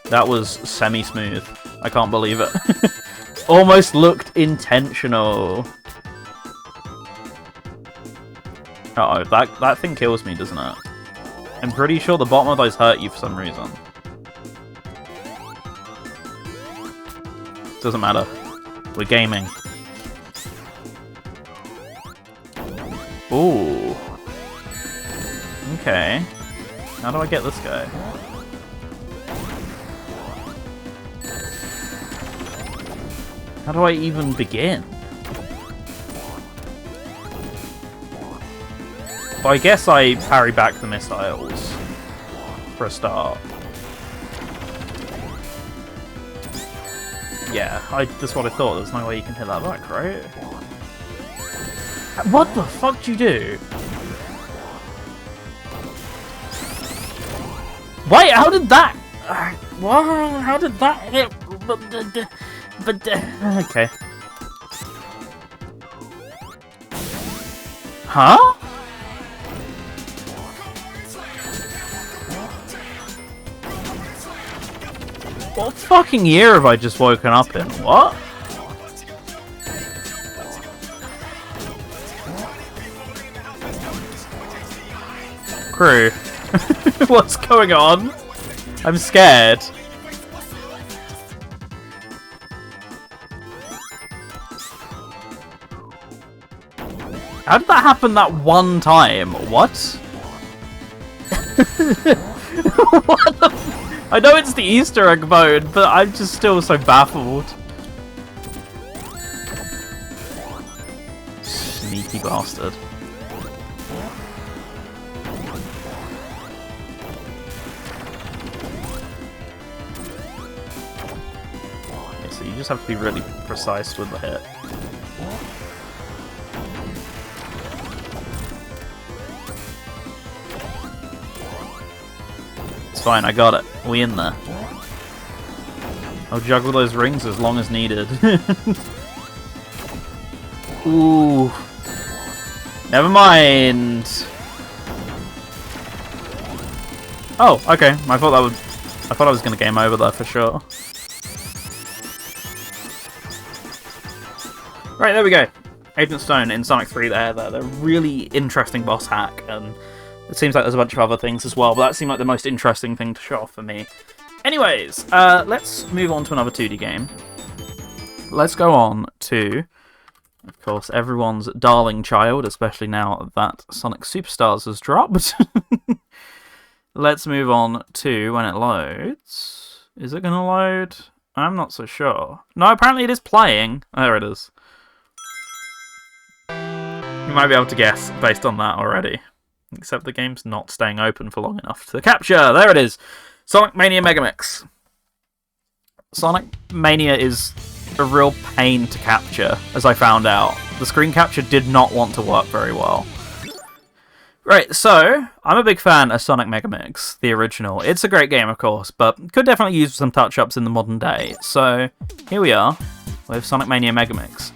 That was semi-smooth. I can't believe it. Almost looked intentional. Uh-oh, that thing kills me, doesn't it? I'm pretty sure the bottom of those hurt you for some reason. Doesn't matter. We're gaming. Ooh. Okay. How do I get this guy? How do I even begin? Well, I guess I parry back the missiles for a start. Yeah, that's what I thought. There's no way you can hit that back, right? What the fuck did you do? Wait, how did that... What? How did that hit... okay. Huh? What fucking year have I just woken up in? What? Crew. What's going on? I'm scared. How did that happen that one time? What? What the f— I know it's the Easter egg mode, but I'm just still so baffled. Sneaky bastard. Okay, so you just have to be really precise with the hit. Fine, I got it. We in there. I'll juggle those rings as long as needed. Ooh. Never mind. Oh, okay. I thought I was gonna game over there for sure. Right, there we go. Agent Stone in Sonic 3 there. They're a really interesting boss hack, and it seems like there's a bunch of other things as well, but that seemed like the most interesting thing to show off for me. Anyways, let's move on to another 2D game. Let's go on to, of course, everyone's darling child, especially now that Sonic Superstars has dropped. Let's move on to when it loads. Is it going to load? I'm not so sure. No, apparently it is playing. There it is. You might be able to guess based on that already. Except the game's not staying open for long enough to capture. There it is. Sonic Mania Megamix. Sonic Mania is a real pain to capture, as I found out. The screen capture did not want to work very well. Right, so, I'm a big fan of Sonic Megamix, the original. It's a great game, of course, but could definitely use some touch-ups in the modern day. So, here we are, with Sonic Mania Megamix.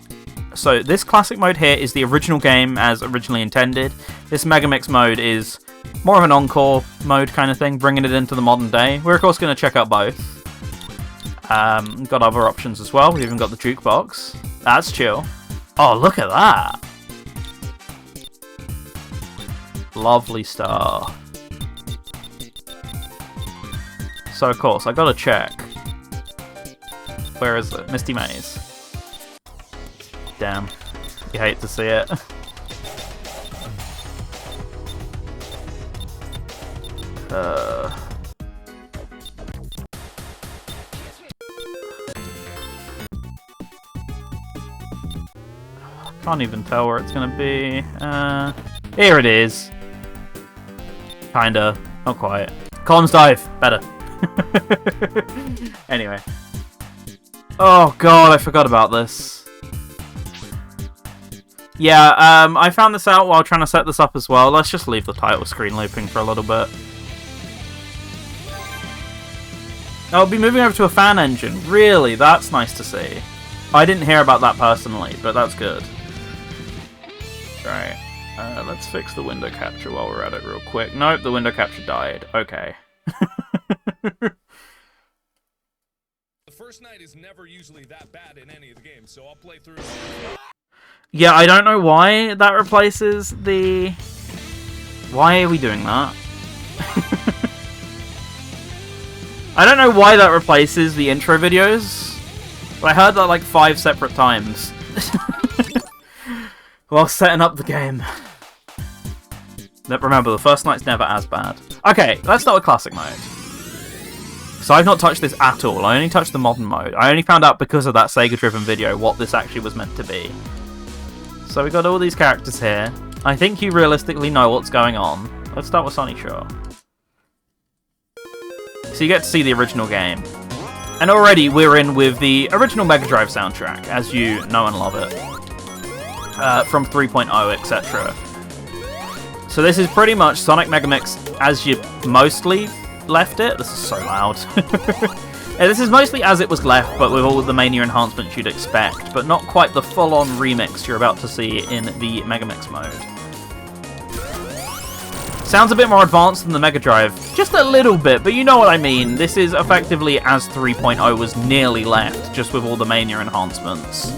So this classic mode here is the original game as originally intended. This Megamix mode is more of an encore mode kind of thing, bringing it into the modern day. We're of course going to check out both. Got other options as well. We've even got the jukebox. That's chill. Oh, look at that. Lovely stuff. So of course, I gotta check. Where is it? Misty Maze. Damn. You hate to see it. Can't even tell where it's gonna be. Here it is. Kinda. Not quite. Columns dive. Better. Anyway. Oh god, I forgot about this. Yeah, I found this out while trying to set this up as well. Let's just leave the title screen looping for a little bit. I'll be moving over to a fan engine. Really? That's nice to see. I didn't hear about that personally, but that's good. Right. Let's fix the window capture while we're at it real quick. Nope, the window capture died. Okay. The first night is never usually that bad in any of the games, so I'll play through. Yeah, I don't know why that replaces the... Why are we doing that? I don't know why that replaces the intro videos, but I heard that like 5 separate times while setting up the game. Remember, the first night's never as bad. Okay, let's start with classic mode. So I've not touched this at all. I only touched the modern mode. I only found out because of that Sega-driven video what this actually was meant to be. So we got all these characters here. I think you realistically know what's going on. Let's start with Sonny Shaw. So you get to see the original game. And already we're in with the original Mega Drive soundtrack, as you know and love it. From 3.0, etc. So this is pretty much Sonic Mega Mix as you mostly left it. This is so loud. Yeah, this is mostly as it was left, but with all of the Mania enhancements you'd expect, but not quite the full-on remix you're about to see in the Mega Mix mode. Sounds a bit more advanced than the Mega Drive. Just a little bit, but you know what I mean. This is effectively as 3.0 was nearly left, just with all the Mania enhancements.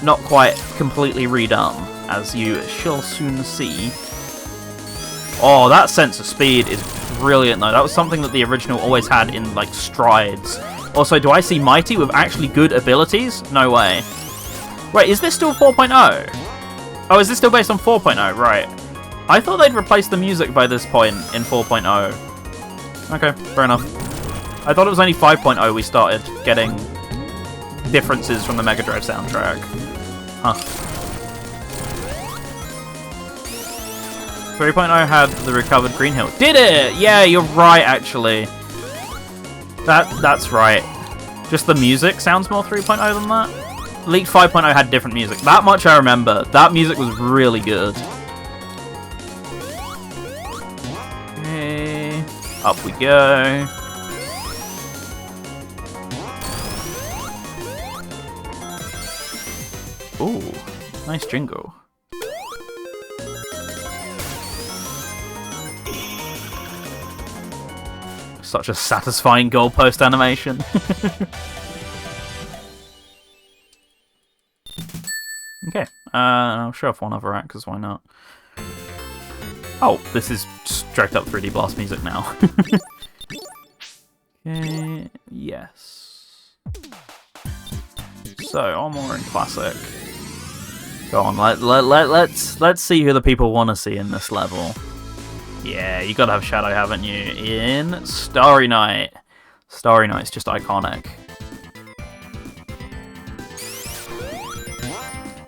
Not quite completely redone, as you shall soon see. Oh, that sense of speed is brilliant, though. That was something that the original always had in, like, strides. Also, do I see Mighty with actually good abilities? No way. Wait, is this still 4.0? Oh, is this still based on 4.0? Right. I thought they'd replaced the music by this point in 4.0. Okay, fair enough. I thought it was only 5.0 we started getting differences from the Mega Drive soundtrack. Huh. 3.0 had the recovered Green Hill. Did it? Yeah, you're right, actually. That's right. Just the music sounds more 3.0 than that. Leaked 5.0 had different music. That much I remember. That music was really good. Okay. Up we go. Ooh, nice jingle. Such a satisfying goalpost animation. Okay, I'll show off one other act, because why not? Oh, this is straight up 3D Blast music now. Okay, yes. So, Armor in Classic. Go on, let's see who the people want to see in this level. Yeah, you gotta have Shadow, haven't you? In Starry Night. Starry Night's just iconic.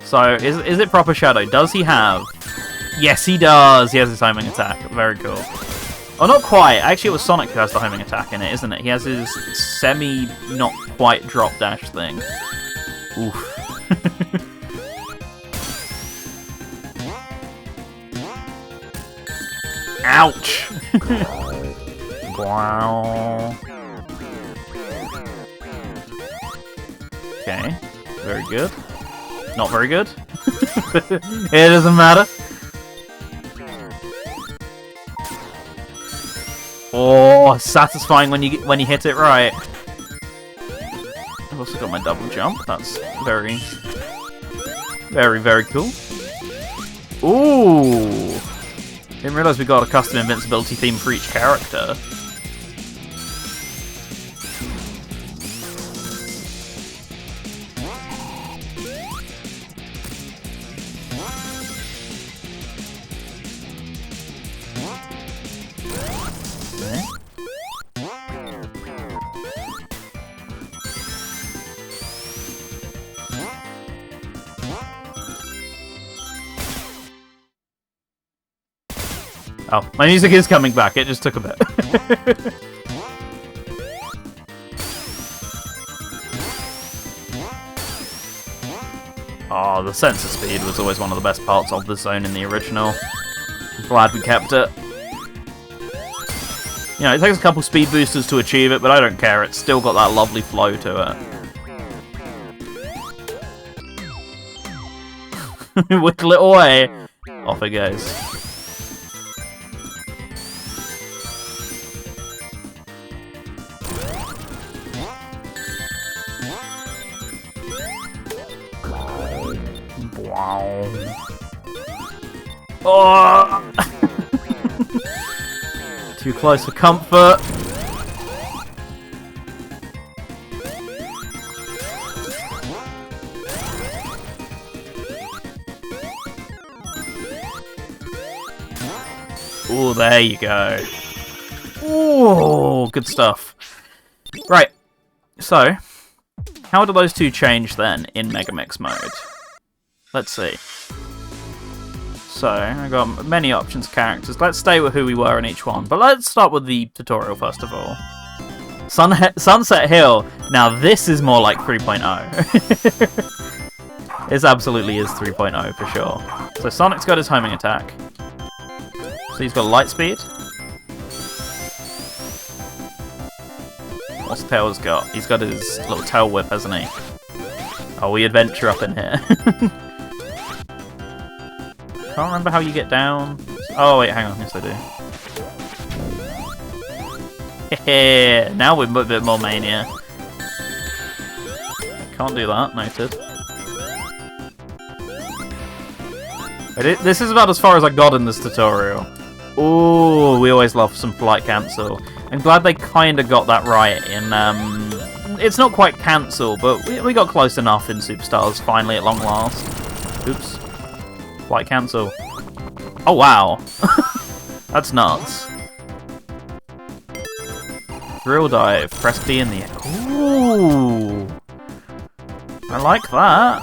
So, is it proper Shadow? Does he have... Yes, he does! He has his homing attack. Very cool. Oh, not quite. Actually, it was Sonic who has the homing attack in it, isn't it? He has his semi-not-quite drop dash thing. Oof. Ouch! Wow. Okay, very good. Not very good. It doesn't matter. Oh, satisfying when you hit it right. I've also got my double jump. That's very, very, very cool. Ooh. Didn't realise we got a custom invincibility theme for each character. Oh, my music is coming back. It just took a bit. Oh, the sense of speed was always one of the best parts of the zone in the original. I'm glad we kept it. You know, it takes a couple speed boosters to achieve it, but I don't care. It's still got that lovely flow to it. Wiggle it away. Off it goes. Wow. Oh! Too close for comfort. Oh, there you go. Oh, good stuff. Right. So, how do those two change then in Megamix mode? Let's see. So, I've got many options characters. Let's stay with who we were in each one. But let's start with the tutorial first of all. Sunset Hill. Now this is more like 3.0. This absolutely is 3.0 for sure. So Sonic's got his homing attack. So he's got light speed. What's Tails got? He's got his little tail whip, hasn't he? Oh, we adventure up in here. Can't remember how you get down. Oh wait, hang on. Yes, I do. Now we're a bit more mania. Can't do that. Noted. This is about as far as I got in this tutorial. Ooh, we always love some flight cancel. I'm glad they kind of got that right in. It's not quite cancel, but we got close enough in Superstars finally at long last. Oops. Flight cancel. Oh wow. That's nuts. Thrill dive. Press B in the air. Ooh. I like that.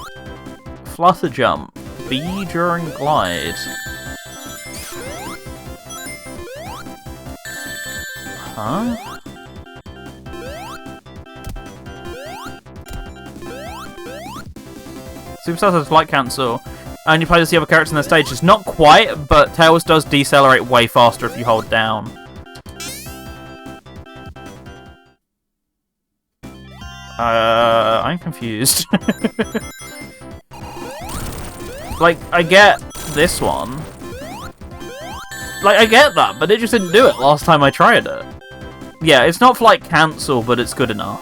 Flutter jump. B during glide. Huh? Superstars has flight cancel. And you play as the other characters in the stage. It's not quite, but Tails does decelerate way faster if you hold down. I'm confused. Like, I get this one. Like, I get that, but it just didn't do it last time I tried it. Yeah, it's not flight cancel, but it's good enough.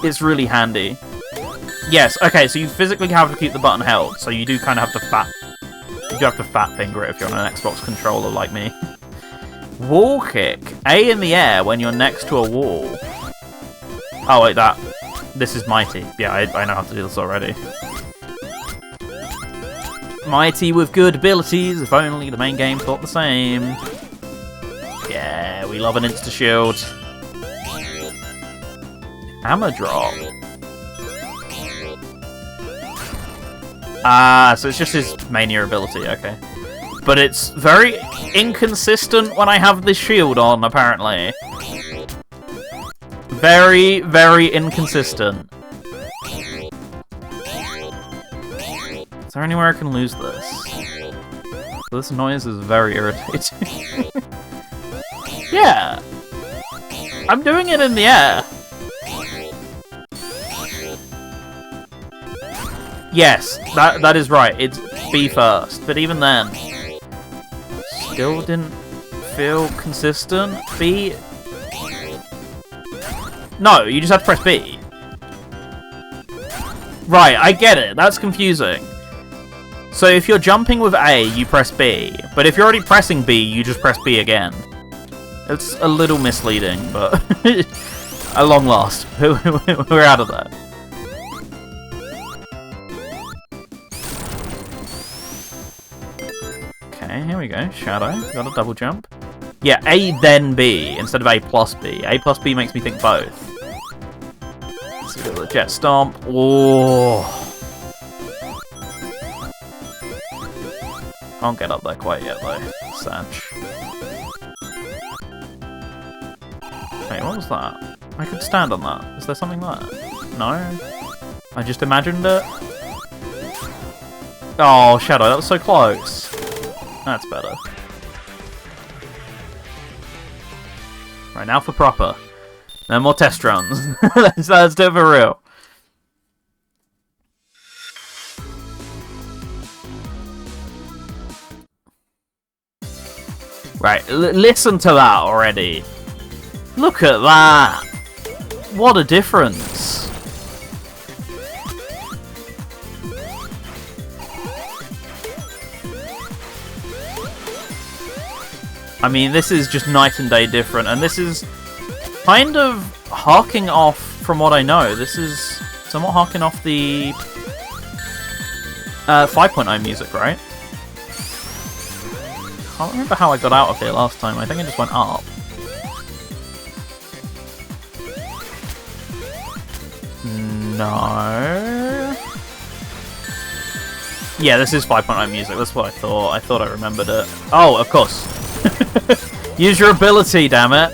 It's really handy. Yes, okay, so you physically have to keep the button held, so you do kind of have to fat finger it if you're on an Xbox controller like me. Wall kick. A in the air when you're next to a wall. Oh wait, this is Mighty. Yeah, I know how to do this already. Mighty with good abilities, if only the main game thought the same. Yeah, we love an insta-shield. Hammer drop. Ah, so it's just his mania ability, okay. But it's very inconsistent when I have this shield on, apparently. Very, very inconsistent. Is there anywhere I can lose this? This noise is very irritating. Yeah! I'm doing it in the air! Yes, that is right. It's B first, but even then, still didn't feel consistent. B. No, you just have to press B. Right, I get it. That's confusing. So if you're jumping with A, you press B, but if you're already pressing B, you just press B again. It's a little misleading, but at long last, we're out of that. Okay, here we go. Shadow. Got a double jump. Yeah, A then B instead of A plus B. A plus B makes me think both. Let's go with the jet stomp. Oh. Can't get up there quite yet though. Sanch. Wait, what was that? I could stand on that. Is there something there? No? I just imagined it? Oh, Shadow, that was so close. That's better. Right, now for proper. No more test runs. let's do it for real. Right, listen to that already. Look at that. What a difference. I mean, this is just night and day different, and this is kind of harking off from what I know. This is somewhat harking off the 5.0 music, right? I can't remember how I got out of here last time. I think I just went up. No. Yeah, this is 5.0 music. That's what I thought. I thought I remembered it. Oh, of course. Use your ability, damn it.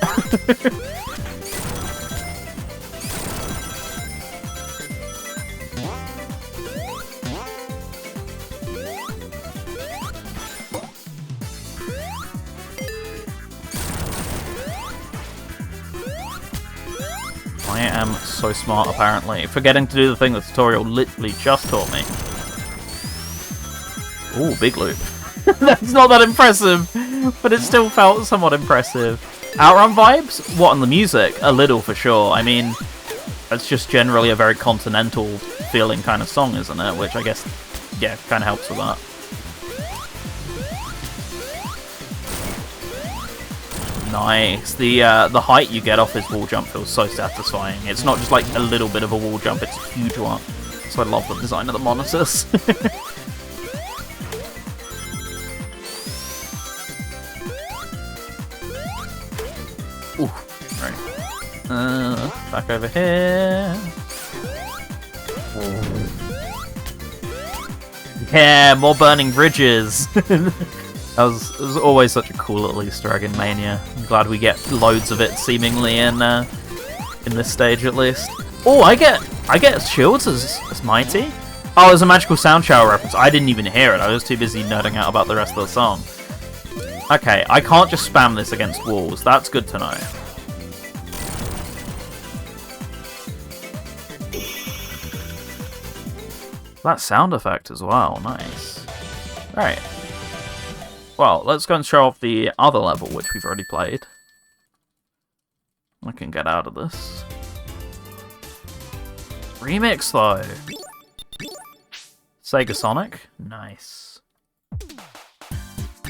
I am so smart, apparently. Forgetting to do the thing the tutorial literally just taught me. Ooh, big loop. That's not that impressive, but it still felt somewhat impressive. Outrun vibes? What, on the music? A little, for sure. I mean, it's just generally a very continental feeling kind of song, isn't it? Which I guess, yeah, kind of helps with that. Nice. The height you get off this wall jump feels so satisfying. It's not just like a little bit of a wall jump, it's a huge one. So I love the design of the monitors. Ooh, right. Back over here. Yeah, more burning bridges. It was always such a cool little Easter egg in Mania. I'm glad we get loads of it, seemingly, in this stage at least. Oh, I get shields as mighty. Oh, there's a magical sound shower reference. I didn't even hear it. I was too busy nerding out about the rest of the song. Okay, I can't just spam this against walls. That's good to know. That sound effect as well. Nice. Right. Well, let's go and show off the other level, which we've already played. I can get out of this. Remix, though. Sega Sonic. Nice.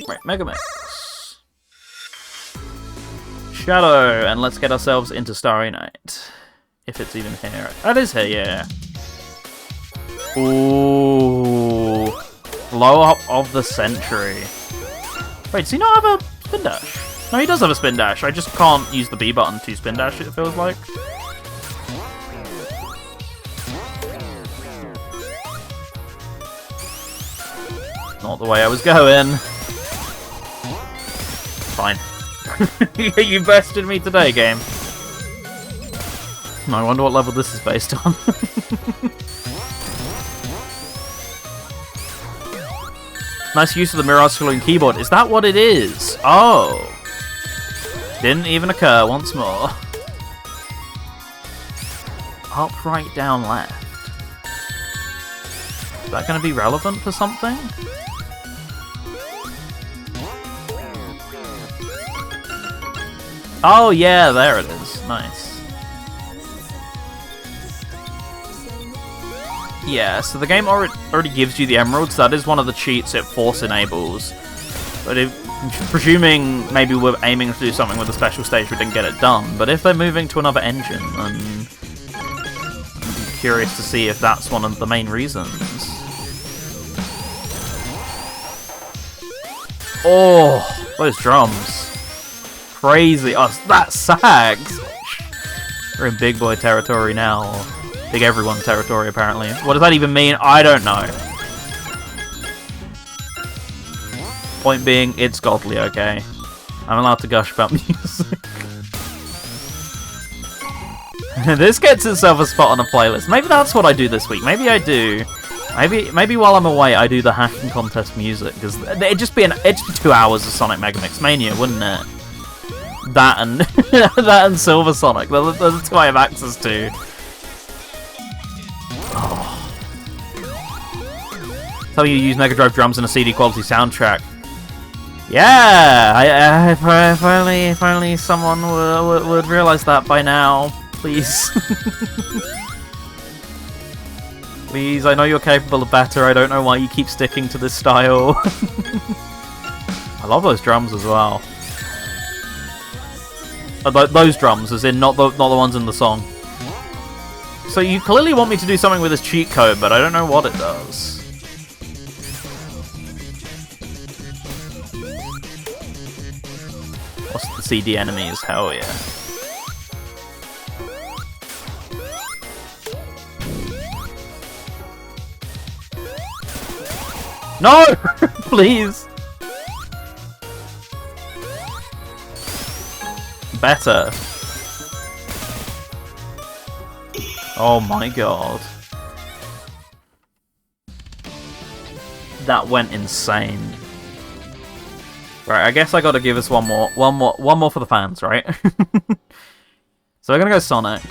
Right, Mega Mix. Shadow, and let's get ourselves into Starry Night. If it's even here. That is here, yeah. Ooh. Blow up of the century. Wait, does he not have a spin dash? No, he does have a spin dash. I just can't use the B button to spin dash, it feels like. Not the way I was going. Fine. You bested me today, game. I wonder what level this is based on. Nice use of the mirror scrolling keyboard. Is that what it is? Oh. Didn't even occur once more. Up, right, down, left. Is that going to be relevant for something? Oh yeah, there it is. Nice. Yeah, so the game already gives you the emeralds. That is one of the cheats it force enables. But presuming maybe we're aiming to do something with a special stage, we didn't get it done. But if they're moving to another engine, then I'm curious to see if that's one of the main reasons. Oh, those drums. Crazy. Oh, that sags. We're in big boy territory now. Or big everyone territory, apparently. What does that even mean? I don't know. Point being, it's godly, okay? I'm allowed to gush about music. This gets itself a spot on a playlist. Maybe that's what I do this week. Maybe I do. Maybe while I'm away, I do the hacking contest music, because it'd just be 2 hours of Sonic Mega Mix Mania, wouldn't it? That and that and Silver Sonic. Those are the two I have access to. Oh. Tell you use Mega Drive drums in a CD quality soundtrack. Yeah, I finally someone would realize that by now. Please. Please, I know you're capable of better. I don't know why you keep sticking to this style. I love those drums as well. Those drums, as in not the ones in the song. So you clearly want me to do something with this cheat code, but I don't know what it does. What's the CD enemies? Hell yeah. No! Please! Better. Oh my god. That went insane. Right, I guess I gotta give us one more for the fans, right? So we're gonna go Sonic.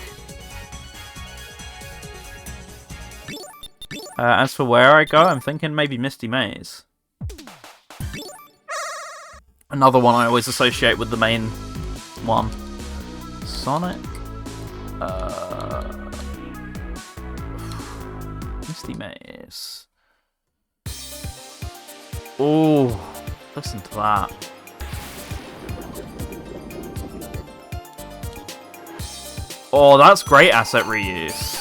As for where I go, I'm thinking maybe Misty Maze. Another one I always associate with the main one. Sonic. Misty Maze. Oh, listen to that. Oh, that's great asset reuse.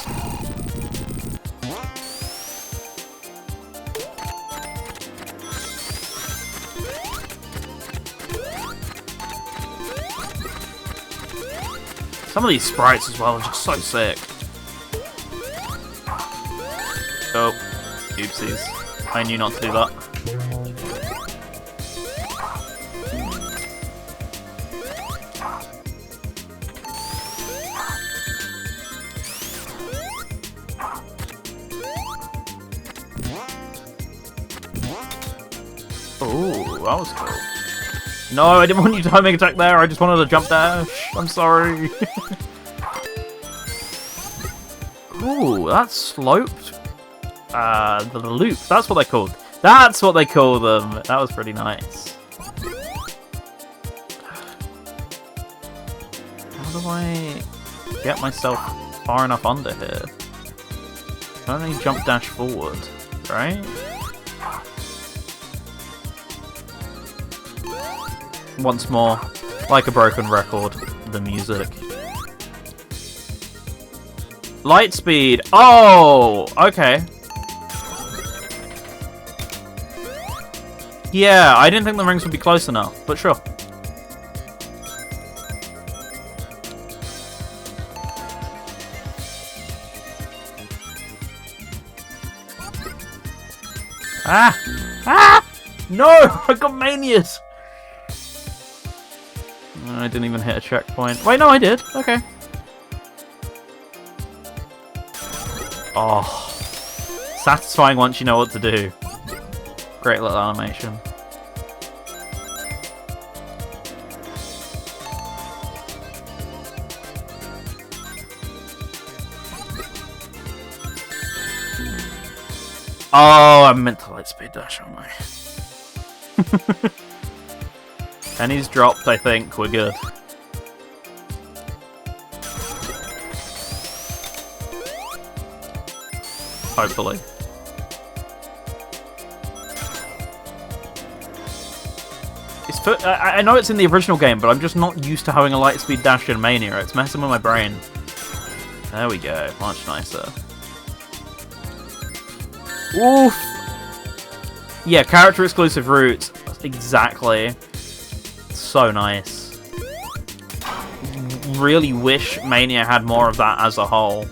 Some of these sprites as well are just so sick. Oh, oopsies. I knew not to do that. Oh, that was cool. No, I didn't want you to timing attack there, I just wanted a jump dash. I'm sorry. Ooh, that's sloped. The loop, that's what they called. That's what they call them. That was pretty nice. How do I get myself far enough under here? I only jump dash forward, right? Once more, like a broken record, the music. Light speed. Oh, okay. Yeah, I didn't think the rings would be close enough, but sure. Ah! Ah! No! I got manias! I didn't even hit a checkpoint. Wait, no, I did. Okay. Oh. Satisfying once you know what to do. Great little animation. Oh, I meant to light speed dash, aren't I? Penny's dropped, I think. We're good. Hopefully. I know it's in the original game, but I'm just not used to having a light speed dash in Mania. It's messing with my brain. There we go. Much nicer. Oof! Yeah, character exclusive routes. Exactly. So nice. Really wish Mania had more of that as a whole.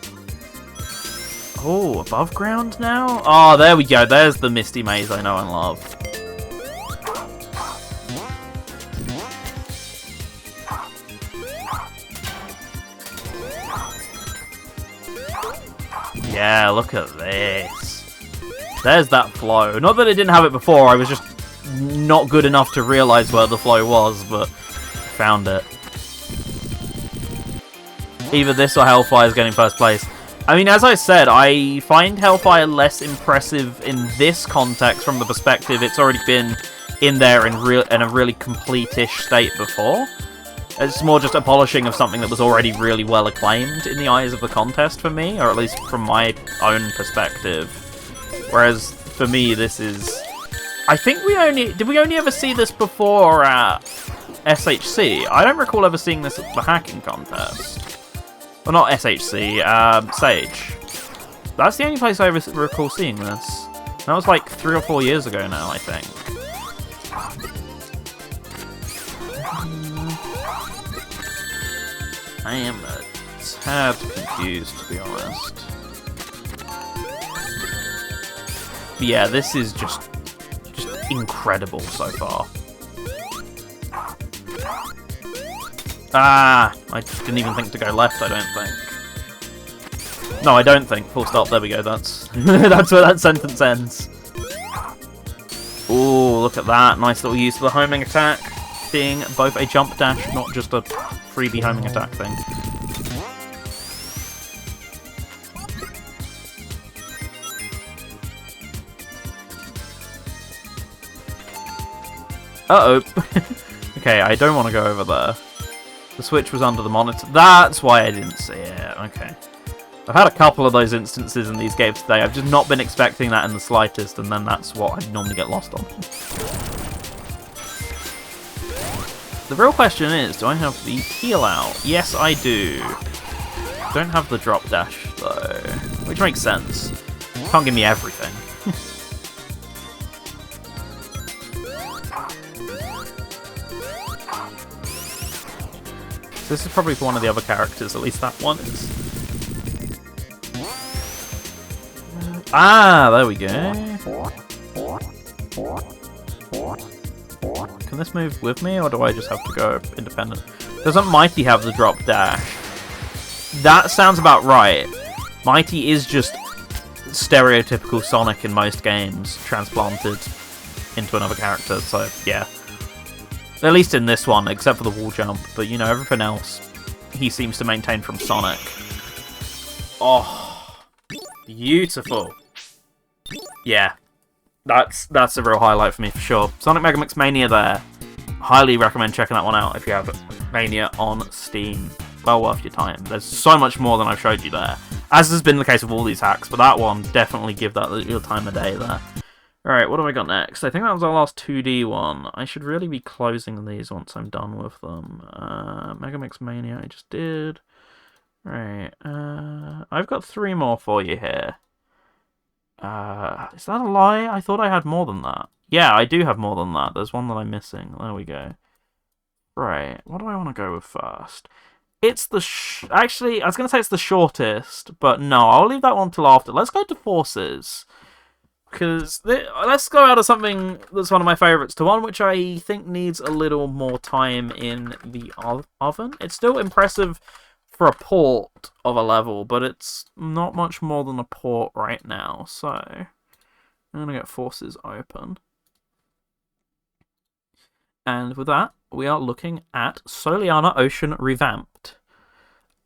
Oh, above ground now? Oh, there we go. There's the Misty Maze I know and love. Yeah, look at this. There's that flow. Not that it didn't have it before, I was just not good enough to realise where the flow was, but found it. Either this or Hellfire's getting first place. I mean, as I said, I find Hellfire less impressive in this context from the perspective it's already been in there in a really complete-ish state before. It's more just a polishing of something that was already really well acclaimed in the eyes of the contest for me, or at least from my own perspective. Whereas, for me, this is... I think did we only ever see this before at SHC? I don't recall ever seeing this at the hacking contest. Well, not SHC, Sage. That's the only place I recall seeing this. That was like 3 or 4 years ago now, I think. I am a tad confused, to be honest. But yeah, this is just incredible so far. Ah, I just didn't even think to go left, I don't think. No, I don't think. Full stop, there we go, that's that's where that sentence ends. Ooh, look at that. Nice little use of the homing attack. Being both a jump dash, not just a freebie homing attack thing. Uh-oh. Okay, I don't want to go over there. The switch was under the monitor. That's why I didn't see it. Okay. I've had a couple of those instances in these games today. I've just not been expecting that in the slightest, and then that's what I normally get lost on. The real question is, do I have the heal out? Yes, I do. Don't have the drop dash, though. Which makes sense. Can't give me everything. This is probably for one of the other characters, at least that one is. Ah, there we go. Can this move with me, or do I just have to go independent? Doesn't Mighty have the drop dash? That sounds about right. Mighty is just stereotypical Sonic in most games, transplanted into another character, so yeah. At least in this one, except for the wall jump, but you know, everything else he seems to maintain from Sonic. Oh, beautiful. Yeah, that's a real highlight for me for sure. Sonic Mega Mix Mania there. Highly recommend checking that one out if you have Mania on Steam. Well worth your time. There's so much more than I've showed you there, as has been the case with all these hacks, but that one, definitely give that your time of day there. Alright, what have I got next? I think that was our last 2D one. I should really be closing these once I'm done with them. Mega Mix Mania I just did. Right, I've got 3 more for you here. Is that a lie? I thought I had more than that. Yeah, I do have more than that. There's one that I'm missing. There we go. Right, what do I want to go with first? It's the actually, I was going to say it's the shortest, but no, I'll leave that one till after. Let's go to Forces. Because let's go out of something that's one of my favourites to one which I think needs a little more time in the oven. It's still impressive for a port of a level, but it's not much more than a port right now. So I'm going to get Forces open. And with that, we are looking at Soliana Ocean Revamped.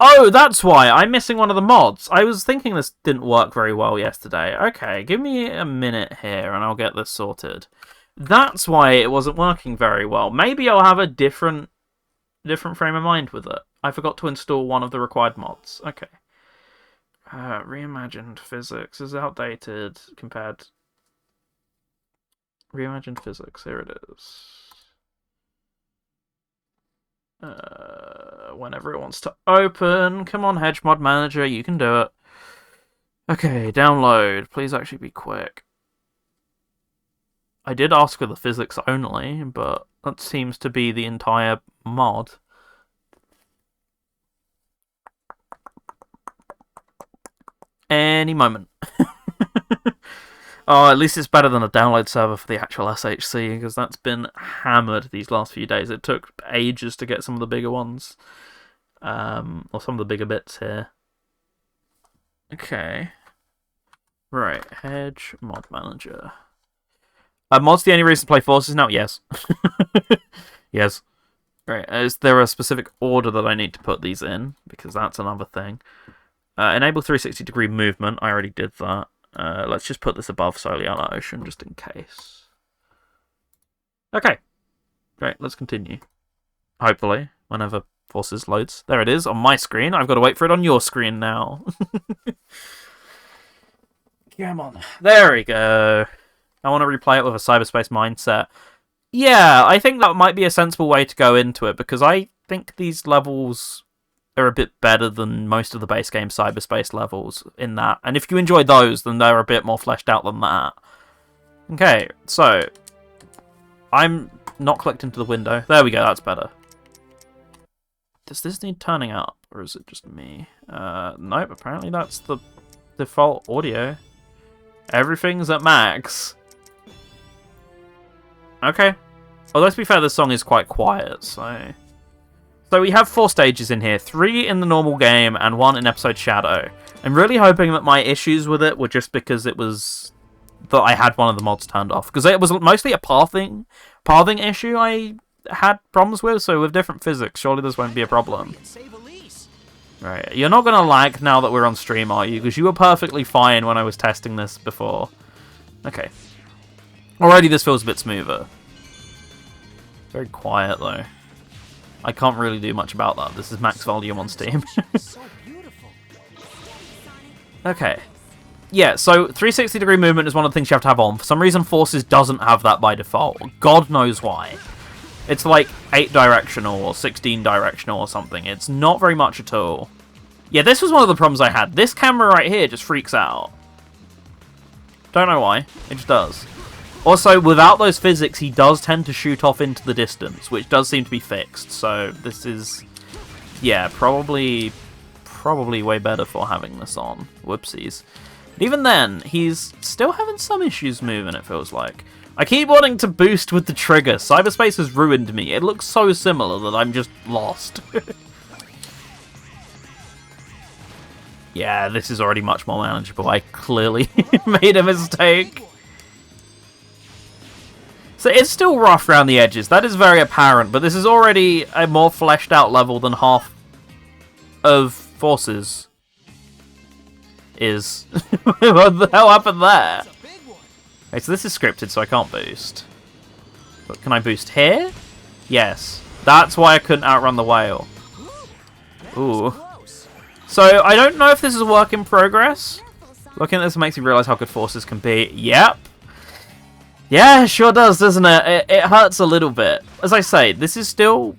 Oh, that's why! I'm missing one of the mods. I was thinking this didn't work very well yesterday. Okay, give me a minute here and I'll get this sorted. That's why it wasn't working very well. Maybe I'll have a different frame of mind with it. I forgot to install one of the required mods. Okay. Reimagined physics is outdated compared... Reimagined physics, here it is. Whenever it wants to open. Come on, Hedge Mod Manager, you can do it. Okay, download. Please actually be quick. I did ask for the physics only, but that seems to be the entire mod. Any moment. Oh, at least it's better than a download server for the actual SHC, because that's been hammered these last few days. It took ages to get some of the bigger ones, or some of the bigger bits here. Okay. Right, Hedge, Mod Manager. Mod's the only reason to play Forces now? Yes. Yes. Right, is there a specific order that I need to put these in? Because that's another thing. Enable 360-degree movement. I already did that. Let's just put this above Soliana Ocean, just in case. Okay. Great, let's continue. Hopefully, whenever Forces loads. There it is, on my screen. I've got to wait for it on your screen now. Come on. There we go. I want to replay it with a cyberspace mindset. Yeah, I think that might be a sensible way to go into it, because I think these levels are a bit better than most of the base game cyberspace levels in that. And if you enjoy those, then they're a bit more fleshed out than that. Okay, so I'm not clicked into the window. There we go, that's better. Does this need turning up, or is it just me? Nope, apparently that's the default audio. Everything's at max. Okay. Well, let's be fair, this song is quite quiet, so... So we have 4 stages in here, 3 in the normal game and 1 in Episode Shadow. I'm really hoping that my issues with it were just because it was... that I had one of the mods turned off. Because it was mostly a pathing issue I had problems with, so with different physics, surely this won't be a problem. Right, you're not going to lag now that we're on stream, are you? Because you were perfectly fine when I was testing this before. Okay. Already this feels a bit smoother. Very quiet, though. I can't really do much about that. This is max volume on Steam. Okay. Yeah, so 360-degree movement is one of the things you have to have on. For some reason, Forces doesn't have that by default. God knows why. It's like 8-directional or 16-directional or something. It's not very much at all. Yeah, this was one of the problems I had. This camera right here just freaks out. Don't know why. It just does. Also, without those physics, he does tend to shoot off into the distance, which does seem to be fixed. So this is, yeah, probably way better for having this on. Whoopsies. But even then, he's still having some issues moving, it feels like. I keep wanting to boost with the trigger. Cyberspace has ruined me. It looks so similar that I'm just lost. Yeah, this is already much more manageable. I clearly made a mistake. So it's still rough around the edges. That is very apparent, but this is already a more fleshed out level than half of Forces is. What the hell happened there? Okay, so this is scripted, so I can't boost. But can I boost here? Yes. That's why I couldn't outrun the whale. Ooh. So, I don't know if this is a work in progress. Looking at this makes me realise how good Forces can be. Yep. Yeah, it sure does, doesn't it? It hurts a little bit. As I say, this is still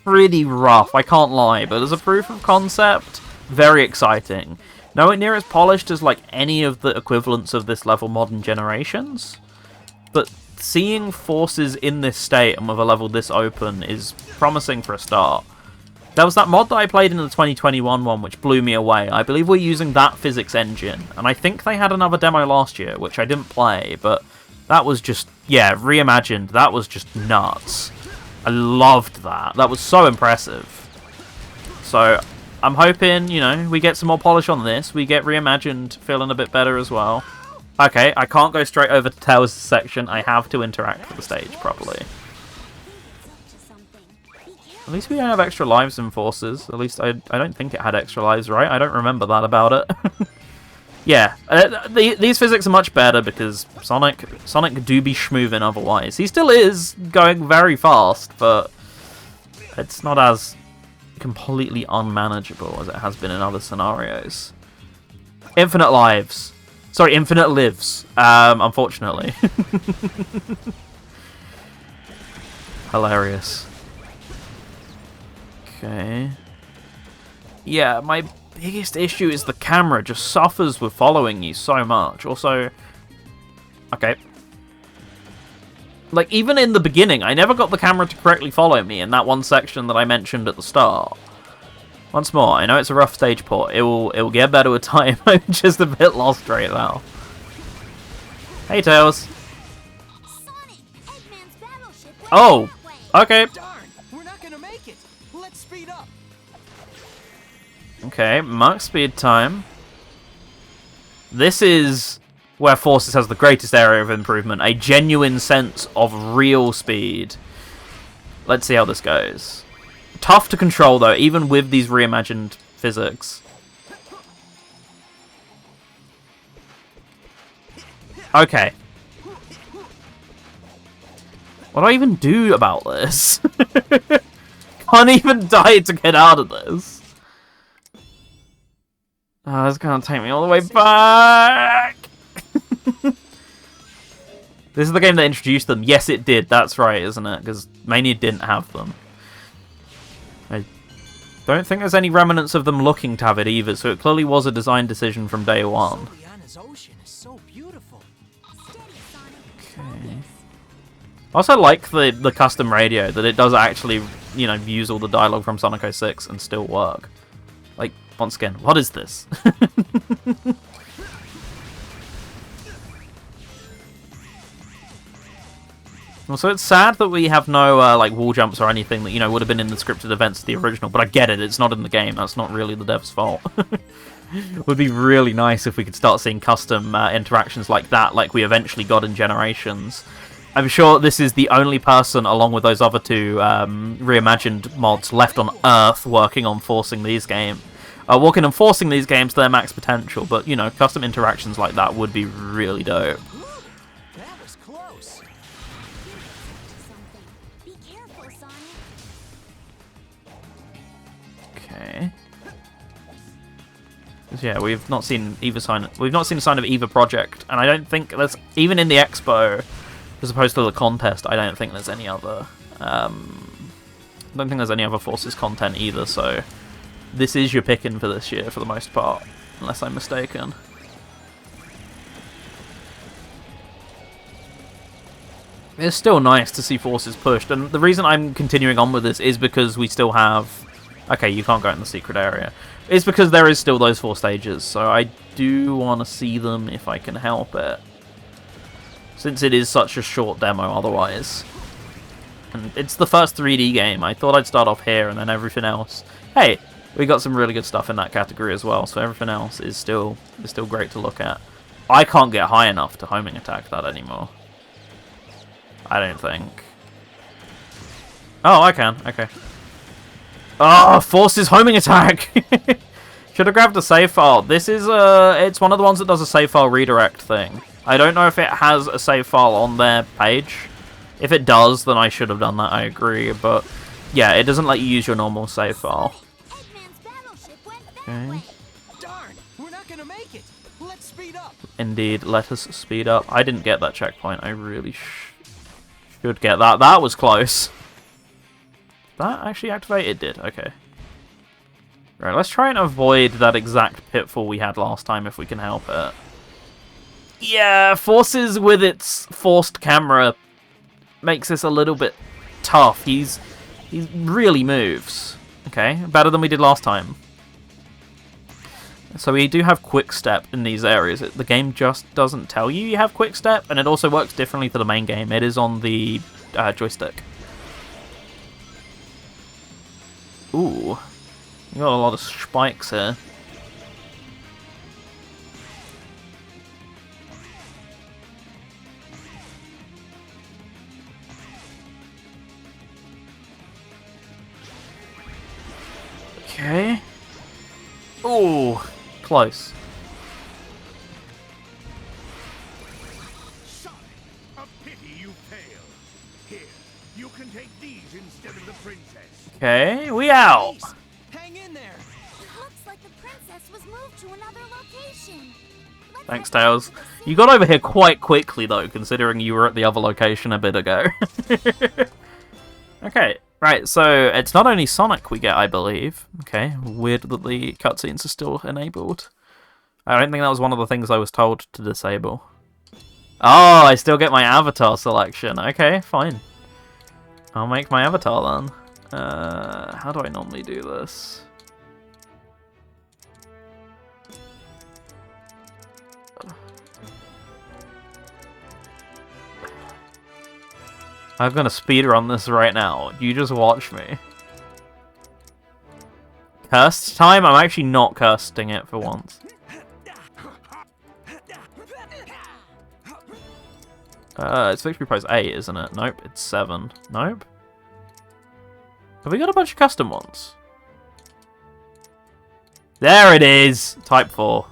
pretty rough, I can't lie. But as a proof of concept, very exciting. Nowhere near as polished as like any of the equivalents of this level modern generations. But seeing Forces in this state and with a level this open is promising for a start. There was that mod that I played in the 2021 one which blew me away. I believe we're using that physics engine. And I think they had another demo last year, which I didn't play, but that was just, yeah, reimagined. That was just nuts. I loved that. That was so impressive. So, I'm hoping, you know, we get some more polish on this. We get reimagined feeling a bit better as well. Okay, I can't go straight over to Tails' section. I have to interact with the stage properly. At least we don't have extra lives in Forces. At least I don't think it had extra lives, right? I don't remember that about it. Yeah, these physics are much better because Sonic do be schmoovin' otherwise. He still is going very fast, but it's not as completely unmanageable as it has been in other scenarios. Infinite lives. Sorry, infinite lives, unfortunately. Hilarious. Okay. Yeah, my biggest issue is the camera just suffers with following you so much. Also, okay. Like, even in the beginning, I never got the camera to correctly follow me in that one section that I mentioned at the start. Once more, I know it's a rough stage port. It will get better with time. I'm just a bit lost right now. Hey, Tails. Oh, okay. Okay, max speed time. This is where Forces has the greatest area of improvement. A genuine sense of real speed. Let's see how this goes. Tough to control, though, even with these reimagined physics. Okay. What do I even do about this? Can't even die to get out of this. Oh, it's gonna take me all the way back. This is the game that introduced them. Yes, it did. That's right, isn't it? Because Mania didn't have them. I don't think there's any remnants of them looking to have it either, so it clearly was a design decision from day one. Okay. I also like the custom radio, that it does actually, you know, use all the dialogue from Sonic 06 and still work. Like, once again, what is this? Also, it's sad that we have no, like, wall jumps or anything that, you know, would have been in the scripted events of the original, but I get it, it's not in the game, that's not really the dev's fault. It would be really nice if we could start seeing custom interactions like that, like we eventually got in Generations. I'm sure this is the only person, along with those other two reimagined mods, left on Earth working on forcing these games. Working on forcing these games to their max potential, but, you know, custom interactions like that would be really dope. That was close. Be careful, Sonic. Okay. Yeah, we've not seen either sign. We've not seen a sign of either project, and I don't think there's even in the expo, as opposed to the contest. I don't think there's any other. I don't think there's any other Forces content either. So this is your picking for this year for the most part, unless I'm mistaken. It's still nice to see Forces pushed, and the reason I'm continuing on with this is because we still have. Okay, you can't go in the secret area. It's because there is still those 4 stages, so I do want to see them if I can help it. Since it is such a short demo otherwise. And it's the first 3D game. I thought I'd start off here and then everything else. Hey, we got some really good stuff in that category as well, so everything else is still great to look at. I can't get high enough to homing attack that anymore. I don't think. Oh, I can. Okay. Oh, Forces homing attack! Should have grabbed a save file. This is it's one of the ones that does a save file redirect thing. I don't know if it has a save file on their page. If it does, then I should have done that, I agree. But yeah, it doesn't let you use your normal save file. Okay. Darn, we're not gonna make it. Let's speed up. Indeed, let us speed up. I didn't get that checkpoint. I really should get that. That was close. That actually activate? It did, okay. Right, let's try and avoid that exact pitfall we had last time if we can help it. Yeah, Forces with its forced camera makes this a little bit tough. He really moves. Okay, better than we did last time. So we do have quick step in these areas. The game just doesn't tell you have quick step, and it also works differently to the main game. It is on the joystick. Ooh, you got a lot of spikes here. Okay. Ooh, close. Sonic, a pity you failed. Here, you can take these instead of the princess. Okay, we out. Hang in there. Looks like the princess was moved to another location. Thanks, Tails. You got over here quite quickly, though, considering you were at the other location a bit ago. Okay, right, so it's not only Sonic we get, I believe. Okay, weird that the cutscenes are still enabled. I don't think that was one of the things I was told to disable. Oh, I still get my avatar selection. Okay, fine. I'll make my avatar then. How do I normally do this? I'm gonna speedrun this right now. You just watch me. Cursed time? I'm actually not cursing it for once. Its victory price 8, isn't it? Nope, it's 7. Nope. Have we got a bunch of custom ones? There it is! Type 4.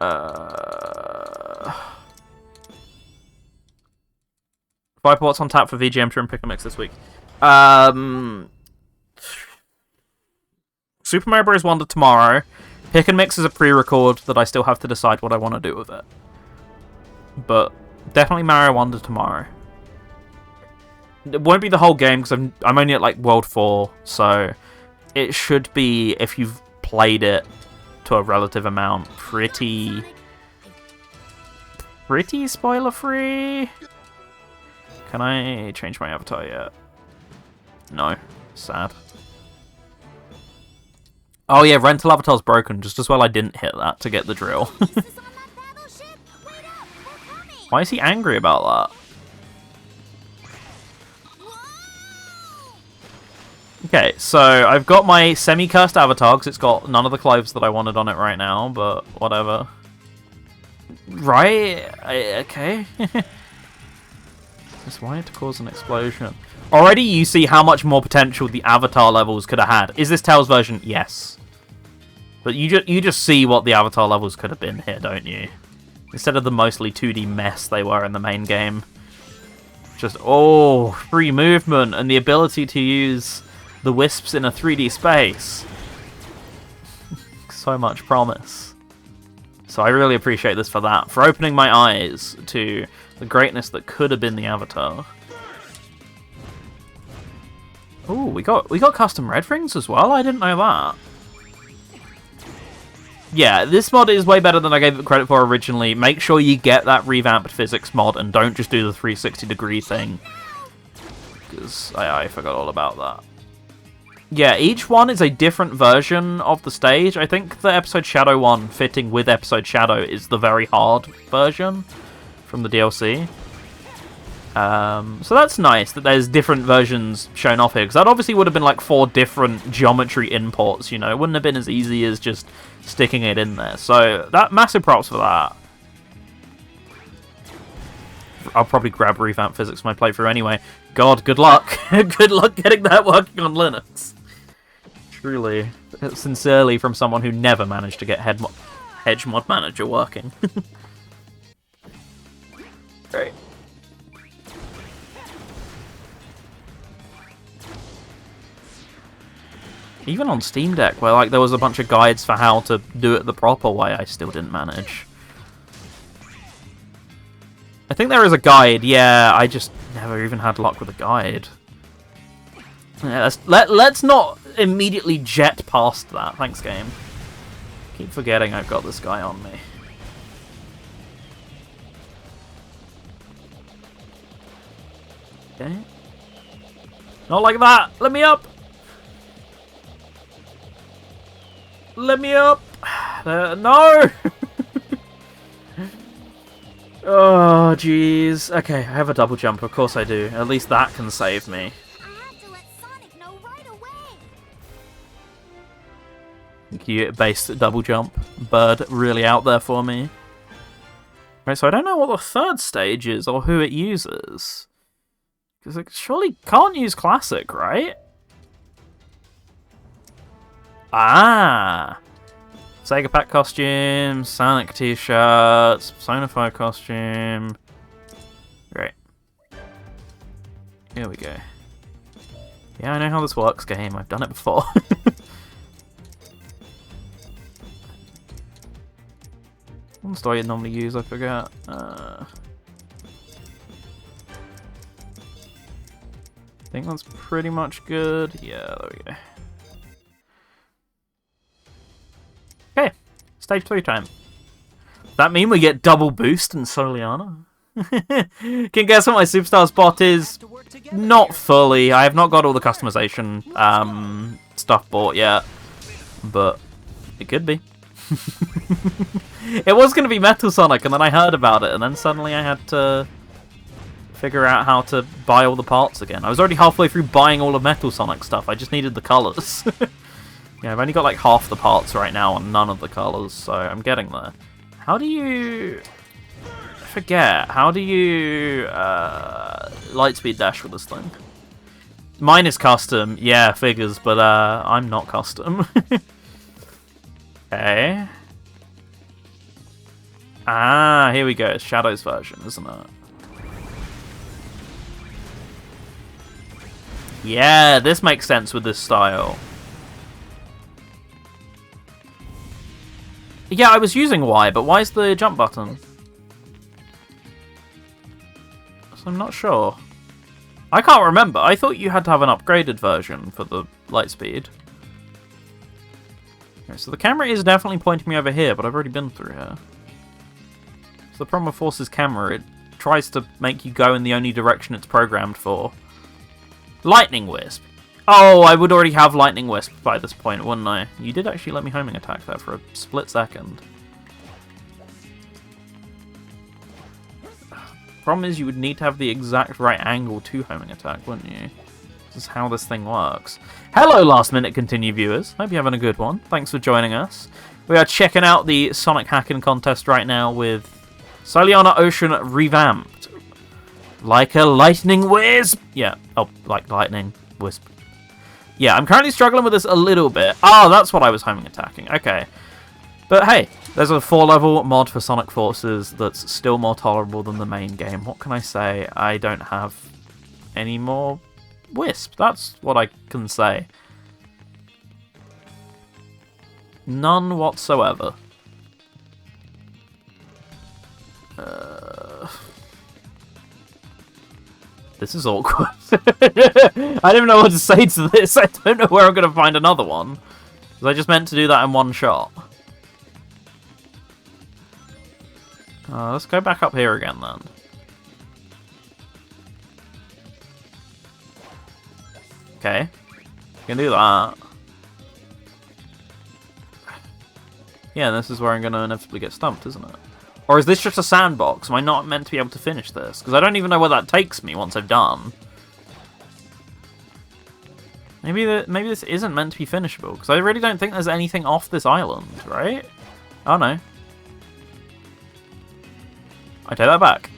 5 ports on tap for VGM to pick and mix this week. Super Mario Bros. Wonder tomorrow. Pick and mix is a pre-record that I still have to decide what I want to do with it. But definitely Mario Wonder tomorrow. It won't be the whole game because I'm only at like World 4, so it should be, if you've played it to a relative amount, pretty spoiler free. Can I change my avatar yet? No. Sad. Oh yeah, rental avatar's broken. Just as well I didn't hit that to get the drill. Why is he angry about that? Okay, so I've got my semi-cursed avatar because it's got none of the clothes that I wanted on it right now, but whatever. Right? Okay. Just wanted to cause an explosion. Already you see how much more potential the avatar levels could have had. Is this Tails version? Yes. But you just see what the avatar levels could have been here, don't you? Instead of the mostly 2D mess they were in the main game. Just, oh, free movement and the ability to use the wisps in a 3D space. So much promise. So I really appreciate this for that. For opening my eyes to the greatness that could have been the avatar. Oh, we got custom red rings as well? I didn't know that. Yeah, this mod is way better than I gave it credit for originally. Make sure you get that revamped physics mod and don't just do the 360-degree thing. Because I forgot all about that. Yeah, each one is a different version of the stage. I think the Episode Shadow one, fitting with Episode Shadow, is the very hard version from the DLC. So that's nice that there's different versions shown off here, because that obviously would have been like 4 different geometry imports, you know. It wouldn't have been as easy as just sticking it in there. So that massive props for that. I'll probably grab Revamp Physics for my playthrough anyway. God, good luck. Good luck getting that working on Linux. Truly, sincerely from someone who never managed to get Hedge Mod Manager working. Great. Even on Steam Deck, where like there was a bunch of guides for how to do it the proper way, I still didn't manage. I think there is a guide, yeah, I just never even had luck with a guide. Yeah, let's not immediately jet past that. Thanks, game. Keep forgetting I've got this guy on me. Okay. Not like that! Let me up! Let me up! No! Oh, jeez. Okay, I have a double jump. Of course I do. At least that can save me. I have to let Sonic know right away. Cute based double jump. Bird really out there for me. Right, so I don't know what the third stage is or who it uses. Because it surely can't use Classic, right? Ah! Sega Pack costume, Sonic t-shirts, Persona 5 costume. Great. Here we go. Yeah, I know how this works, game. I've done it before. What do I normally use? I forget. I think that's pretty much good. Yeah, there we go. Okay, stage 3 time. Does that mean we get double boost in Soliana? Can guess what my superstar spot is? Not fully. I have not got all the customization stuff bought yet, but it could be. It was going to be Metal Sonic, and then I heard about it, and then suddenly I had to figure out how to buy all the parts again. I was already halfway through buying all of Metal Sonic stuff. I just needed the colours. Yeah, I've only got like half the parts right now and none of the colours, so I'm getting there. How do you forget. How do you lightspeed dash with this thing? Mine is custom. Yeah, figures, but I'm not custom. Okay. Ah, here we go. It's Shadow's version, isn't it? Yeah, this makes sense with this style. Yeah, I was using Y, but why is the jump button? So I'm not sure. I can't remember. I thought you had to have an upgraded version for the light speed. Okay, so the camera is definitely pointing me over here, but I've already been through here. So the problem with Force's camera, it tries to make you go in the only direction it's programmed for. Lightning Wisp. Oh, I would already have Lightning Wisp by this point, wouldn't I? You did actually let me homing attack there for a split second. Problem is you would need to have the exact right angle to homing attack, wouldn't you? This is how this thing works. Hello, last minute continue viewers. Hope you're having a good one. Thanks for joining us. We are checking out the Sonic Hacking contest right now with Soliana Ocean revamped. Like a lightning wisp. Yeah, oh, like lightning wisp. Yeah, I'm currently struggling with this a little bit. Oh, that's what I was homing attacking. Okay. But hey, there's a 4-level mod for Sonic Forces that's still more tolerable than the main game. What can I say? I don't have any more Wisp. That's what I can say. None whatsoever. This is awkward. I don't even know what to say to this. I don't know where I'm going to find another one. Was I just meant to do that in one shot? Let's go back up here again then. Okay. Can do that. Yeah, this is where I'm going to inevitably get stumped, isn't it? Or is this just a sandbox? Am I not meant to be able to finish this? Because I don't even know where that takes me once I've done. Maybe this isn't meant to be finishable. Because I really don't think there's anything off this island, right? Oh no. I take that back.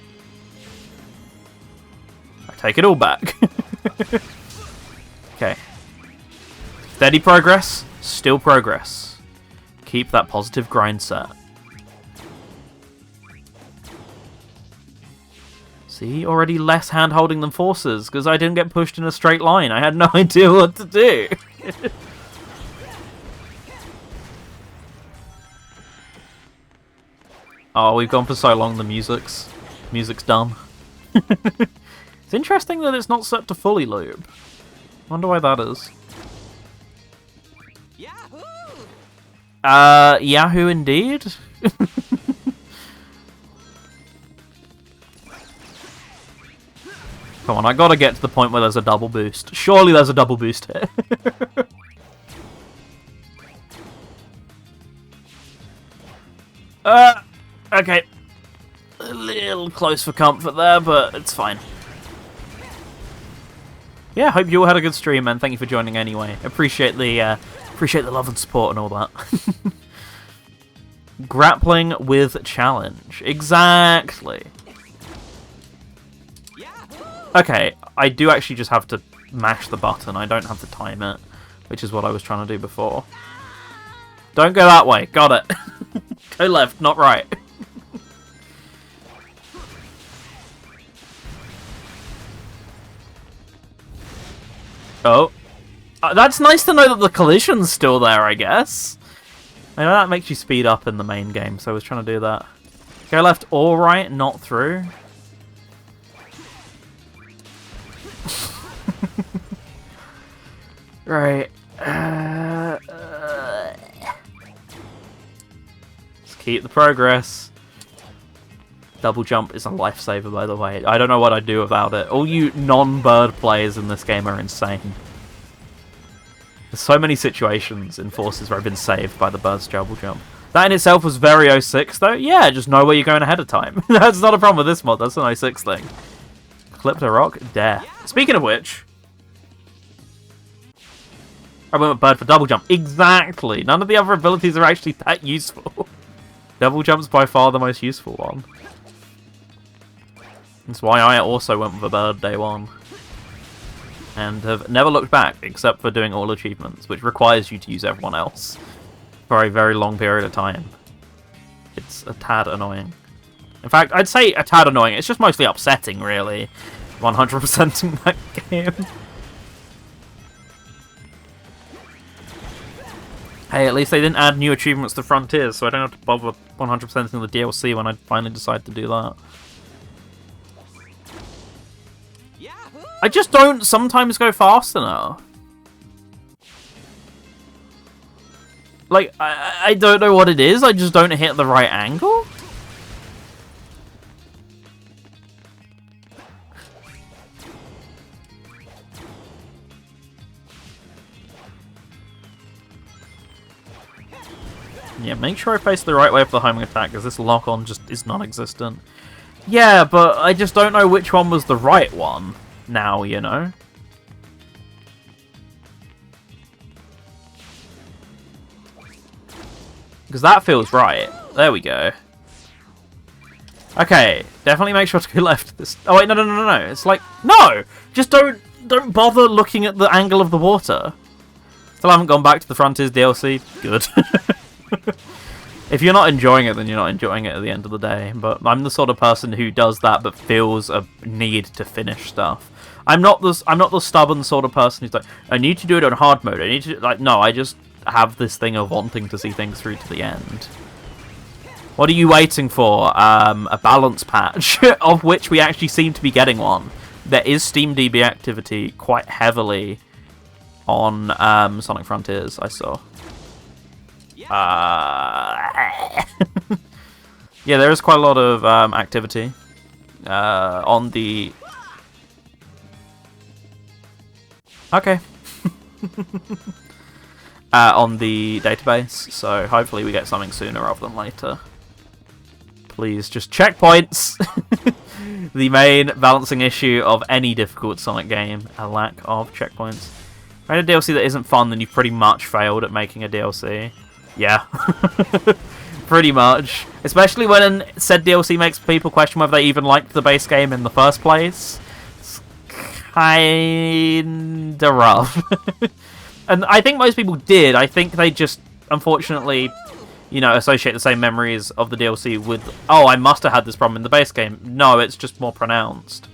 I take it all back. Okay. Steady progress, still progress. Keep that positive grind set. See, already less hand-holding than Forces, because I didn't get pushed in a straight line. I had no idea what to do. Oh, we've gone for so long, the music's done. It's interesting that it's not set to fully loop. Wonder why that is. Yahoo! Yahoo indeed? Come on, I gotta get to the point where there's a double boost. Surely there's a double boost here. Okay. A little close for comfort there, but it's fine. Yeah, hope you all had a good stream, man. Thank you for joining anyway. Appreciate the love and support and all that. Grappling with challenge. Exactly. Okay, I do actually just have to mash the button. I don't have to time it, which is what I was trying to do before. Don't go that way. Got it. Go left, not right. Oh. That's nice to know that the collision's still there, I guess. I know that makes you speed up in the main game, so I was trying to do that. Go left or right, not through. Right. Let's keep the progress. Double jump is a lifesaver, by the way. I don't know what I'd do without it. All you non-bird players in this game are insane. There's so many situations in Forces where I've been saved by the bird's double jump. That in itself was very 06, though. Yeah, just know where you're going ahead of time. That's not a problem with this mod. That's an 06 thing. Clipped a rock, death. Speaking of which, I went with bird for double jump. Exactly. None of the other abilities are actually that useful. Double jump's by far the most useful one. That's why I also went with a bird day one. And have never looked back, except for doing all achievements, which requires you to use everyone else for a very long period of time. It's a tad annoying. In fact, I'd say a tad annoying. It's just mostly upsetting, really. 100%ing that game. Hey, at least they didn't add new achievements to Frontiers, so I don't have to bother 100%ing the DLC when I finally decide to do that. I just don't sometimes go fast enough. Like, I don't know what it is, I just don't hit the right angle? Yeah, make sure I face the right way for the homing attack, because this lock-on just is non-existent. Yeah, but I just don't know which one was the right one now, you know? Because that feels right. There we go. Okay, definitely make sure to go left. This. Oh wait, no. It's like, no! Just don't bother looking at the angle of the water. Still haven't gone back to the Frontiers DLC. Good. If you're not enjoying it, then you're not enjoying it at the end of the day. But I'm the sort of person who does that, but feels a need to finish stuff. I'm not the stubborn sort of person who's like, I need to do it on hard mode. I need to like, no, I just have this thing of wanting to see things through to the end. What are you waiting for? A balance patch, of which we actually seem to be getting one. There is SteamDB activity quite heavily on Sonic Frontiers, I saw. Yeah, there is quite a lot of activity on the... Okay. On the database, so hopefully we get something sooner rather than later. Please, just checkpoints! The main balancing issue of any difficult Sonic game, a lack of checkpoints. If you made a DLC that isn't fun, then you've pretty much failed at making a DLC. Yeah. Pretty much. Especially when said DLC makes people question whether they even liked the base game in the first place. It's kinda rough. And I think most people did. I think they just, unfortunately, you know, associate the same memories of the DLC with, oh, I must have had this problem in the base game. No, it's just more pronounced.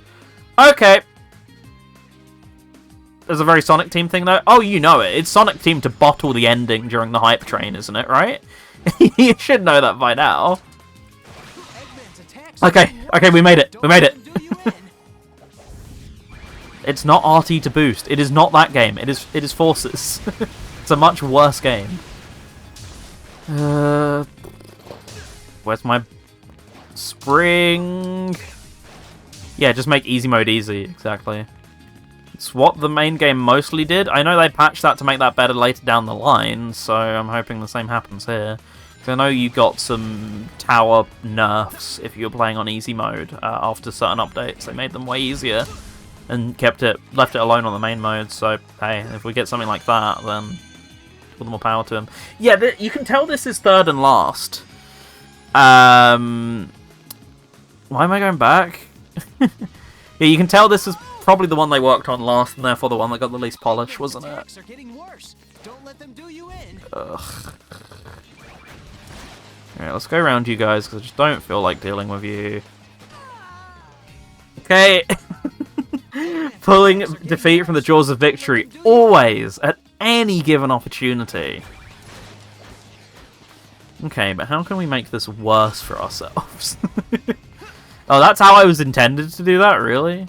Okay. There's a very Sonic Team thing, though. Oh, you know it. It's Sonic Team to bottle the ending during the hype train, isn't it, right? You should know that by now. Okay, we made it. We made it. It's not RT to boost. It is not that game. It is Forces. It's a much worse game. Where's my spring? Yeah, just make easy mode easy. Exactly. It's what the main game mostly did. I know they patched that to make that better later down the line, so I'm hoping the same happens here. I know you got some tower nerfs if you were playing on easy mode after certain updates. They made them way easier and left it alone on the main mode. So hey, if we get something like that, then all the more power to them. Yeah, you can tell this is third and last. Why am I going back? Yeah, you can tell this is probably the one they worked on last, and therefore the one that got the least polish, wasn't it? Ugh. Alright, let's go around you guys, because I just don't feel like dealing with you. Okay. Pulling defeat from the jaws of victory, always, at any given opportunity. Okay, but how can we make this worse for ourselves? Oh, that's how I was intended to do that, really?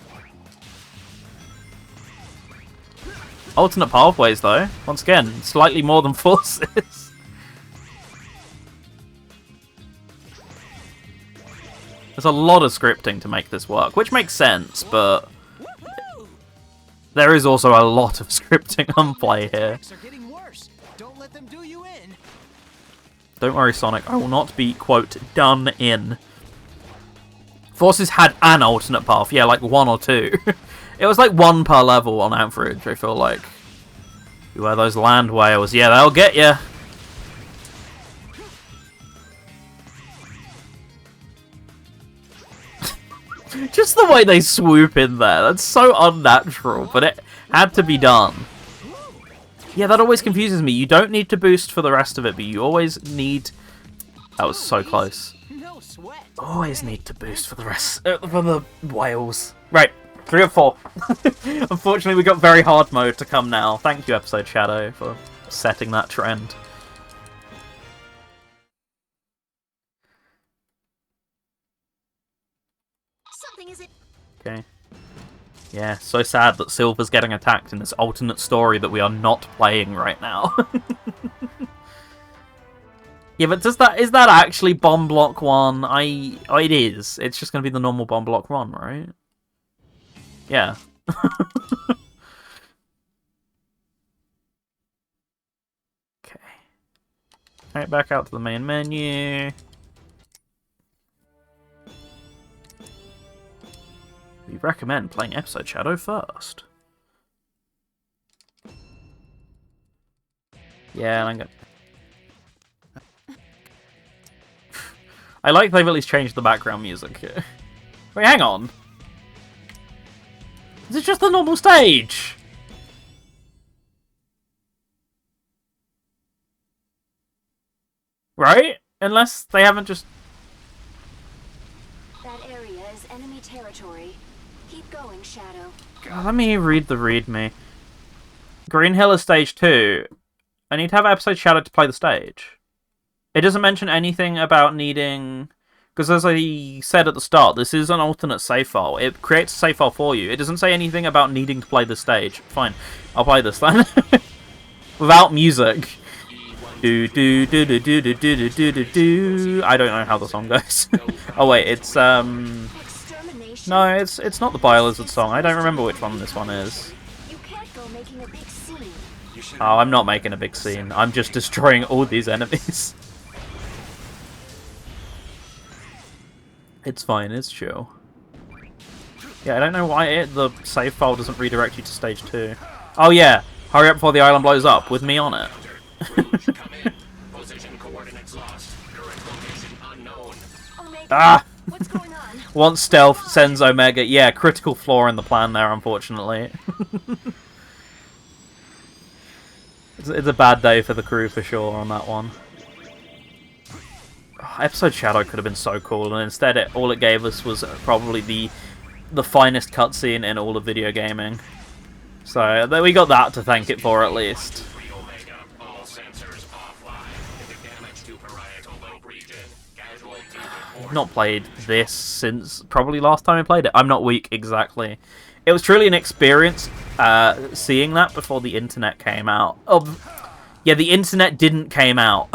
Alternate pathways, though. Once again, slightly more than Forces. There's a lot of scripting to make this work, which makes sense, but there is also a lot of scripting on play here. Don't worry, Sonic. I will not be, quote, done in. Forces had an alternate path. Yeah, like one or two. It was like one per level on average, I feel like. You wear those land whales. Yeah, they'll get you. Just the way they swoop in there. That's so unnatural, but it had to be done. Yeah, that always confuses me. You don't need to boost for the rest of it, but you always need... That was so close. No sweat. Always need to boost for the rest... for the whales. Right, 3 or 4. Unfortunately, we got very hard mode to come now. Thank you, Episode Shadow, for setting that trend. Something is it. Okay. Yeah, so sad that Silver's getting attacked in this alternate story that we are not playing right now. Yeah, but is that actually Bomb Block 1? Oh, it is. It's just going to be the normal Bomb Block 1, right? Yeah. Okay. Right, back out to the main menu. We recommend playing Episode Shadow first. Yeah, and I'm gonna... I like they've at least changed the background music here. Wait, hang on. Is it just the normal stage? Right? Unless they haven't just... That area is enemy territory. Keep going, Shadow. God, let me read the readme. Green Hill is stage 2. I need to have Episode Shadow to play the stage. It doesn't mention anything about needing... Because as I said at the start, this is an alternate save file. It creates a save file for you. It doesn't say anything about needing to play the stage. Fine, I'll play this then. Without music. Do do do do do do do do do do do. I don't know how the song goes. Oh wait, it's no, it's not the Biolizard song. I don't remember which one this one is. You can't go making a big scene. Oh, I'm not making a big scene. I'm just destroying all these enemies. It's fine, it's chill. Yeah, I don't know why the save file doesn't redirect you to stage 2. Oh yeah, hurry up before the island blows up, with me on it. Ah! What's going on? Once stealth sends Omega. Yeah, critical flaw in the plan there, unfortunately. It's a bad day for the crew for sure on that one. Episode Shadow could have been so cool, and instead all it gave us was probably the finest cutscene in all of video gaming. So we got that to thank it for at least. I've not played this since probably last time I played it. I'm not weak, exactly. It was truly an experience seeing that before the internet came out. Yeah, the internet didn't came out.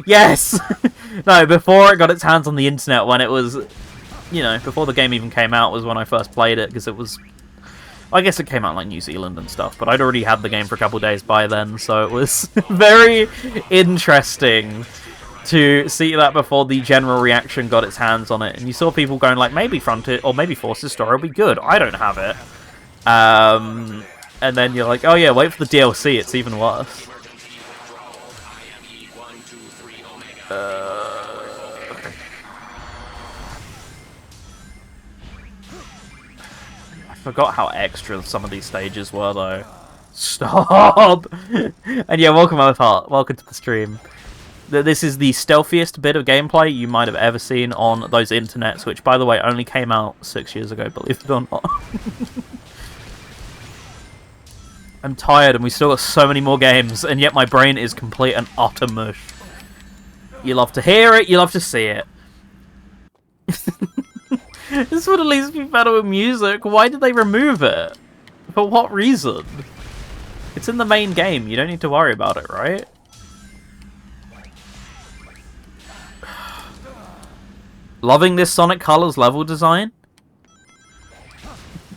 Yes! No, before it got its hands on the internet, when it was, you know, before the game even came out was when I first played it, because it was... I guess it came out in, like, New Zealand and stuff, but I'd already had the game for a couple of days by then, so it was very interesting to see that before the general reaction got its hands on it. And you saw people going like, maybe Frontier, or maybe Forces story will be good. I don't have it. And then you're like, oh yeah, wait for the DLC, it's even worse. I forgot how extra some of these stages were, though. Stop! And yeah, welcome, Oathheart. Welcome to the stream. This is the stealthiest bit of gameplay you might have ever seen on those internets, which, by the way, only came out 6 years ago, believe it or not. I'm tired, and we still got so many more games, and yet my brain is complete and utter mush. You love to hear it, you love to see it. This would at least be better with music. Why did they remove it? For what reason? It's in the main game, you don't need to worry about it, right? Loving this Sonic Colors level design?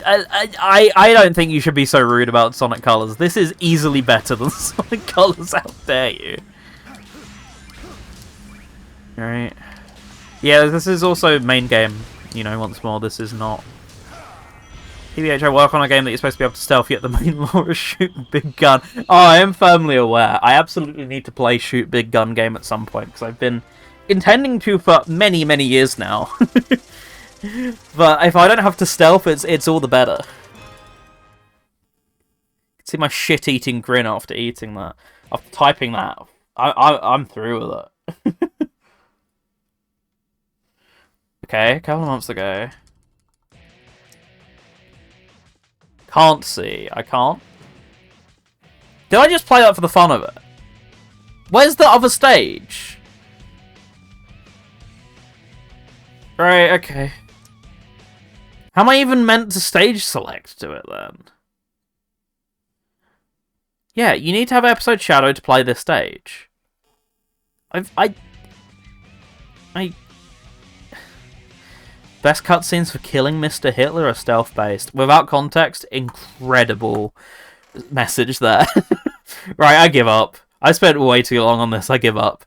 I don't think you should be so rude about Sonic Colors. This is easily better than Sonic Colors, how dare you. Alright. Yeah, this is also main game. You know, once more, this is not... TBH, I work on a game that you're supposed to be able to stealth, yet the main lore is shoot big gun. Oh, I am firmly aware. I absolutely need to play shoot big gun game at some point, because I've been intending to for many, many years now. But if I don't have to stealth, it's all the better. You can see my shit-eating grin after eating that. After typing that. I'm through with it. Okay, a couple of months ago. Can't see. I can't. Did I just play that for the fun of it? Where's the other stage? Right, okay. How am I even meant to stage select to it then? Yeah, you need to have episode shadow to play this stage. Best cutscenes for killing Mr. Hitler are stealth-based. Without context, incredible message there. Right, I give up. I spent way too long on this, I give up.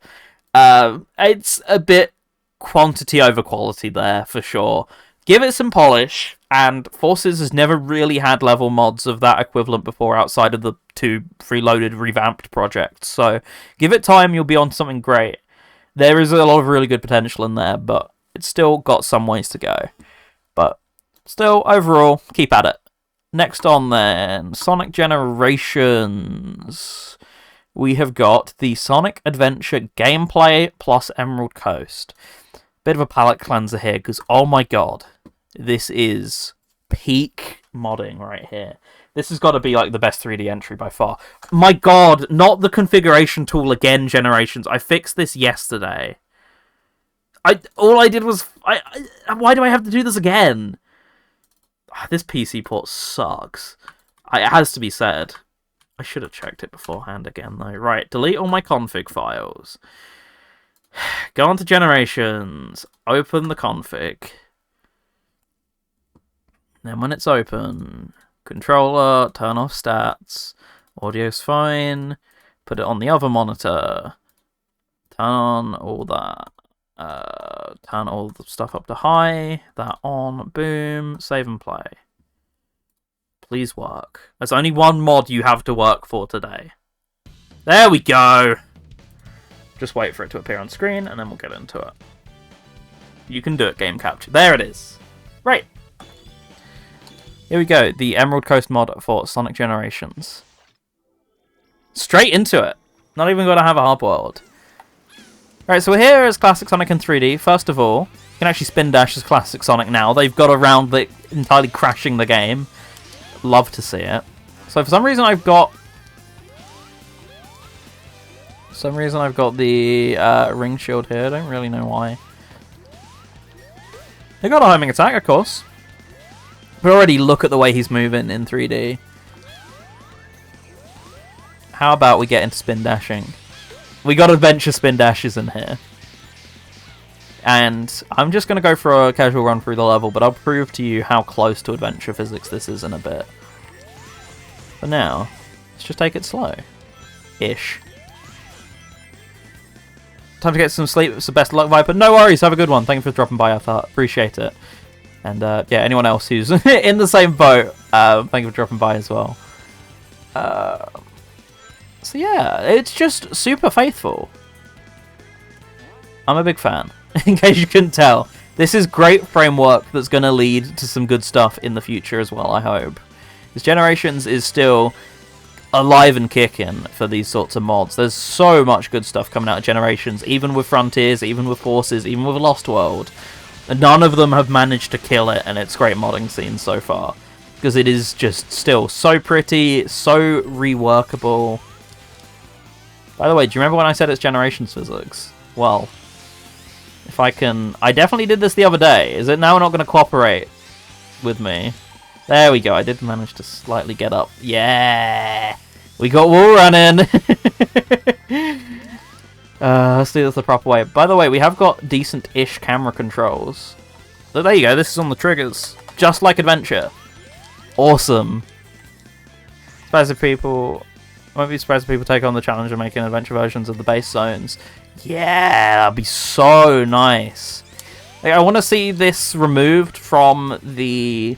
It's a bit quantity over quality there, for sure. Give it some polish, and Forces has never really had level mods of that equivalent before outside of the 2 freeloaded, revamped projects. So, give it time, you'll be on something great. There is a lot of really good potential in there, but it's still got some ways to go. But, still, overall, keep at it. Next on then, Sonic Generations. We have got the Sonic Adventure gameplay plus Emerald Coast. Bit of a palate cleanser here, because oh my god, this is peak modding right here. This has got to be like the best 3D entry by far. My god, not the configuration tool again, Generations. I fixed this yesterday. All I did was... why do I have to do this again? This PC port sucks. It has to be said. I should have checked it beforehand again, though. Right, delete all my config files. Go on to Generations. Open the config. Then when it's open, controller, turn off stats. Audio's fine. Put it on the other monitor. Turn on all that. Turn all the stuff up to high. That on. Boom. Save and play. Please work. There's only one mod you have to work for today. There we go! Just wait for it to appear on screen, and then we'll get into it. You can do it, game capture. There it is! Right. Here we go. The Emerald Coast mod for Sonic Generations. Straight into it! Not even going to have a hub world. Right, so we're here as Classic Sonic in 3D. First of all, you can actually spin dash as Classic Sonic now. They've got around the entirely crashing the game. Love to see it. So for some reason I've got the ring shield here. I don't really know why. They got a homing attack, of course. But already look at the way he's moving in 3D. How about we get into spin dashing? We got adventure spin dashes in here. And I'm just going to go for a casual run through the level, but I'll prove to you how close to adventure physics this is in a bit. For now, let's just take it slow-ish. Time to get some sleep. It's the best of luck, Viper. No worries, have a good one. Thank you for dropping by, I thought. Appreciate it. And yeah, anyone else who's in the same boat, thank you for dropping by as well. So yeah, it's just super faithful. I'm a big fan. In case you couldn't tell, this is great framework that's going to lead to some good stuff in the future as well, I hope. Because Generations is still alive and kicking for these sorts of mods. There's so much good stuff coming out of Generations, even with Frontiers, even with Forces, even with Lost World. And none of them have managed to kill it, and it's great modding scene so far. Because it is just still so pretty, so reworkable. By the way, do you remember when I said it's Generations physics? Well... if I can... I definitely did this the other day. Is it now not going to cooperate with me? There we go. I did manage to slightly get up. Yeah! We got wall running! Let's do this the proper way. By the way, we have got decent-ish camera controls. So there you go. This is on the triggers. Just like Adventure. Awesome. Surprised if people... I won't be surprised if people take on the challenge of making adventure versions of the base zones. Yeah, that'd be so nice. Like, I want to see this removed from the...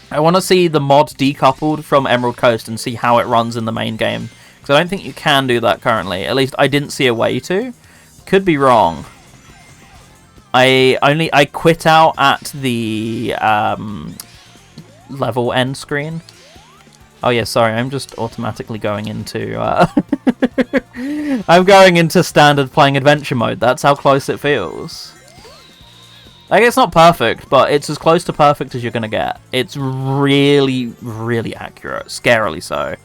I want to see the mod decoupled from Emerald Coast and see how it runs in the main game. Because I don't think you can do that currently. At least I didn't see a way to. Could be wrong. I quit out at the level end screen. Oh yeah, sorry, I'm just automatically going into I'm going into standard playing adventure mode. That's how close it feels. Like, it's not perfect, but it's as close to perfect as you're gonna get. It's really, really accurate, scarily so.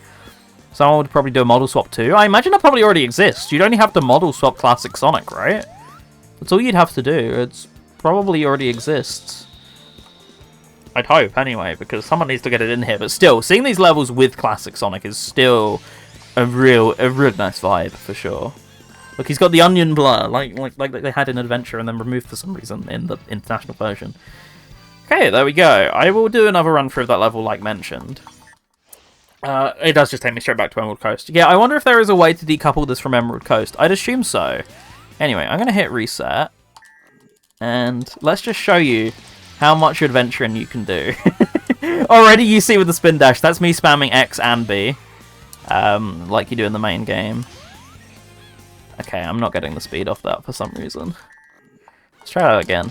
Someone would probably do a model swap too. I imagine it probably already exists. You'd only have to model swap Classic Sonic, right? That's all you'd have to do. It's probably already exists. I'd hope, anyway, because someone needs to get it in here. But still, seeing these levels with Classic Sonic is still a real nice vibe, for sure. Look, he's got the onion blur, like they had in Adventure, and then removed for some reason in the international version. Okay, there we go. I will do another run through of that level, like mentioned. It does just take me straight back to Emerald Coast. Yeah, I wonder if there is a way to decouple this from Emerald Coast. I'd assume so. Anyway, I'm going to hit reset. And let's just show you how much adventuring you can do. Already you see with the spin dash, that's me spamming X and B. Like you do in the main game. Okay, I'm not getting the speed off that for some reason. Let's try that again.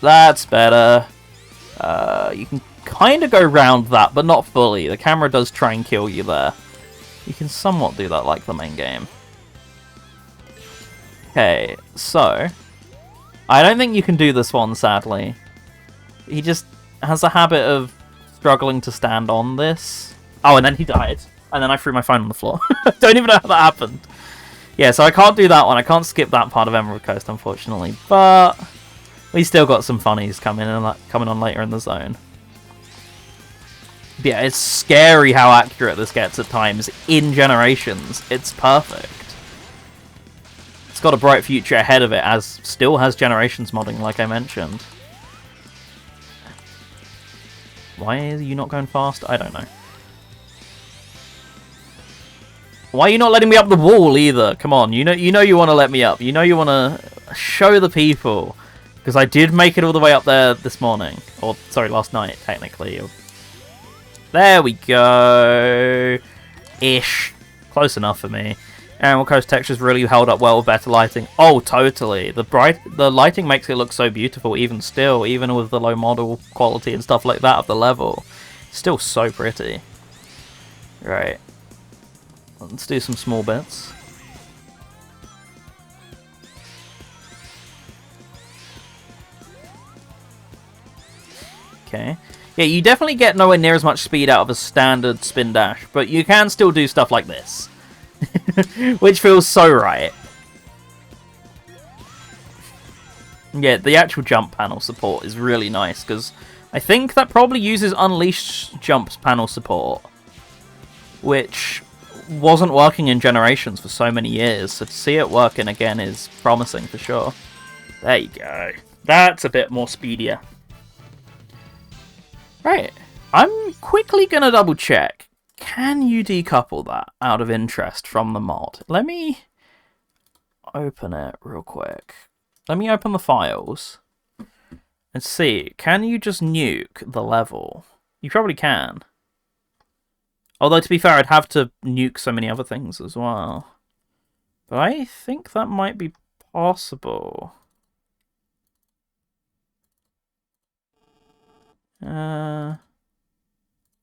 That's better. You can kind of go round that, but not fully. The camera does try and kill you there. You can somewhat do that like the main game. Okay, so I don't think you can do this one, sadly. He just has a habit of struggling to stand on this. Oh, and then he died. And then I threw my phone on the floor. Don't even know how that happened. Yeah, so I can't do that one. I can't skip that part of Emerald Coast, unfortunately. But we still got some funnies coming on later in the zone. But yeah, it's scary how accurate this gets at times. In Generations, it's perfect. It's got a bright future ahead of it, as still has Generations modding, like I mentioned. Why are you not going fast? I don't know. Why are you not letting me up the wall either? Come on, you know you want to let me up. You know you want to show the people. Because I did make it all the way up there this morning. Or, sorry, last night, technically. There we go. Ish. Close enough for me. Emerald Coast textures really held up well with better lighting. Oh, totally. The lighting makes it look so beautiful even still. Even with the low model quality and stuff like that of the level. Still so pretty. Right. Let's do some small bits. Okay. Yeah, you definitely get nowhere near as much speed out of a standard spin dash, but you can still do stuff like this. Which feels so right. Yeah, the actual jump panel support is really nice, because I think that probably uses Unleashed Jumps panel support, which wasn't working in Generations for so many years, so to see it working again is promising for sure. There you go. That's a bit more speedier. Right, I'm quickly going to double check. Can you decouple that out of interest from the mod? Let me open it real quick. Let me open the files and see. Can you just nuke the level? You probably can. Although, to be fair, I'd have to nuke so many other things as well. But I think that might be possible.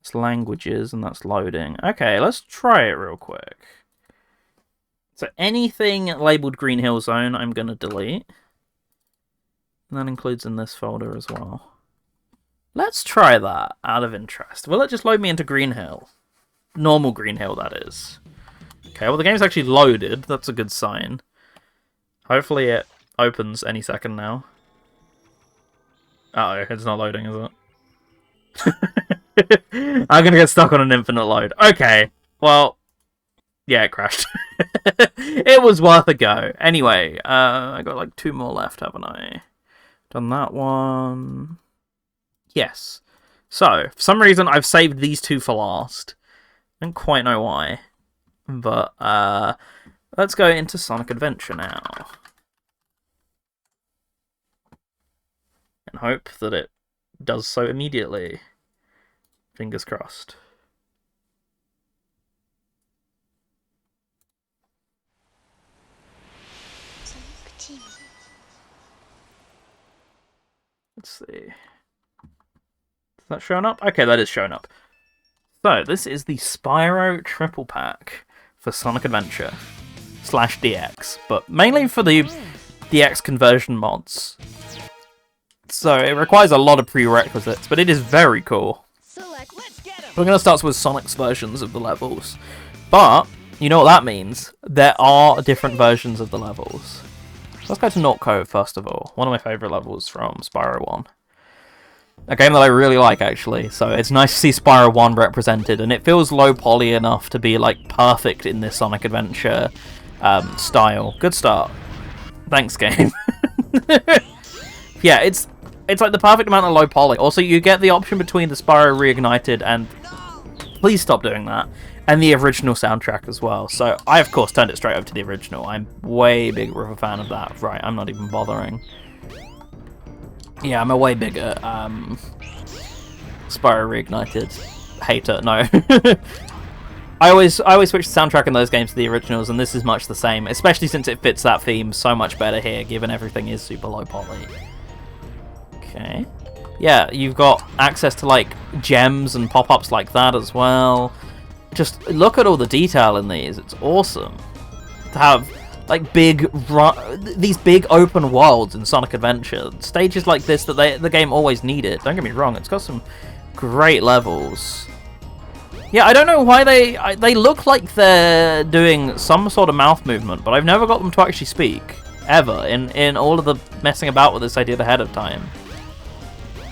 It's languages, and that's loading. Okay, let's try it real quick. So anything labeled Green Hill Zone, I'm going to delete. And that includes in this folder as well. Let's try that out of interest. Will it just load me into Green Hill? Normal Green Hill, that is. Okay, well the game's actually loaded. That's a good sign. Hopefully it opens any second now. Uh-oh, it's not loading, is it? I'm gonna get stuck on an infinite load. Okay, well, yeah, it crashed. It was worth a go. Anyway, I got like 2 more left, haven't I? Done that one. Yes. So, for some reason, I've saved these 2 for last. I don't quite know why. But, let's go into Sonic Adventure now. And hope that it does so immediately. Fingers crossed. Let's see. Is that showing up? Okay, that is showing up. So, this is the Spyro Triple Pack for Sonic Adventure / DX, but mainly for the DX conversion mods. So, it requires a lot of prerequisites, but it is very cool. We're going to start with Sonic's versions of the levels. But, you know what that means? There are different versions of the levels. Let's go to North Cove first of all. One of my favourite levels from Spyro 1. A game that I really like, actually, so it's nice to see Spyro 1 represented, and it feels low poly enough to be, like, perfect in this Sonic Adventure style. Good start. Thanks, game. Yeah, it's like the perfect amount of low poly. Also, you get the option between the Spyro Reignited and... Please stop doing that. And the original soundtrack as well. So, I, of course, turned it straight over to the original. I'm way bigger of a fan of that. Right, I'm not even bothering. Yeah, I'm a way bigger Spyro Reignited hater. No. I always switch the soundtrack in those games to the originals, and this is much the same, especially since it fits that theme so much better here, given everything is super low poly. Okay. Yeah, you've got access to, like, gems and pop-ups like that as well. Just look at all the detail in these. It's awesome to have, like, these big open worlds in Sonic Adventure. Stages like this that the game always needed. Don't get me wrong, it's got some great levels. Yeah, I don't know why they look like they're doing some sort of mouth movement, but I've never got them to actually speak. Ever. In all of the messing about with this I did ahead of time.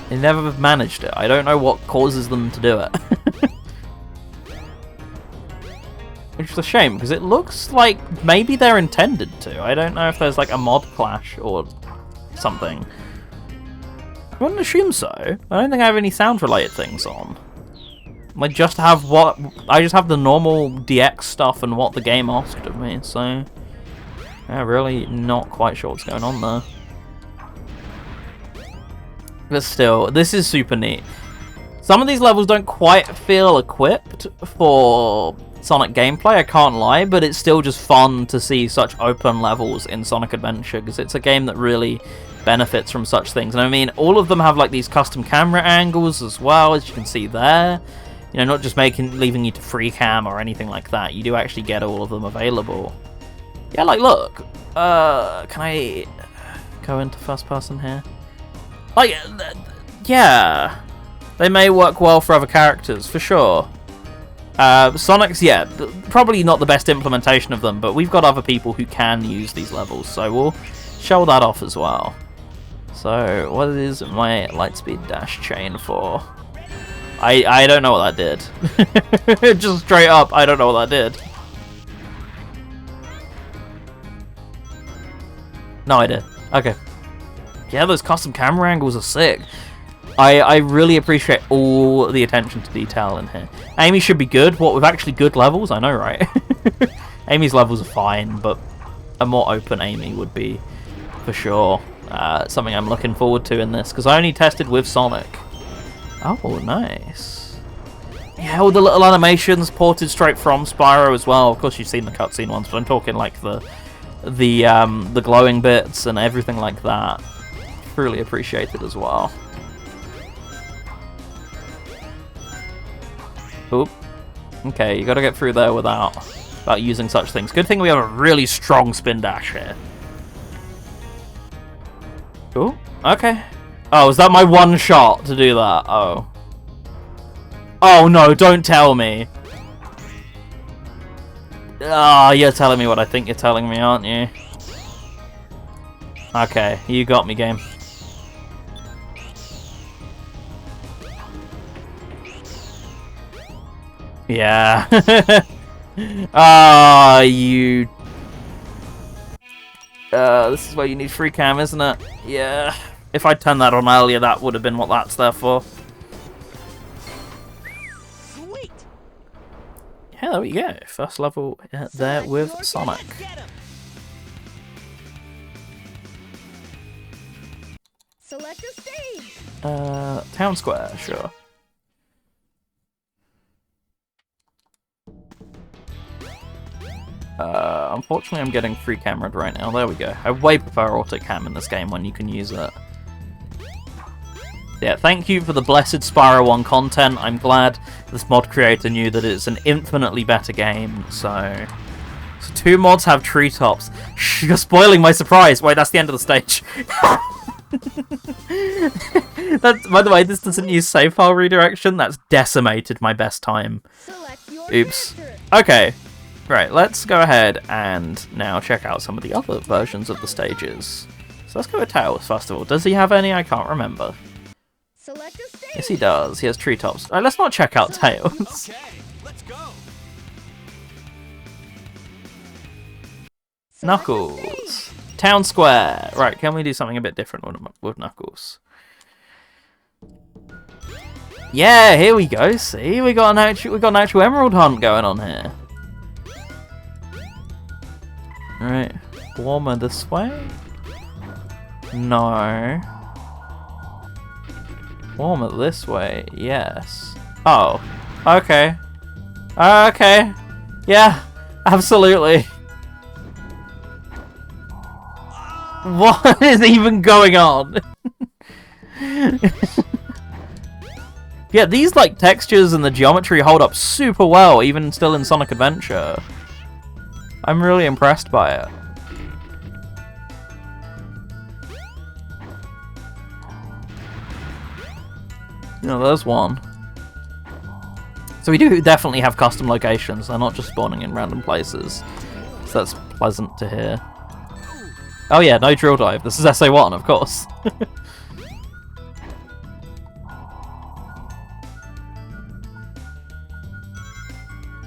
They never have managed it. I don't know what causes them to do it. Which is a shame, because it looks like maybe they're intended to. I don't know if there's like a mod clash or something. I wouldn't assume so. I don't think I have any sound-related things on. I just have the normal DX stuff and what the game asked of me, so... Yeah, really not quite sure what's going on there. But still, this is super neat. Some of these levels don't quite feel equipped for Sonic gameplay, I can't lie, but it's still just fun to see such open levels in Sonic Adventure, because it's a game that really benefits from such things. And I mean, all of them have like these custom camera angles as well, as you can see there. You know, not just leaving you to free cam or anything like that. You do actually get all of them available. Yeah, like, look. Can I go into first person here? Like, yeah. They may work well for other characters, for sure. Sonic's, yeah, probably not the best implementation of them, but we've got other people who can use these levels, so we'll show that off as well. So, what is my Lightspeed dash chain for? I don't know what that did. Just straight up, I don't know what that did. No idea. Okay. Yeah, those custom camera angles are sick. I really appreciate all the attention to detail in here. Amy should be good. What, with actually good levels? I know, right? Amy's levels are fine, but a more open Amy would be, for sure, something I'm looking forward to in this, because I only tested with Sonic. Oh, nice. Yeah, all the little animations ported straight from Spyro as well. Of course, you've seen the cutscene ones, but I'm talking like the glowing bits and everything like that. Really appreciated as well. Oop. Okay, you gotta get through there without using such things. Good thing we have a really strong spin dash here. Ooh, okay. Oh, is that my one shot to do that? Oh. Oh no, don't tell me. Ah, you're telling me what I think you're telling me, aren't you? Okay, you got me, game. Yeah. Ah, you... this is where you need free cam, isn't it? Yeah. If I'd turned that on earlier, that would have been what that's there for. Sweet. Yeah, there we go. First level there with Sonic. Select a stage. Town Square, sure. Unfortunately, I'm getting free cameraed right now. There we go. I way prefer auto cam in this game when you can use it. Yeah, thank you for the blessed Spyro 1 content. I'm glad this mod creator knew that it's an infinitely better game, so 2 mods have treetops. Shh, you're spoiling my surprise. Wait, that's the end of the stage. By the way, this doesn't use save file redirection. That's decimated my best time. Oops. Okay. Right, let's go ahead and now check out some of the other versions of the stages. So let's go with Tails first of all. Does he have any? I can't remember. Yes, he does. He has treetops. Right, let's not check out Tails. Okay, let's go. Knuckles. Town Square. Right, can we do something a bit different with Knuckles? Yeah, here we go. See, we got an actual emerald hunt going on here. Right, warmer this way? No. Warmer this way? Yes. Oh, okay. Okay. Yeah, absolutely. What is even going on? Yeah, these like textures and the geometry hold up super well, even still in Sonic Adventure. I'm really impressed by it. You know, there's one. So we do definitely have custom locations. They're not just spawning in random places. So that's pleasant to hear. Oh yeah, no drill dive. This is SA1, of course.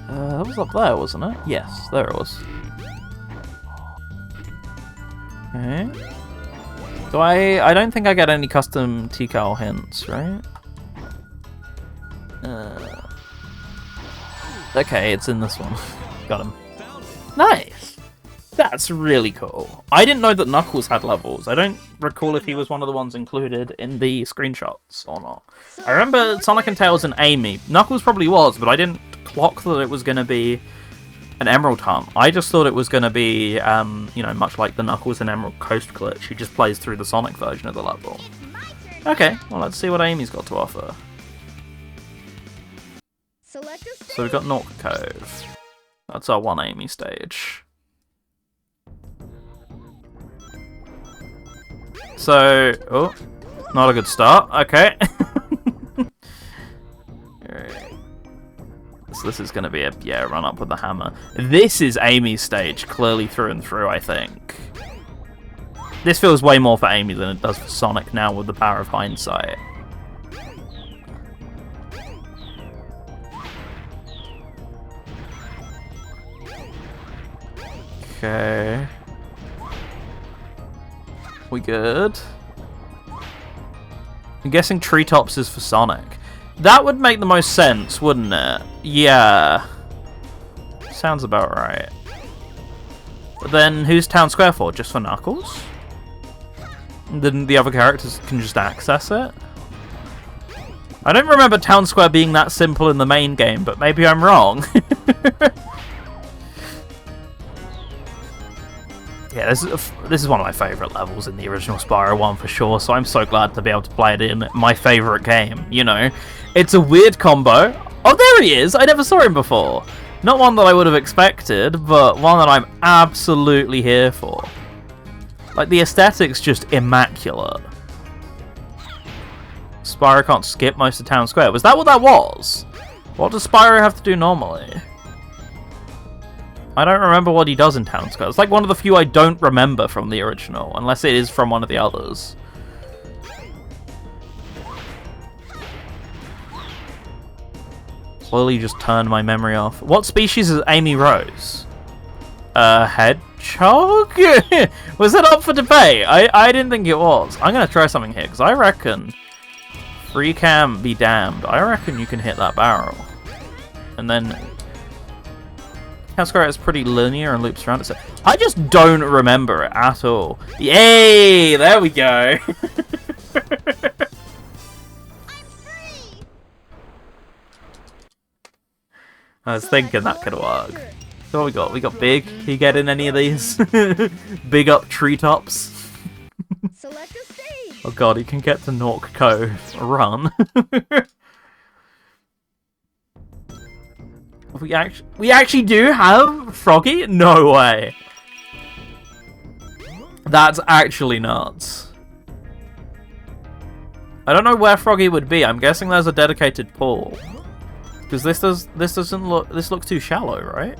That was up there, wasn't it? Yes, there it was. Okay. So I don't think I get any custom T-Cal hints, right? Okay, it's in this one. Got him. Nice! That's really cool. I didn't know that Knuckles had levels. I don't recall if he was one of the ones included in the screenshots or not. I remember Sonic and Tails and Amy. Knuckles probably was, but I didn't clock that it was going to be an Emerald Hunt. I just thought it was going to be, you know, much like the Knuckles and Emerald Coast glitch. He just plays through the Sonic version of the level. Okay, well, let's see what Amy's got to offer. So we've got North Cove. That's our one Amy stage. So, oh, not a good start. Okay. Alright. So this is going to be a, yeah, run up with the hammer. This is Amy's stage, clearly through and through, I think. This feels way more for Amy than it does for Sonic now with the power of hindsight. Okay. We good? I'm guessing treetops is for Sonic. That would make the most sense, wouldn't it? Yeah. Sounds about right. But then who's Town Square for? Just for Knuckles? Then the other characters can just access it? I don't remember Town Square being that simple in the main game, but maybe I'm wrong. Yeah, this is one of my favourite levels in the original Spyro 1 for sure, so I'm so glad to be able to play it in my favourite game, you know? It's a weird combo. Oh, there he is! I never saw him before. Not one that I would have expected, but one that I'm absolutely here for. Like, the aesthetic's just immaculate. Spyro can't skip most of Town Square. Was that what that was? What does Spyro have to do normally? I don't remember what he does in Town Square. It's like one of the few I don't remember from the original, unless it is from one of the others. Slowly just turned my memory off. What species is Amy Rose? A hedgehog? Was it up for debate? I didn't think it was. I'm going to try something here, because I reckon... Free cam be damned. I reckon you can hit that barrel. And then... Town Square is pretty linear and loops around itself. I just don't remember it at all. Yay! There we go. I was thinking that could work. So what we got? We got Big. Can you get in any of these? Big up treetops. Select a stage. Oh god, he can get to Nork Cove. Run. we actually do have Froggy? No way. That's actually nuts. I don't know where Froggy would be. I'm guessing there's a dedicated pool. Because this looks too shallow, right?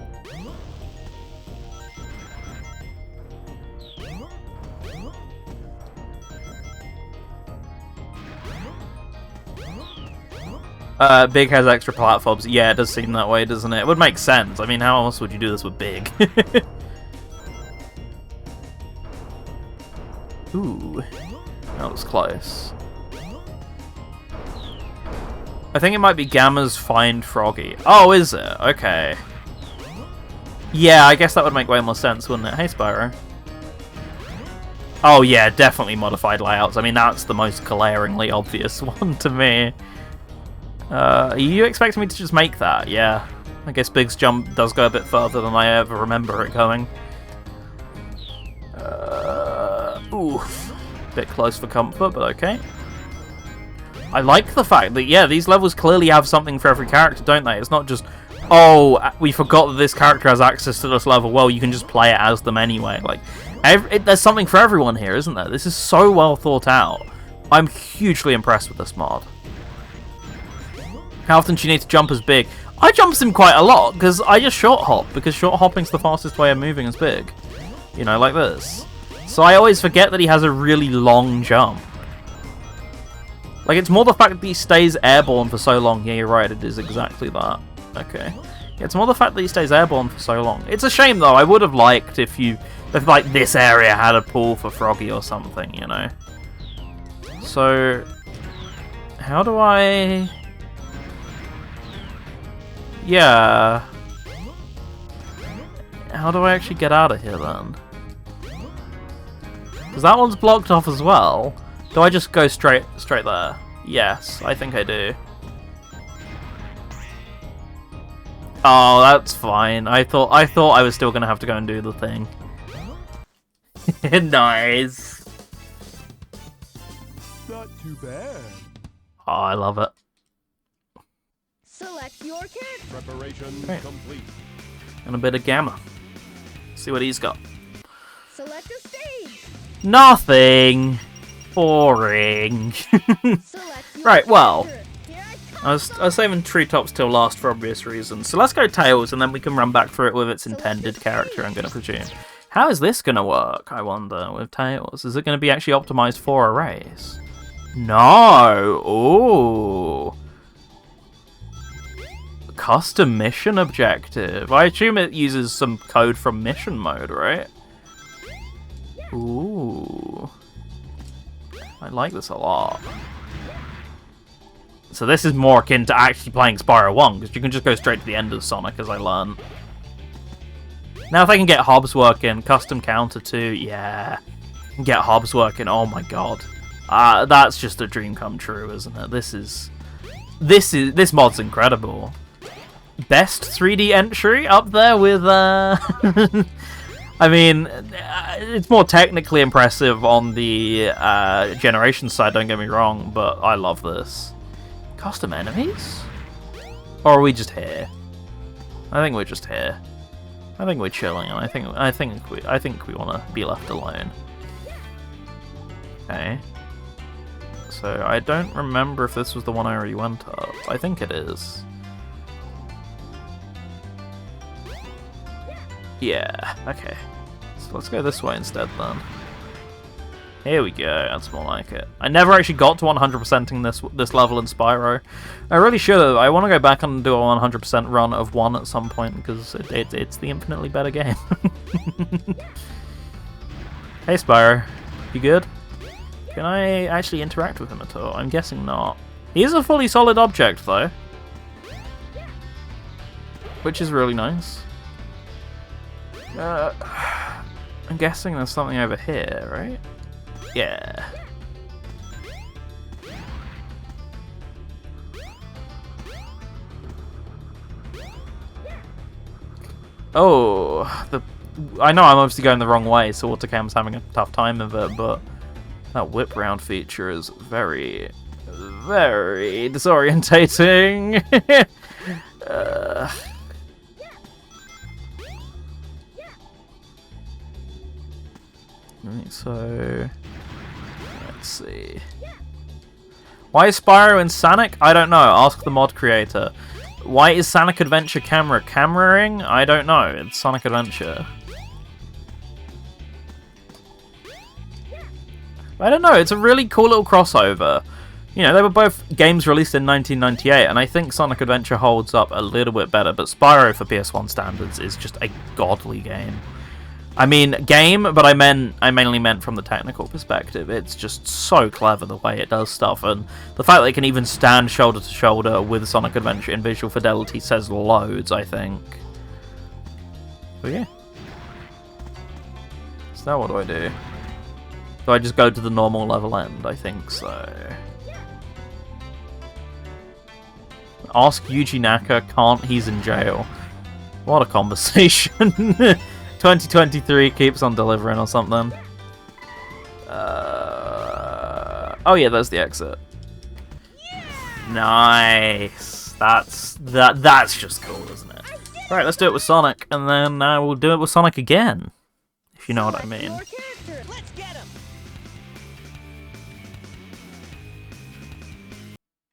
Big has extra platforms. Yeah, it does seem that way, doesn't it? It would make sense. I mean, how else would you do this with Big? Ooh. That was close. I think it might be Gamma's Find Froggy. Oh, is it? Okay. Yeah, I guess that would make way more sense, wouldn't it? Hey, Spyro. Oh, yeah, definitely modified layouts. I mean, that's the most glaringly obvious one to me. Are you expecting me to just make that? Yeah. I guess Big's jump does go a bit further than I ever remember it going. Oof. Bit close for comfort, but okay. I like the fact that, yeah, these levels clearly have something for every character, don't they? It's not just, oh, we forgot that this character has access to this level. Well, you can just play it as them anyway. Like, there's something for everyone here, isn't there? This is so well thought out. I'm hugely impressed with this mod. How often do you need to jump as Big? I jump him quite a lot, because I just short hop, because short hopping's the fastest way of moving as Big. You know, like this. So I always forget that he has a really long jump. Like, it's more the fact that he stays airborne for so long. Yeah, you're right, it is exactly that. Okay. Yeah, it's more the fact that he stays airborne for so long. It's a shame, though. I would have liked if like, this area had a pool for Froggy or something, you know? So, how do I... Yeah. How do I actually get out of here, then? Because that one's blocked off as well. Do I just go straight there? Yes, I think I do. Oh, that's fine. I thought I was still gonna have to go and do the thing. Nice. Not too bad. Oh, I love it. Select your kid. Preparation Right. complete. And a bit of Gamma. See what he's got. Select a stage. Nothing. Boring. Select your Right, well, character. Here I I was saving treetops till last for obvious reasons. So let's go Tails, and then we can run back through it with its intended character, I'm going to presume. How is this going to work, I wonder, with Tails? Is it going to be actually optimized for a race? No! Ooh. Custom mission objective. I assume it uses some code from mission mode, right? Ooh. I like this a lot. So this is more akin to actually playing Spyro 1, because you can just go straight to the end of Sonic, as I learned. Now if I can get Hobbs working, custom counter too, yeah. Get Hobbs working, oh my god. That's just a dream come true, isn't it? This mod's incredible. Best 3D entry up there with, I mean, it's more technically impressive on the generation side, don't get me wrong, but I love this. Custom enemies? Or are we just here? I think we're just here. I think we're chilling, and I think we want to be left alone. Okay. So I don't remember if this was the one I already went up. I think it is. Yeah. Okay. So let's go this way instead then. Here we go, that's more like it. I never actually got to 100%ing this level in Spyro. I really should have. I want to go back and do a 100% run of 1 at some point, because it's the infinitely better game. Hey Spyro, you good? Can I actually interact with him at all? I'm guessing not. He is a fully solid object though. Which is really nice. I'm guessing there's something over here, right? Yeah. Oh, I know I'm obviously going the wrong way, so Autocam's having a tough time of it, but that whip round feature is very, very disorientating. Right, so let's see. Why is Spyro in Sonic? I don't know. Ask the mod creator. Why is Sonic Adventure cameraing? I don't know. It's Sonic Adventure. I don't know. It's a really cool little crossover. You know, they were both games released in 1998, and I think Sonic Adventure holds up a little bit better, but Spyro for PS1 standards is just a godly game. I mean, game, but I mainly meant from the technical perspective. It's just so clever the way it does stuff, and the fact that it can even stand shoulder to shoulder with Sonic Adventure in visual fidelity says loads, I think. But yeah. So now what do I do? Do I just go to the normal level end? I think so. Ask Yuji Naka, can't, he's in jail. What a conversation. 2023 keeps on delivering or something. Oh yeah, there's the exit. Nice. That's just cool, isn't it? Right, let's do it with Sonic, and then we'll do it with Sonic again, if you know what I mean. Let's get him.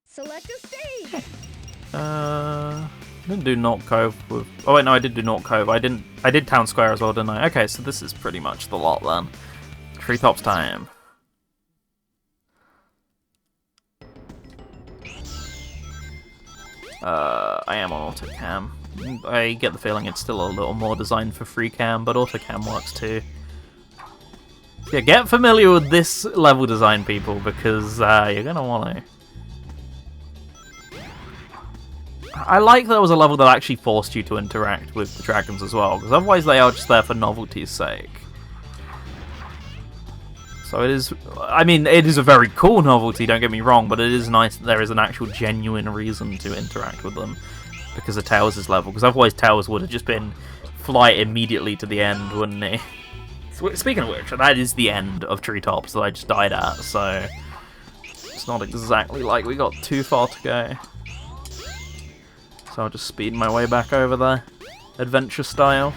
Select a stage. I didn't do North Cove with... Oh wait, no, I did do North Cove. I did Town Square as well, didn't I? Okay, so this is pretty much the lot then. Treetops time. I am on Autocam. I get the feeling it's still a little more designed for free cam, but Autocam works too. Yeah, get familiar with this level design, people, because you're gonna want to. I like that it was a level that actually forced you to interact with the dragons as well, because otherwise they are just there for novelty's sake. So it is, I mean, it is a very cool novelty, don't get me wrong, but it is nice that there is an actual genuine reason to interact with them because of Tails' level, because otherwise Tails would have just been flight immediately to the end, wouldn't he? Speaking of which, that is the end of Treetops that I just died at, so it's not exactly like we got too far to go. So I'll just speed my way back over there, adventure style.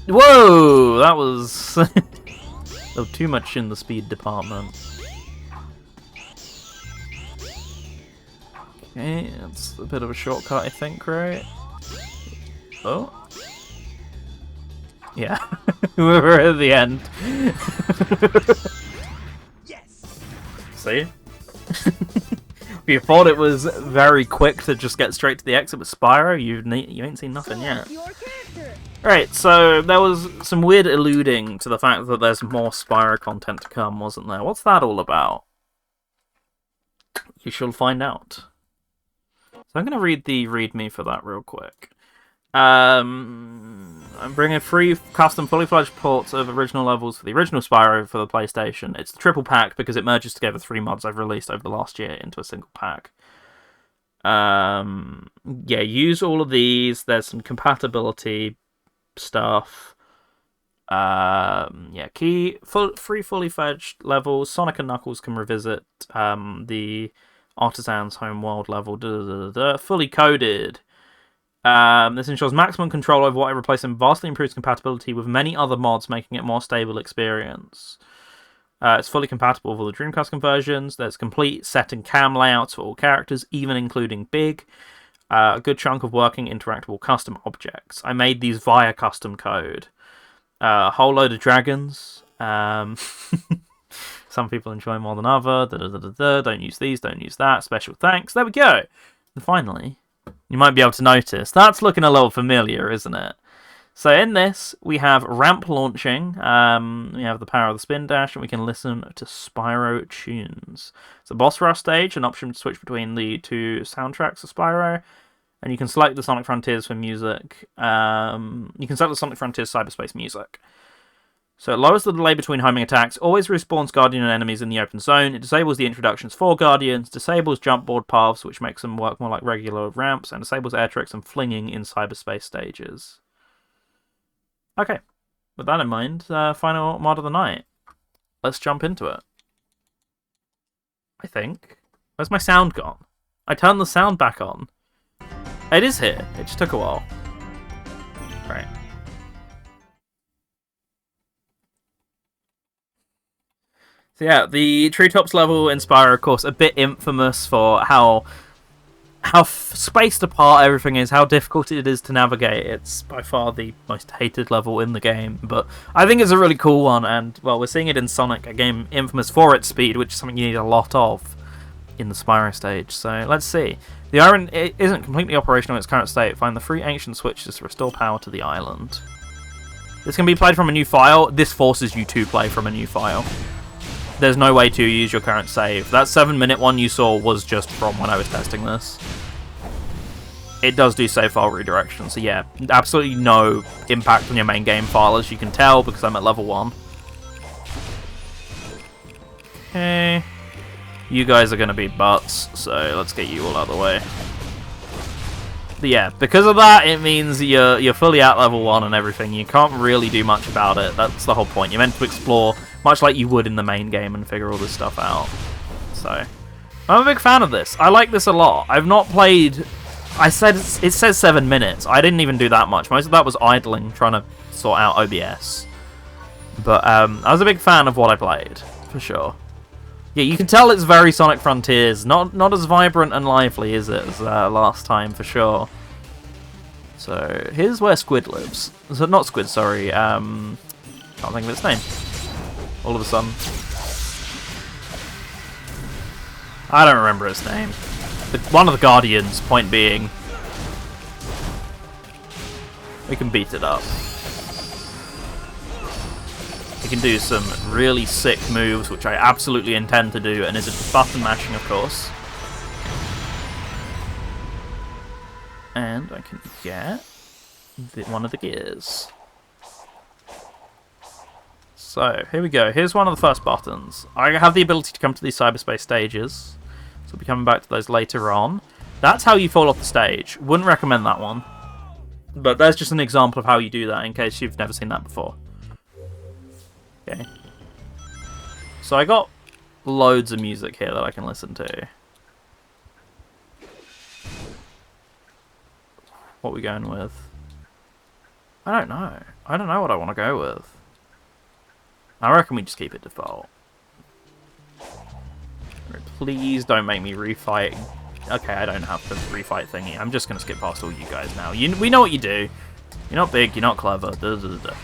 Whoa! That was a little too much in the speed department. Okay, it's a bit of a shortcut, I think, right? Oh. Yeah, we're at the end. Yes. See? If you thought it was very quick to just get straight to the exit with Spyro, you ain't seen nothing yet. Your character. Right, so there was some weird alluding to the fact that there's more Spyro content to come, wasn't there? What's that all about? You shall find out. So I'm going to read the README for that real quick. I'm bringing free custom fully fledged ports of original levels for the original Spyro for the PlayStation. It's the triple pack because it merges together 3 mods I've released over the last year into a single pack. Yeah, use all of these. There's some compatibility stuff. Yeah, free fully fledged levels. Sonic and Knuckles can revisit the Artisan's homeworld level. Fully coded. This ensures maximum control over what I replace and vastly improves compatibility with many other mods, making it a more stable experience. It's fully compatible with all the Dreamcast conversions. There's complete set and cam layouts for all characters, even including Big. A good chunk of working interactable custom objects. I made these via custom code. A whole load of dragons. Some people enjoy more than others. Don't use these, don't use that. Special thanks. There we go. And finally, you might be able to notice, that's looking a little familiar, isn't it? So in this, we have ramp launching, we have the power of the spin dash, and we can listen to Spyro tunes. It's a boss rush stage, an option to switch between the 2 soundtracks of Spyro, and you can select the Sonic Frontiers for music. You can select the Sonic Frontiers Cyberspace music. So it lowers the delay between homing attacks, always respawns Guardian and enemies in the open zone, it disables the introductions for Guardians, disables jump board paths, which makes them work more like regular ramps, and disables air tricks and flinging in cyberspace stages. Okay, with that in mind, final mod of the night. Let's jump into it. I think. Where's my sound gone? I turned the sound back on. It is here. It just took a while. Right. So yeah, the Treetops level in Spyro, of course, a bit infamous for how spaced apart everything is, how difficult it is to navigate. It's by far the most hated level in the game, but I think it's a really cool one, and, well, we're seeing it in Sonic, a game infamous for its speed, which is something you need a lot of in the Spyro stage. So, let's see. The island isn't completely operational in its current state. Find the 3 ancient switches to restore power to the island. This can be played from a new file. This forces you to play from a new file. There's no way to use your current save. That 7-minute one you saw was just from when I was testing this. It does do save file redirection, so yeah, absolutely no impact on your main game file, as you can tell, because I'm at level 1. Okay. You guys are going to be butts, so let's get you all out of the way. But yeah, because of that, it means you're fully at level 1 and everything. You can't really do much about it. That's the whole point. You're meant to explore much like you would in the main game and figure all this stuff out. So, I'm a big fan of this. I like this a lot. I've not played... it says 7 minutes. I didn't even do that much. Most of that was idling, trying to sort out OBS. But I was a big fan of what I played, for sure. Yeah, you can tell it's very Sonic Frontiers. Not as vibrant and lively, is it, as last time, for sure. So, here's where Squid lives. So, not Squid, sorry. Can't think of its name. All of a sudden. I don't remember its name. One of the Guardians, point being. We can beat it up. We can do some really sick moves, which I absolutely intend to do, and is it button mashing, of course. And I can get one of the gears. So, here we go. Here's one of the first buttons. I have the ability to come to these cyberspace stages. So we'll be coming back to those later on. That's how you fall off the stage. Wouldn't recommend that one. But there's just an example of how you do that, in case you've never seen that before. Okay. So I got loads of music here that I can listen to. What are we going with? I don't know. I don't know what I want to go with. I reckon we just keep it default. Please don't make me refight. Okay, I don't have the refight thingy. I'm just going to skip past all you guys now. We know what you do. You're not big, you're not clever. Da, da, da, da.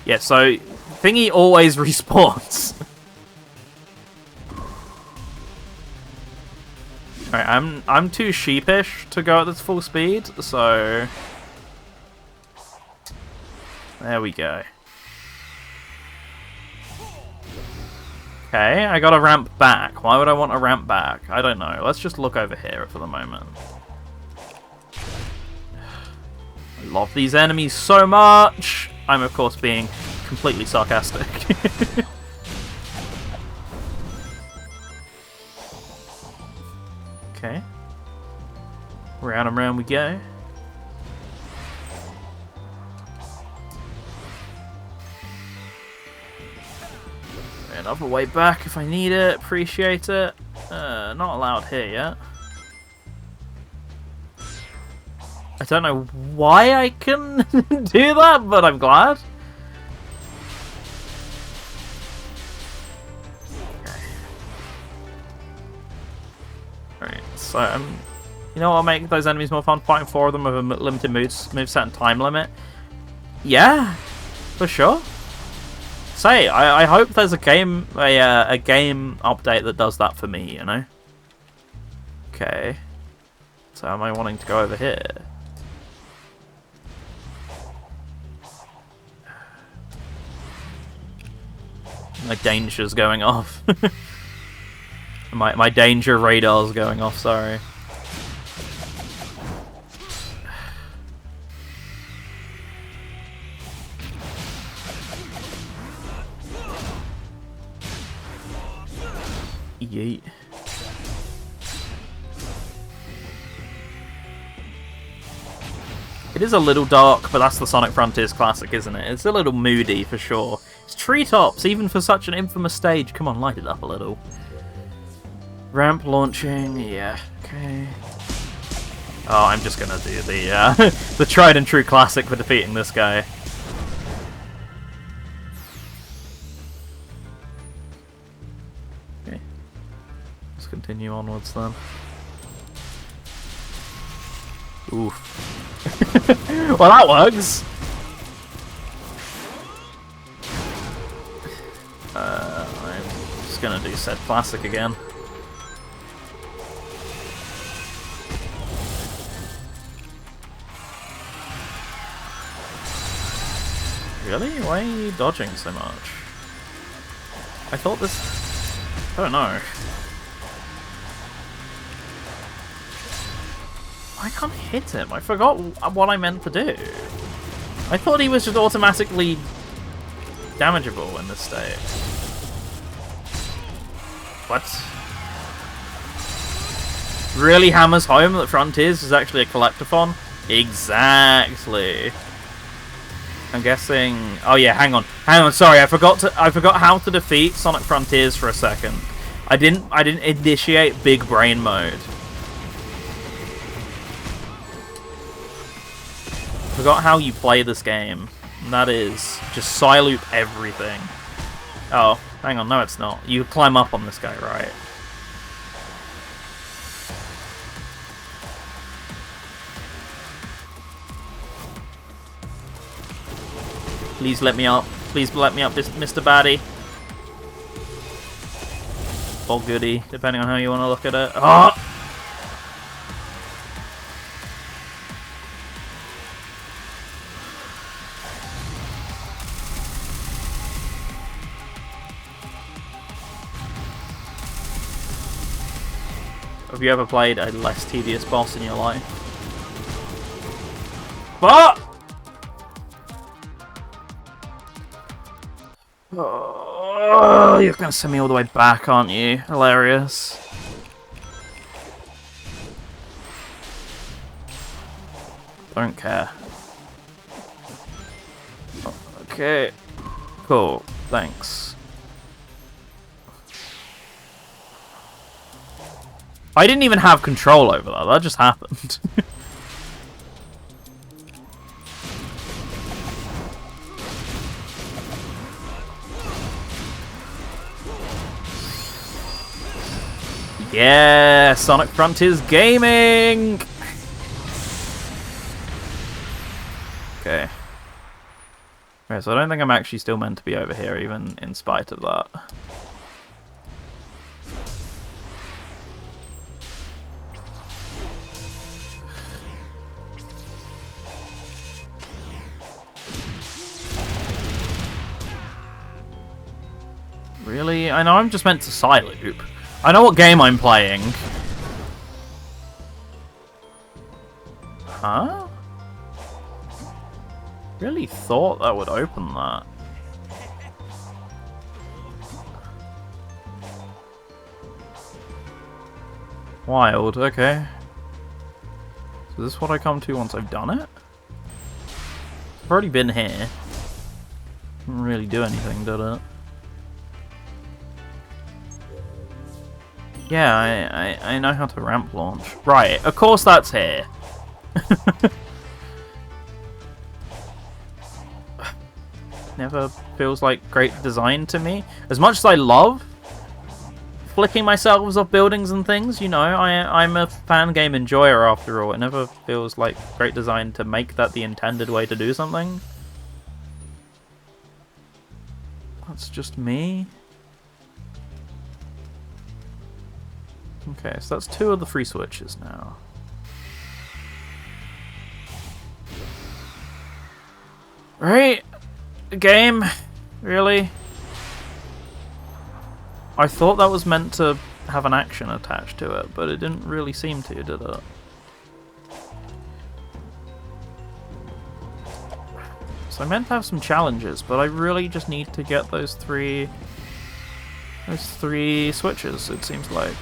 Yeah, so thingy always respawns. Alright, I'm too sheepish to go at this full speed, so there we go. Okay, I got a ramp back. Why would I want a ramp back? I don't know. Let's just look over here for the moment. I love these enemies so much. I'm, of course, being completely sarcastic. Okay. Round and round we go. Another way back if I need it. Appreciate it. Not allowed here yet. I don't know why I can do that, but I'm glad. Okay. Alright, so you know what'll make those enemies more fun? Fighting 4 of them with a limited moveset and time limit. Yeah, for sure. Say, I hope there's a game update that does that for me, you know? Okay. So am I wanting to go over here? My danger's going off. my danger radar's going off, sorry. Yeet. It is a little dark, but that's the Sonic Frontiers classic, isn't it? It's a little moody, for sure. It's treetops, even for such an infamous stage. Come on, light it up a little. Ramp launching, yeah, okay. Oh, I'm just gonna do the the tried and true classic for defeating this guy. Okay. Let's continue onwards then. Oof. Well, that works! I'm just gonna do said classic again. Really? Why are you dodging so much? I thought this... I don't know. I can't hit him. I forgot what I meant to do. I thought he was just automatically damageable in this state. What? Really hammers home that Frontiers is actually a collectathon? Exactly. I'm guessing... Oh yeah, hang on. Sorry, I forgot how to defeat Sonic Frontiers for a second. I didn't initiate big brain mode. Forgot how you play this game. And that is just side-loop everything. Oh, hang on, no it's not. You climb up on this guy, right? Please let me up. Please let me up, Mr. Baddie. Or Goody, depending on how you want to look at it. Oh! Have you ever played a less tedious boss in your life? But oh, you're gonna send me all the way back, aren't you? Hilarious. Don't care. Okay. Cool. Thanks. I didn't even have control over that. That just happened. Yeah, Sonic Frontiers Gaming! Okay. Okay, so I don't think I'm actually still meant to be over here, even in spite of that. Really? I know I'm just meant to side loop. I know what game I'm playing. Huh? Really thought that would open that. Wild, okay. So this is what I come to once I've done it? I've already been here. Didn't really do anything, did it? Yeah, I know how to ramp launch. Right, of course that's here. Never feels like great design to me. As much as I love flicking myself off buildings and things, you know, I'm a fan game enjoyer after all. It never feels like great design to make that the intended way to do something. That's just me. Okay, so that's 2 of the 3 switches now. Right? Game? Really? I thought that was meant to have an action attached to it, but it didn't really seem to, did it? So I meant to have some challenges, but I really just need to get those 3 There's 3 switches, it seems like.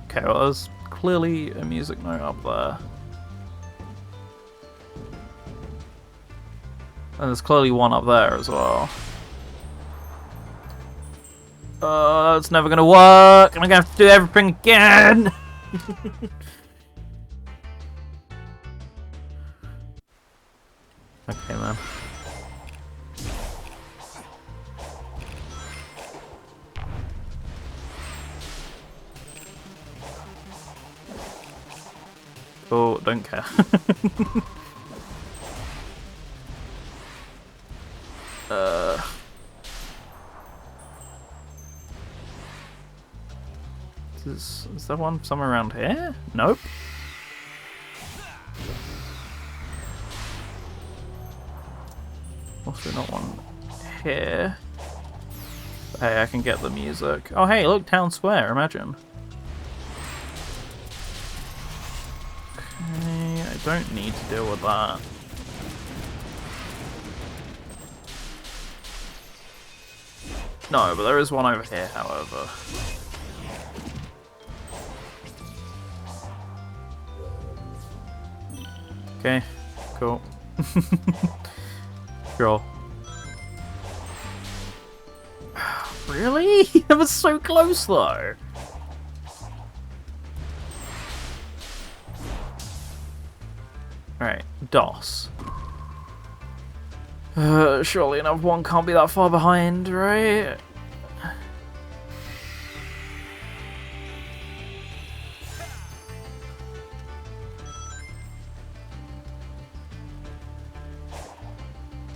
Okay, well, there's clearly a music note up there. And there's clearly one up there as well. Oh, it's never gonna work! I'm gonna have to do everything again! Okay, man. Oh, don't care. Is there one somewhere around here? Nope. Also not one here. Hey, I can get the music. Oh hey, look, Town Square, imagine. Okay, I don't need to deal with that. No, but there is one over here, however. Okay, cool. Sure. Really? That was so close, though. Alright, DOS. Surely enough, one can't be that far behind, right?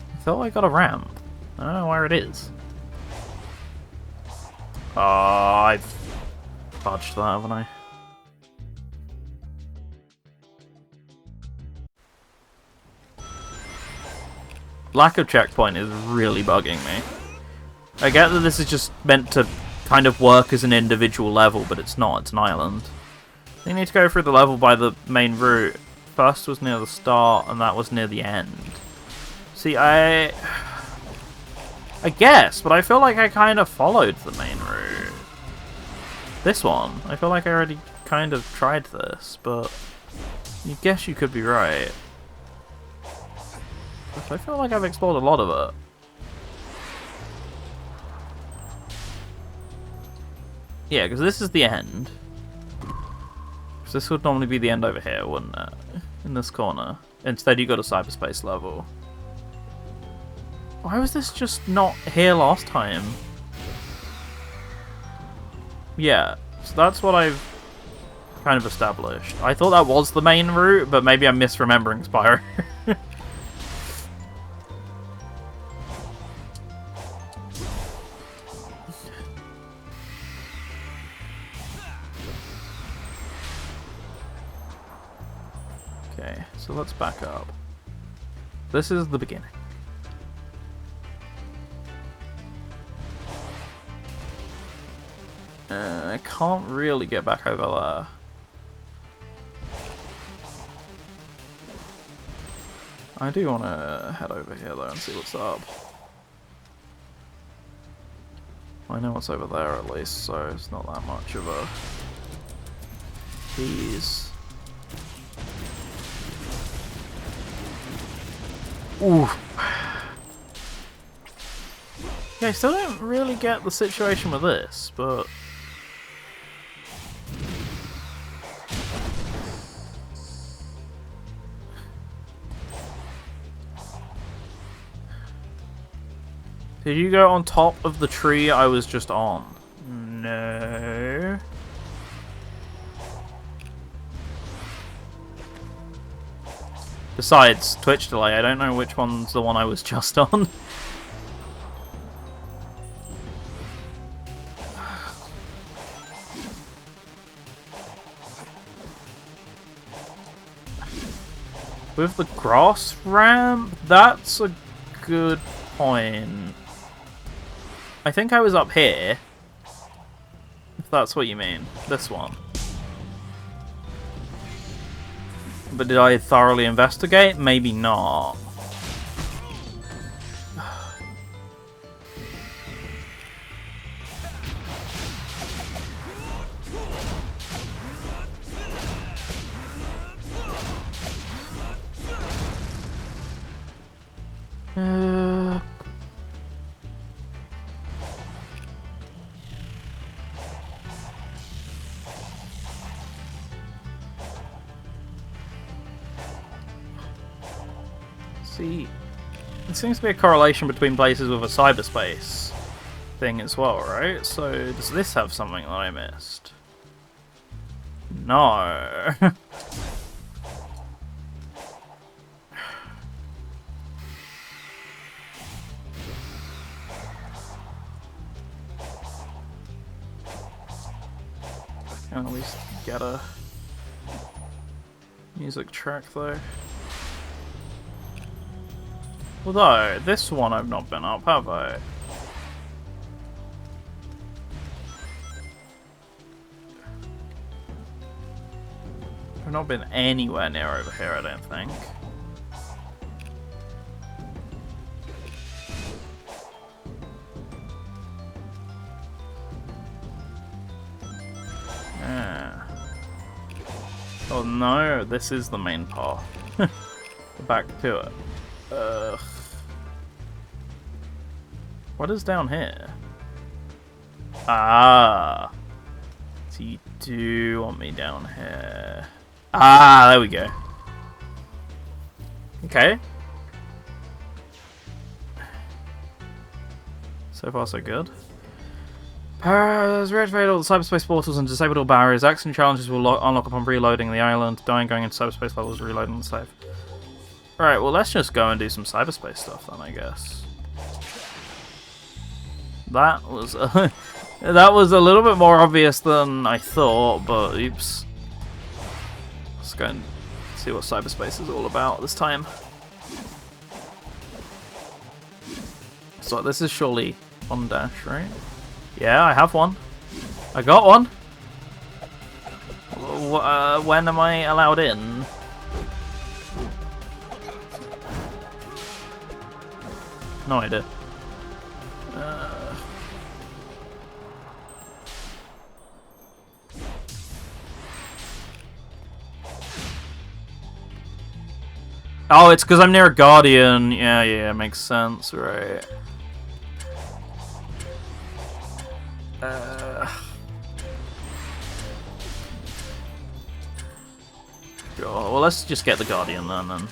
I thought I got a ramp. I don't know where it is. Oh, I've fudged that, haven't I? Lack of checkpoint is really bugging me. I get that this is just meant to kind of work as an individual level, but it's not, it's an island. You need to go through the level by the main route. First was near the start, and that was near the end. See, I guess, but I feel like I kind of followed the main route. This one, I feel like I already kind of tried this, but I guess you could be right. But I feel like I've explored a lot of it. Yeah, because this is the end. So this would normally be the end over here, wouldn't it? In this corner. Instead you got a cyberspace level. Why was this just not here last time? Yeah, so that's what I've kind of established. I thought that was the main route, but maybe I'm misremembering Spyro. Okay, so let's back up. This is the beginning. I can't really get back over there. I do want to head over here though and see what's up. I know what's over there at least, so it's not that much of a tease. Ooh. Yeah, I still don't really get the situation with this, but did you go on top of the tree I was just on? No. Besides, Twitch delay, I don't know which one's the one I was just on. With the grass ramp? That's a good point. I think I was up here. If that's what you mean. This one. But did I thoroughly investigate? Maybe not. Uh... See, there seems to be a correlation between places with a cyberspace thing as well, right? So does this have something that I missed? No. Can at least get a music track though. Although, this one I've not been up, have I? I've not been anywhere near over here, I don't think. Yeah. Oh no, this is the main path. Back to it. Ugh. What is down here? Ah. So you do want me down here. Ah, there we go. Okay. So far, so good. Has reactivated all the cyberspace portals and disabled all barriers. Action challenges will unlock upon reloading the island. Dying going into cyberspace levels, reloading the save. Alright, well let's just go and do some cyberspace stuff then, I guess. That was that was a little bit more obvious than I thought, but oops. Let's go and see what cyberspace is all about this time. So this is surely on dash, right? Yeah, I have one. I got one. When am I allowed in? No idea. Oh, it's because I'm near a Guardian. Yeah, makes sense, right. Sure, well, let's just get the Guardian then.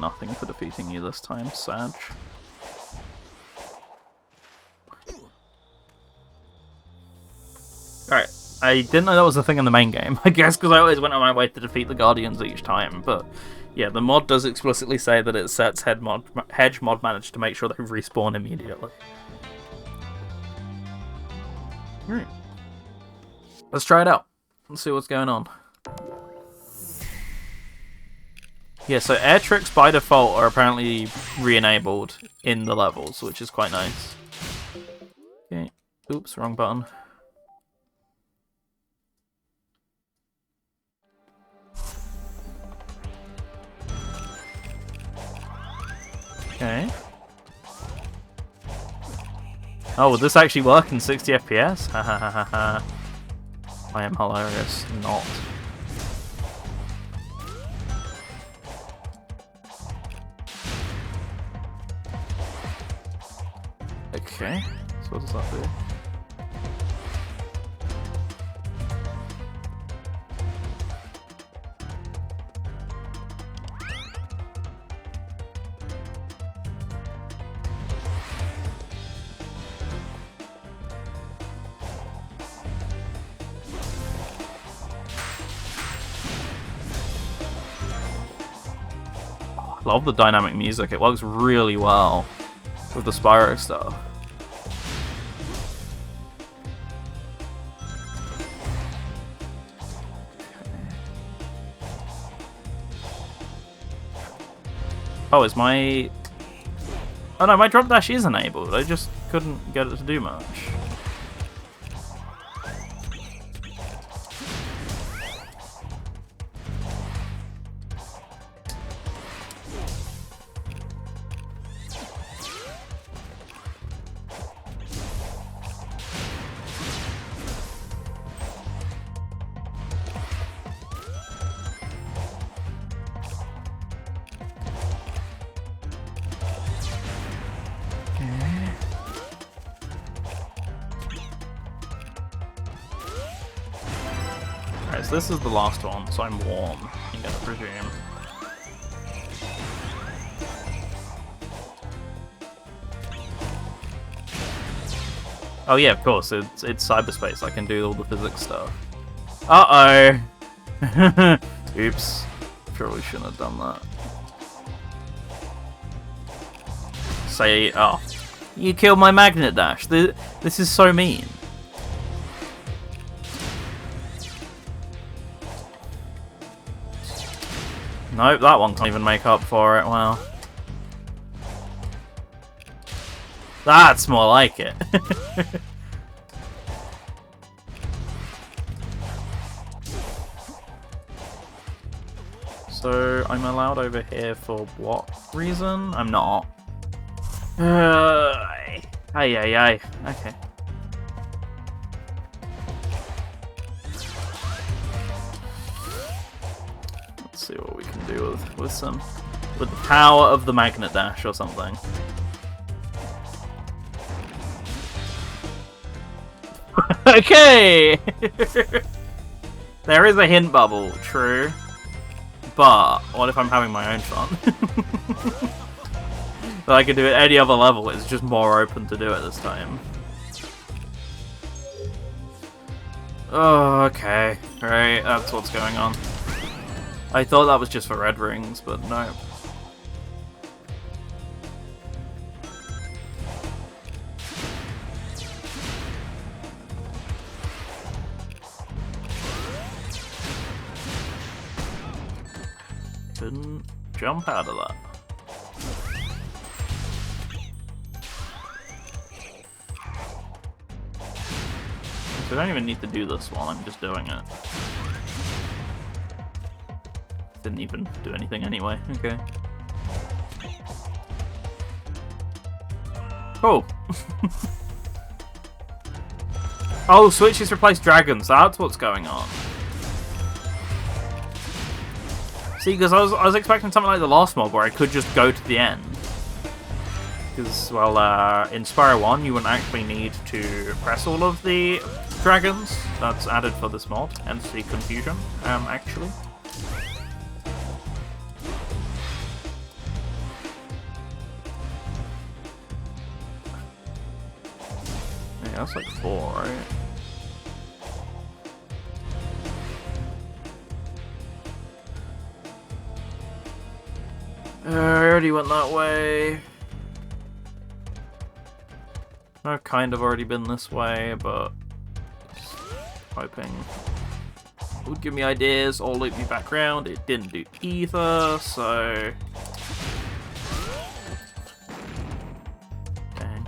Nothing for defeating you this time, Sag. Alright, I didn't know that was a thing in the main game, I guess, because I always went on my way to defeat the Guardians each time, but yeah, the mod does explicitly say that it sets hedge mod managed to make sure they respawn immediately. Alright. Let's try it out. Let's see what's going on. Yeah, so air tricks by default are apparently re-enabled in the levels, which is quite nice. Okay. Oops, wrong button. Okay. Oh, will this actually work in 60 FPS? Ha ha ha ha ha. I am hilarious. Not. Okay, so what does that do? I love the dynamic music, it works really well with the Spyro stuff. Oh, is my... Oh no, my drop dash is enabled. I just couldn't get it to do much. Alright, so this is the last one, so I'm warm, I'm gonna presume. Oh yeah, of course, it's cyberspace, I can do all the physics stuff. Uh-oh! Oops. Probably shouldn't have done that. Say, oh. You killed my magnet dash. This is so mean. Nope, that one can't even make up for it. Wow. That's more like it. So, I'm allowed over here for what reason? I'm not. Ay, ay, ay. Okay. Let's see what we can do with the power of the magnet dash or something. Okay! There is a hint bubble, true. But, what if I'm having my own fun? That I can do at any other level, it's just more open to do it this time. Oh, okay. Right, that's what's going on. I thought that was just for red rings, but no. Couldn't jump out of that. So I don't even need to do this while I'm just doing it. Didn't even do anything anyway, okay. Cool. Oh, switches replace dragons, that's what's going on. See, because I was expecting something like the last mob where I could just go to the end. Because, well, in Spyro 1 you wouldn't actually need to press all of the dragons. That's added for this mod, hence the confusion, actually. Yeah, that's like 4, right? I already went that way. I've kind of already been this way, but hoping it would give me ideas or loop me back around. It didn't do either, so dang.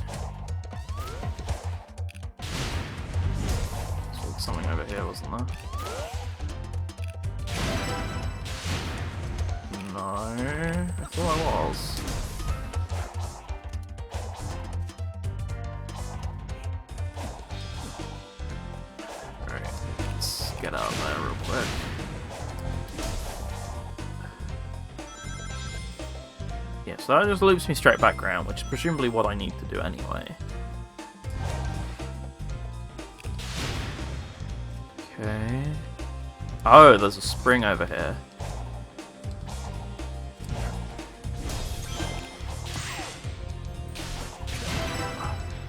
So something over here, wasn't there? No, I thought I was. Get out of there real quick. Yeah, so that just loops me straight back around, which is presumably what I need to do anyway. Okay. Oh, there's a spring over here.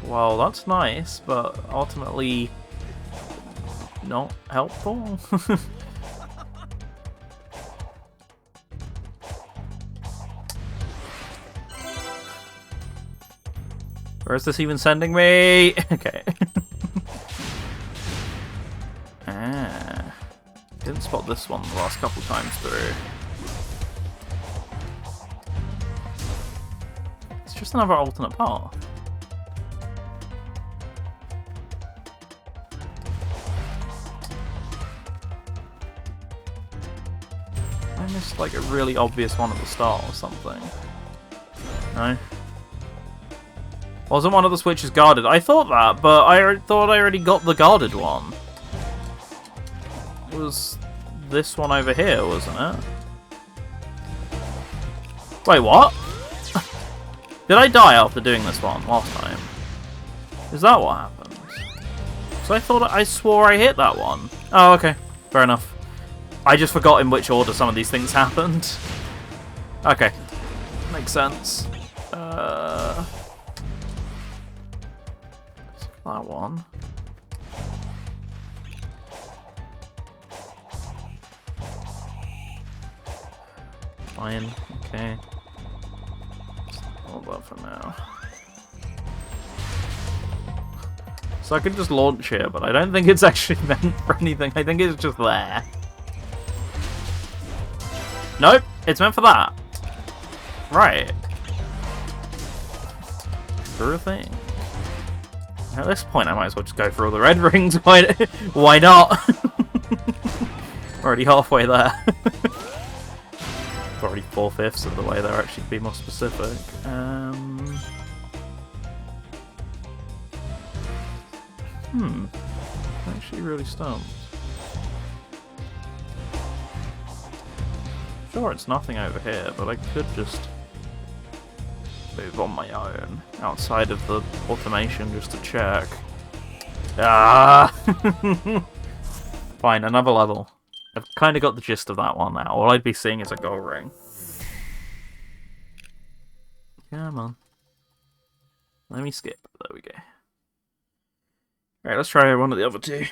Well, that's nice, but ultimately not helpful. Where is this even sending me? Okay. Ah. Didn't spot this one the last couple times through. Let's just another alternate path. I missed like a really obvious one at the start or something. No? Wasn't one of the switches guarded? I thought that, but I thought I already got the guarded one. It was this one over here, wasn't it? Wait, what? Did I die after doing this one last time? Is that what happened? So I swore I hit that one. Oh, okay. Fair enough. I just forgot in which order some of these things happened. Okay. Makes sense. That one. Fine. Okay. Hold that for now. So I could just launch here, but I don't think it's actually meant for anything. I think it's just there. Nope, it's meant for that. Right. Sure thing. At this point, I might as well just go for all the red rings. Why not? Already halfway there. Already 4/5 of the way there, actually, to be more specific. Actually really stumped. Sure, it's nothing over here, but I could just move on my own outside of the automation just to check. Ah! Fine, another level. I've kind of got the gist of that one now. All I'd be seeing is a gold ring. Come on. Let me skip. There we go. Alright, let's try one of the other two.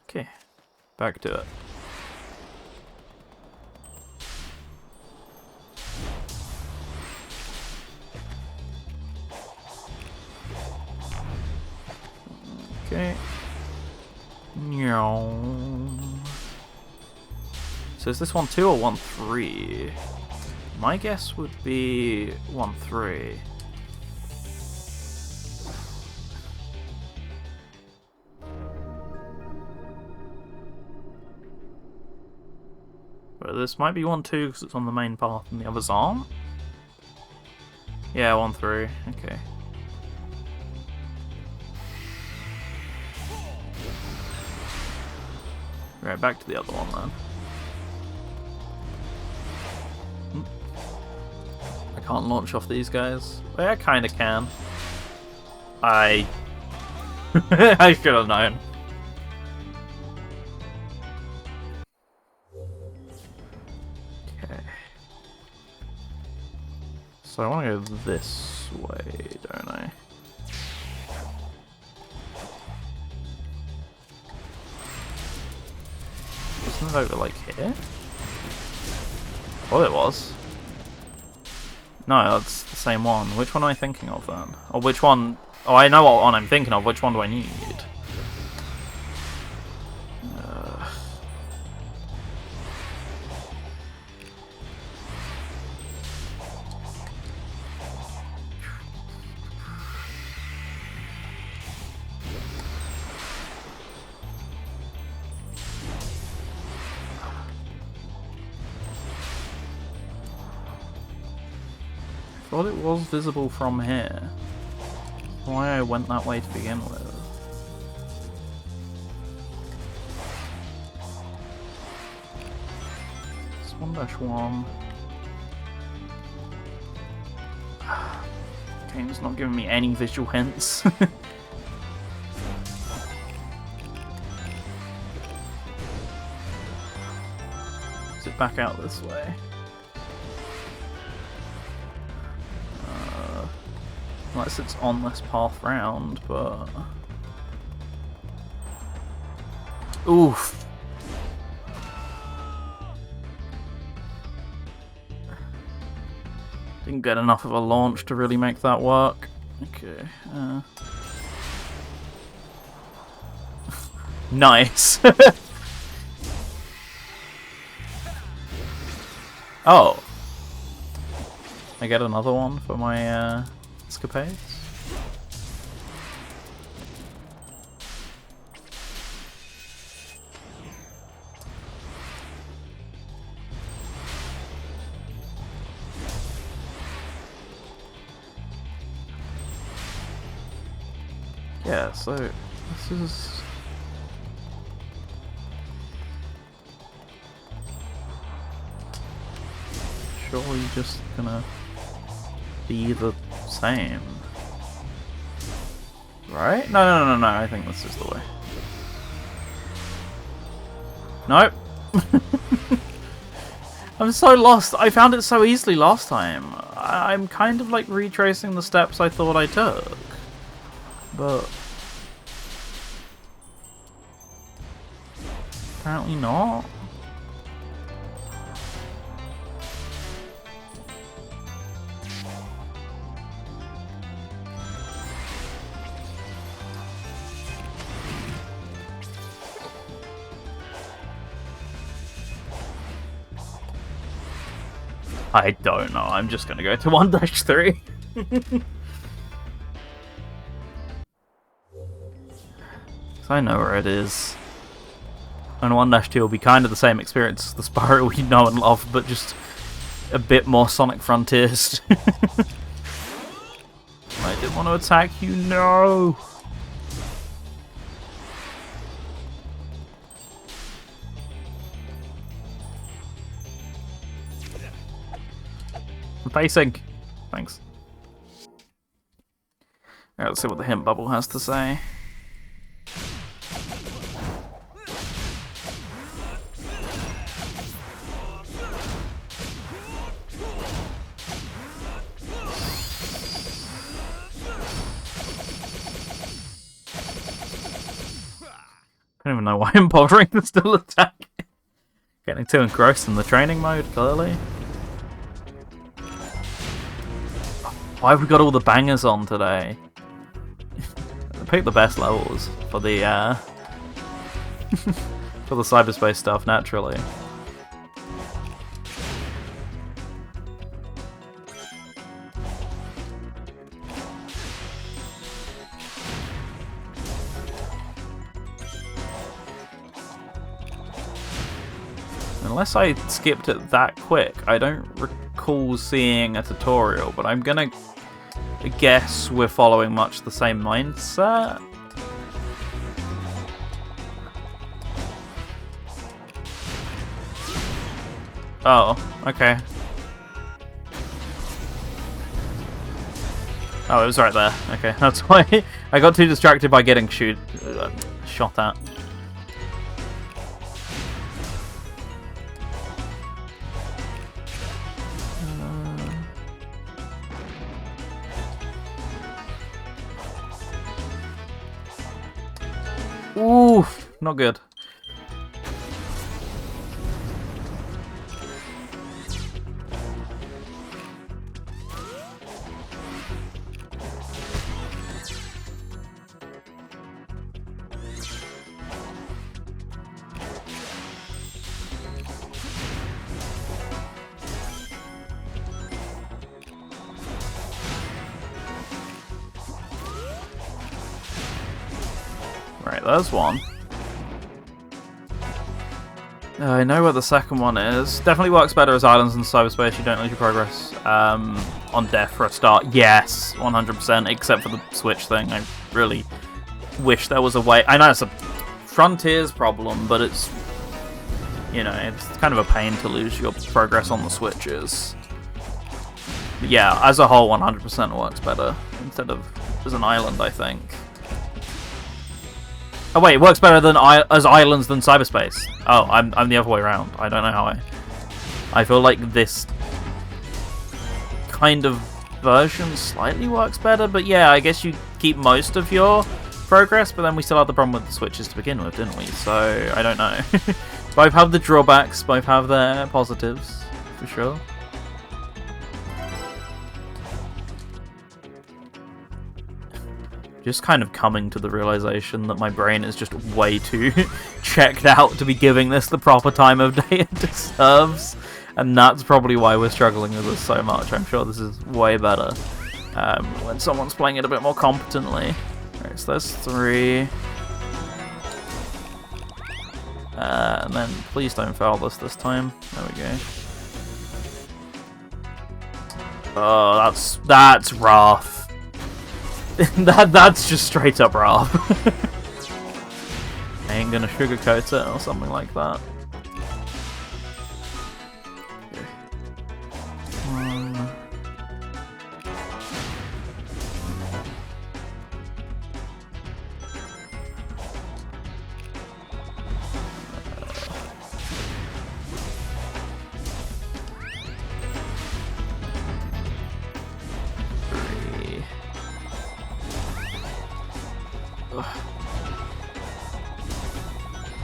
Okay. Back to it. Okay. So is this 1-2 or 1-3? My guess would be 1-3. But this might be 1-2 because it's on the main path and the others aren't. Yeah, 1-3. Okay. Right, back to the other one then. I can't launch off these guys. Well, I kind of can. I should have known. Okay. So I want to go this way, don't I? Isn't it over like here? Oh, it was. No, that's the same one. Which one am I thinking of then? Or which one? Oh, I know what one I'm thinking of. Which one do I need? I thought it was visible from here. Why I went that way to begin with. It's 1-1. Game's not giving me any visual hints. Is it back out this way? Unless it's on this path round, but... Oof! Didn't get enough of a launch to really make that work. Okay, Nice! Oh, I get another one for my escapades. Yeah, so this is... surely just gonna be the same. Right? No, I think this is the way. Nope. I'm so lost. I found it so easily last time. I'm kind of like retracing the steps I thought I took. But apparently not. I don't know. I'm just gonna go to 1-3. I know where it is. And 1-2 will be kind of the same experience as the Spyro we know and love, but just a bit more Sonic Frontiers. I didn't want to attack you, no! I'm facing. Thanks. Alright, let's see what the hint bubble has to say. I don't even know why I'm bothering to still attack. Getting too engrossed in the training mode, clearly. Why have we got all the bangers on today? Pick the best levels for the for the cyberspace stuff, naturally. Unless I skipped it that quick, I don't recall seeing a tutorial, but I'm gonna guess we're following much the same mindset. Oh, okay. Oh, it was right there. Okay, that's why I got too distracted by getting shot at. Oof, not good. Right, there's one. I know where the second one is. Definitely works better as islands in cyberspace. You don't lose your progress on death for a start. Yes, 100%, except for the switch thing. I really wish there was a way. I know it's a Frontiers problem, but it's, you know, it's kind of a pain to lose your progress on the switches. But yeah, as a whole, 100% works better instead of as an island, I think. Oh wait, it works better than as islands than cyberspace. Oh, I'm the other way around. I don't know how I feel like this kind of version slightly works better, but yeah, I guess you keep most of your progress, but then we still had the problem with the switches to begin with, didn't we? So, I don't know. Both have the drawbacks, both have their positives, for sure. Just kind of coming to the realization that my brain is just way too checked out to be giving this the proper time of day it deserves. And that's probably why we're struggling with this so much. I'm sure this is way better when someone's playing it a bit more competently. Alright, so there's 3. And then please don't fail this time. There we go. Oh, that's rough. That's just straight up rough. I ain't gonna sugarcoat it or something like that.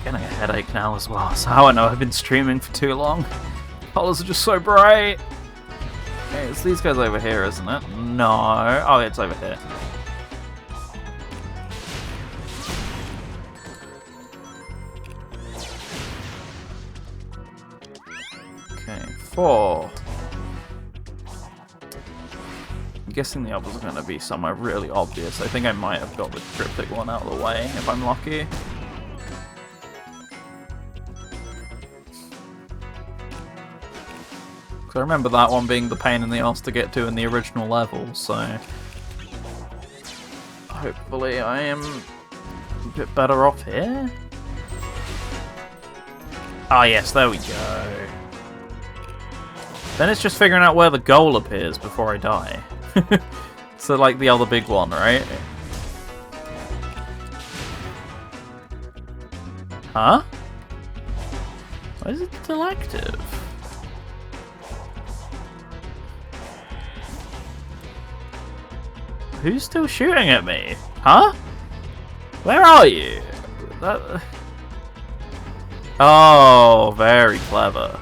Getting a headache now as well, so how I know I've been streaming for too long. Colors are just so bright. Okay, it's these guys over here, isn't it? No. Oh, it's over here. Okay, 4. I'm guessing the others are going to be somewhere really obvious. I think I might have got the cryptic one out of the way if I'm lucky. I remember that one being the pain in the ass to get to in the original level, so hopefully I am a bit better off here. Ah yes, there we go. Then it's just figuring out where the goal appears before I die. So like the other big one, right? Huh? Why is it still active? Who's still shooting at me? Huh? Where are you? Oh, very clever.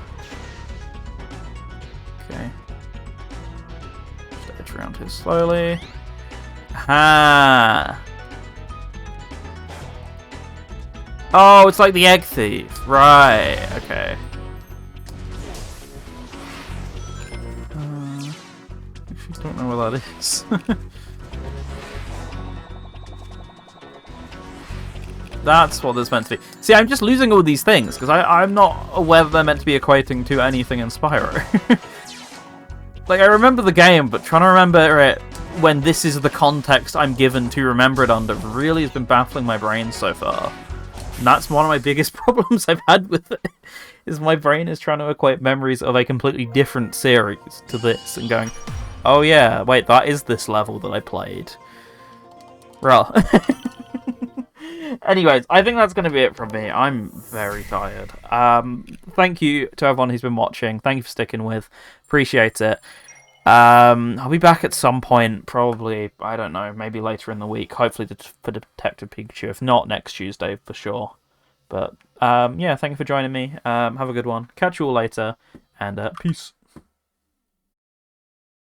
Okay. Just edge around here slowly. Ha! Oh, it's like the egg thief. Right, okay. Actually, don't know where that is. That's what this meant to be. See, I'm just losing all these things, because I'm not aware that they're meant to be equating to anything in Spyro. Like, I remember the game, but trying to remember it when this is the context I'm given to remember it under really has been baffling my brain so far. And that's one of my biggest problems I've had with it, is my brain is trying to equate memories of a completely different series to this, and going, oh yeah, wait, that is this level that I played. Well. Anyways, I think that's going to be it from me. I'm very tired. Thank you to everyone who's been watching. Thank you for sticking with. Appreciate it. I'll be back at some point, probably, I don't know, maybe later in the week. Hopefully for Detective Pikachu. If not, next Tuesday for sure. But, yeah, thank you for joining me. Have a good one. Catch you all later, and peace.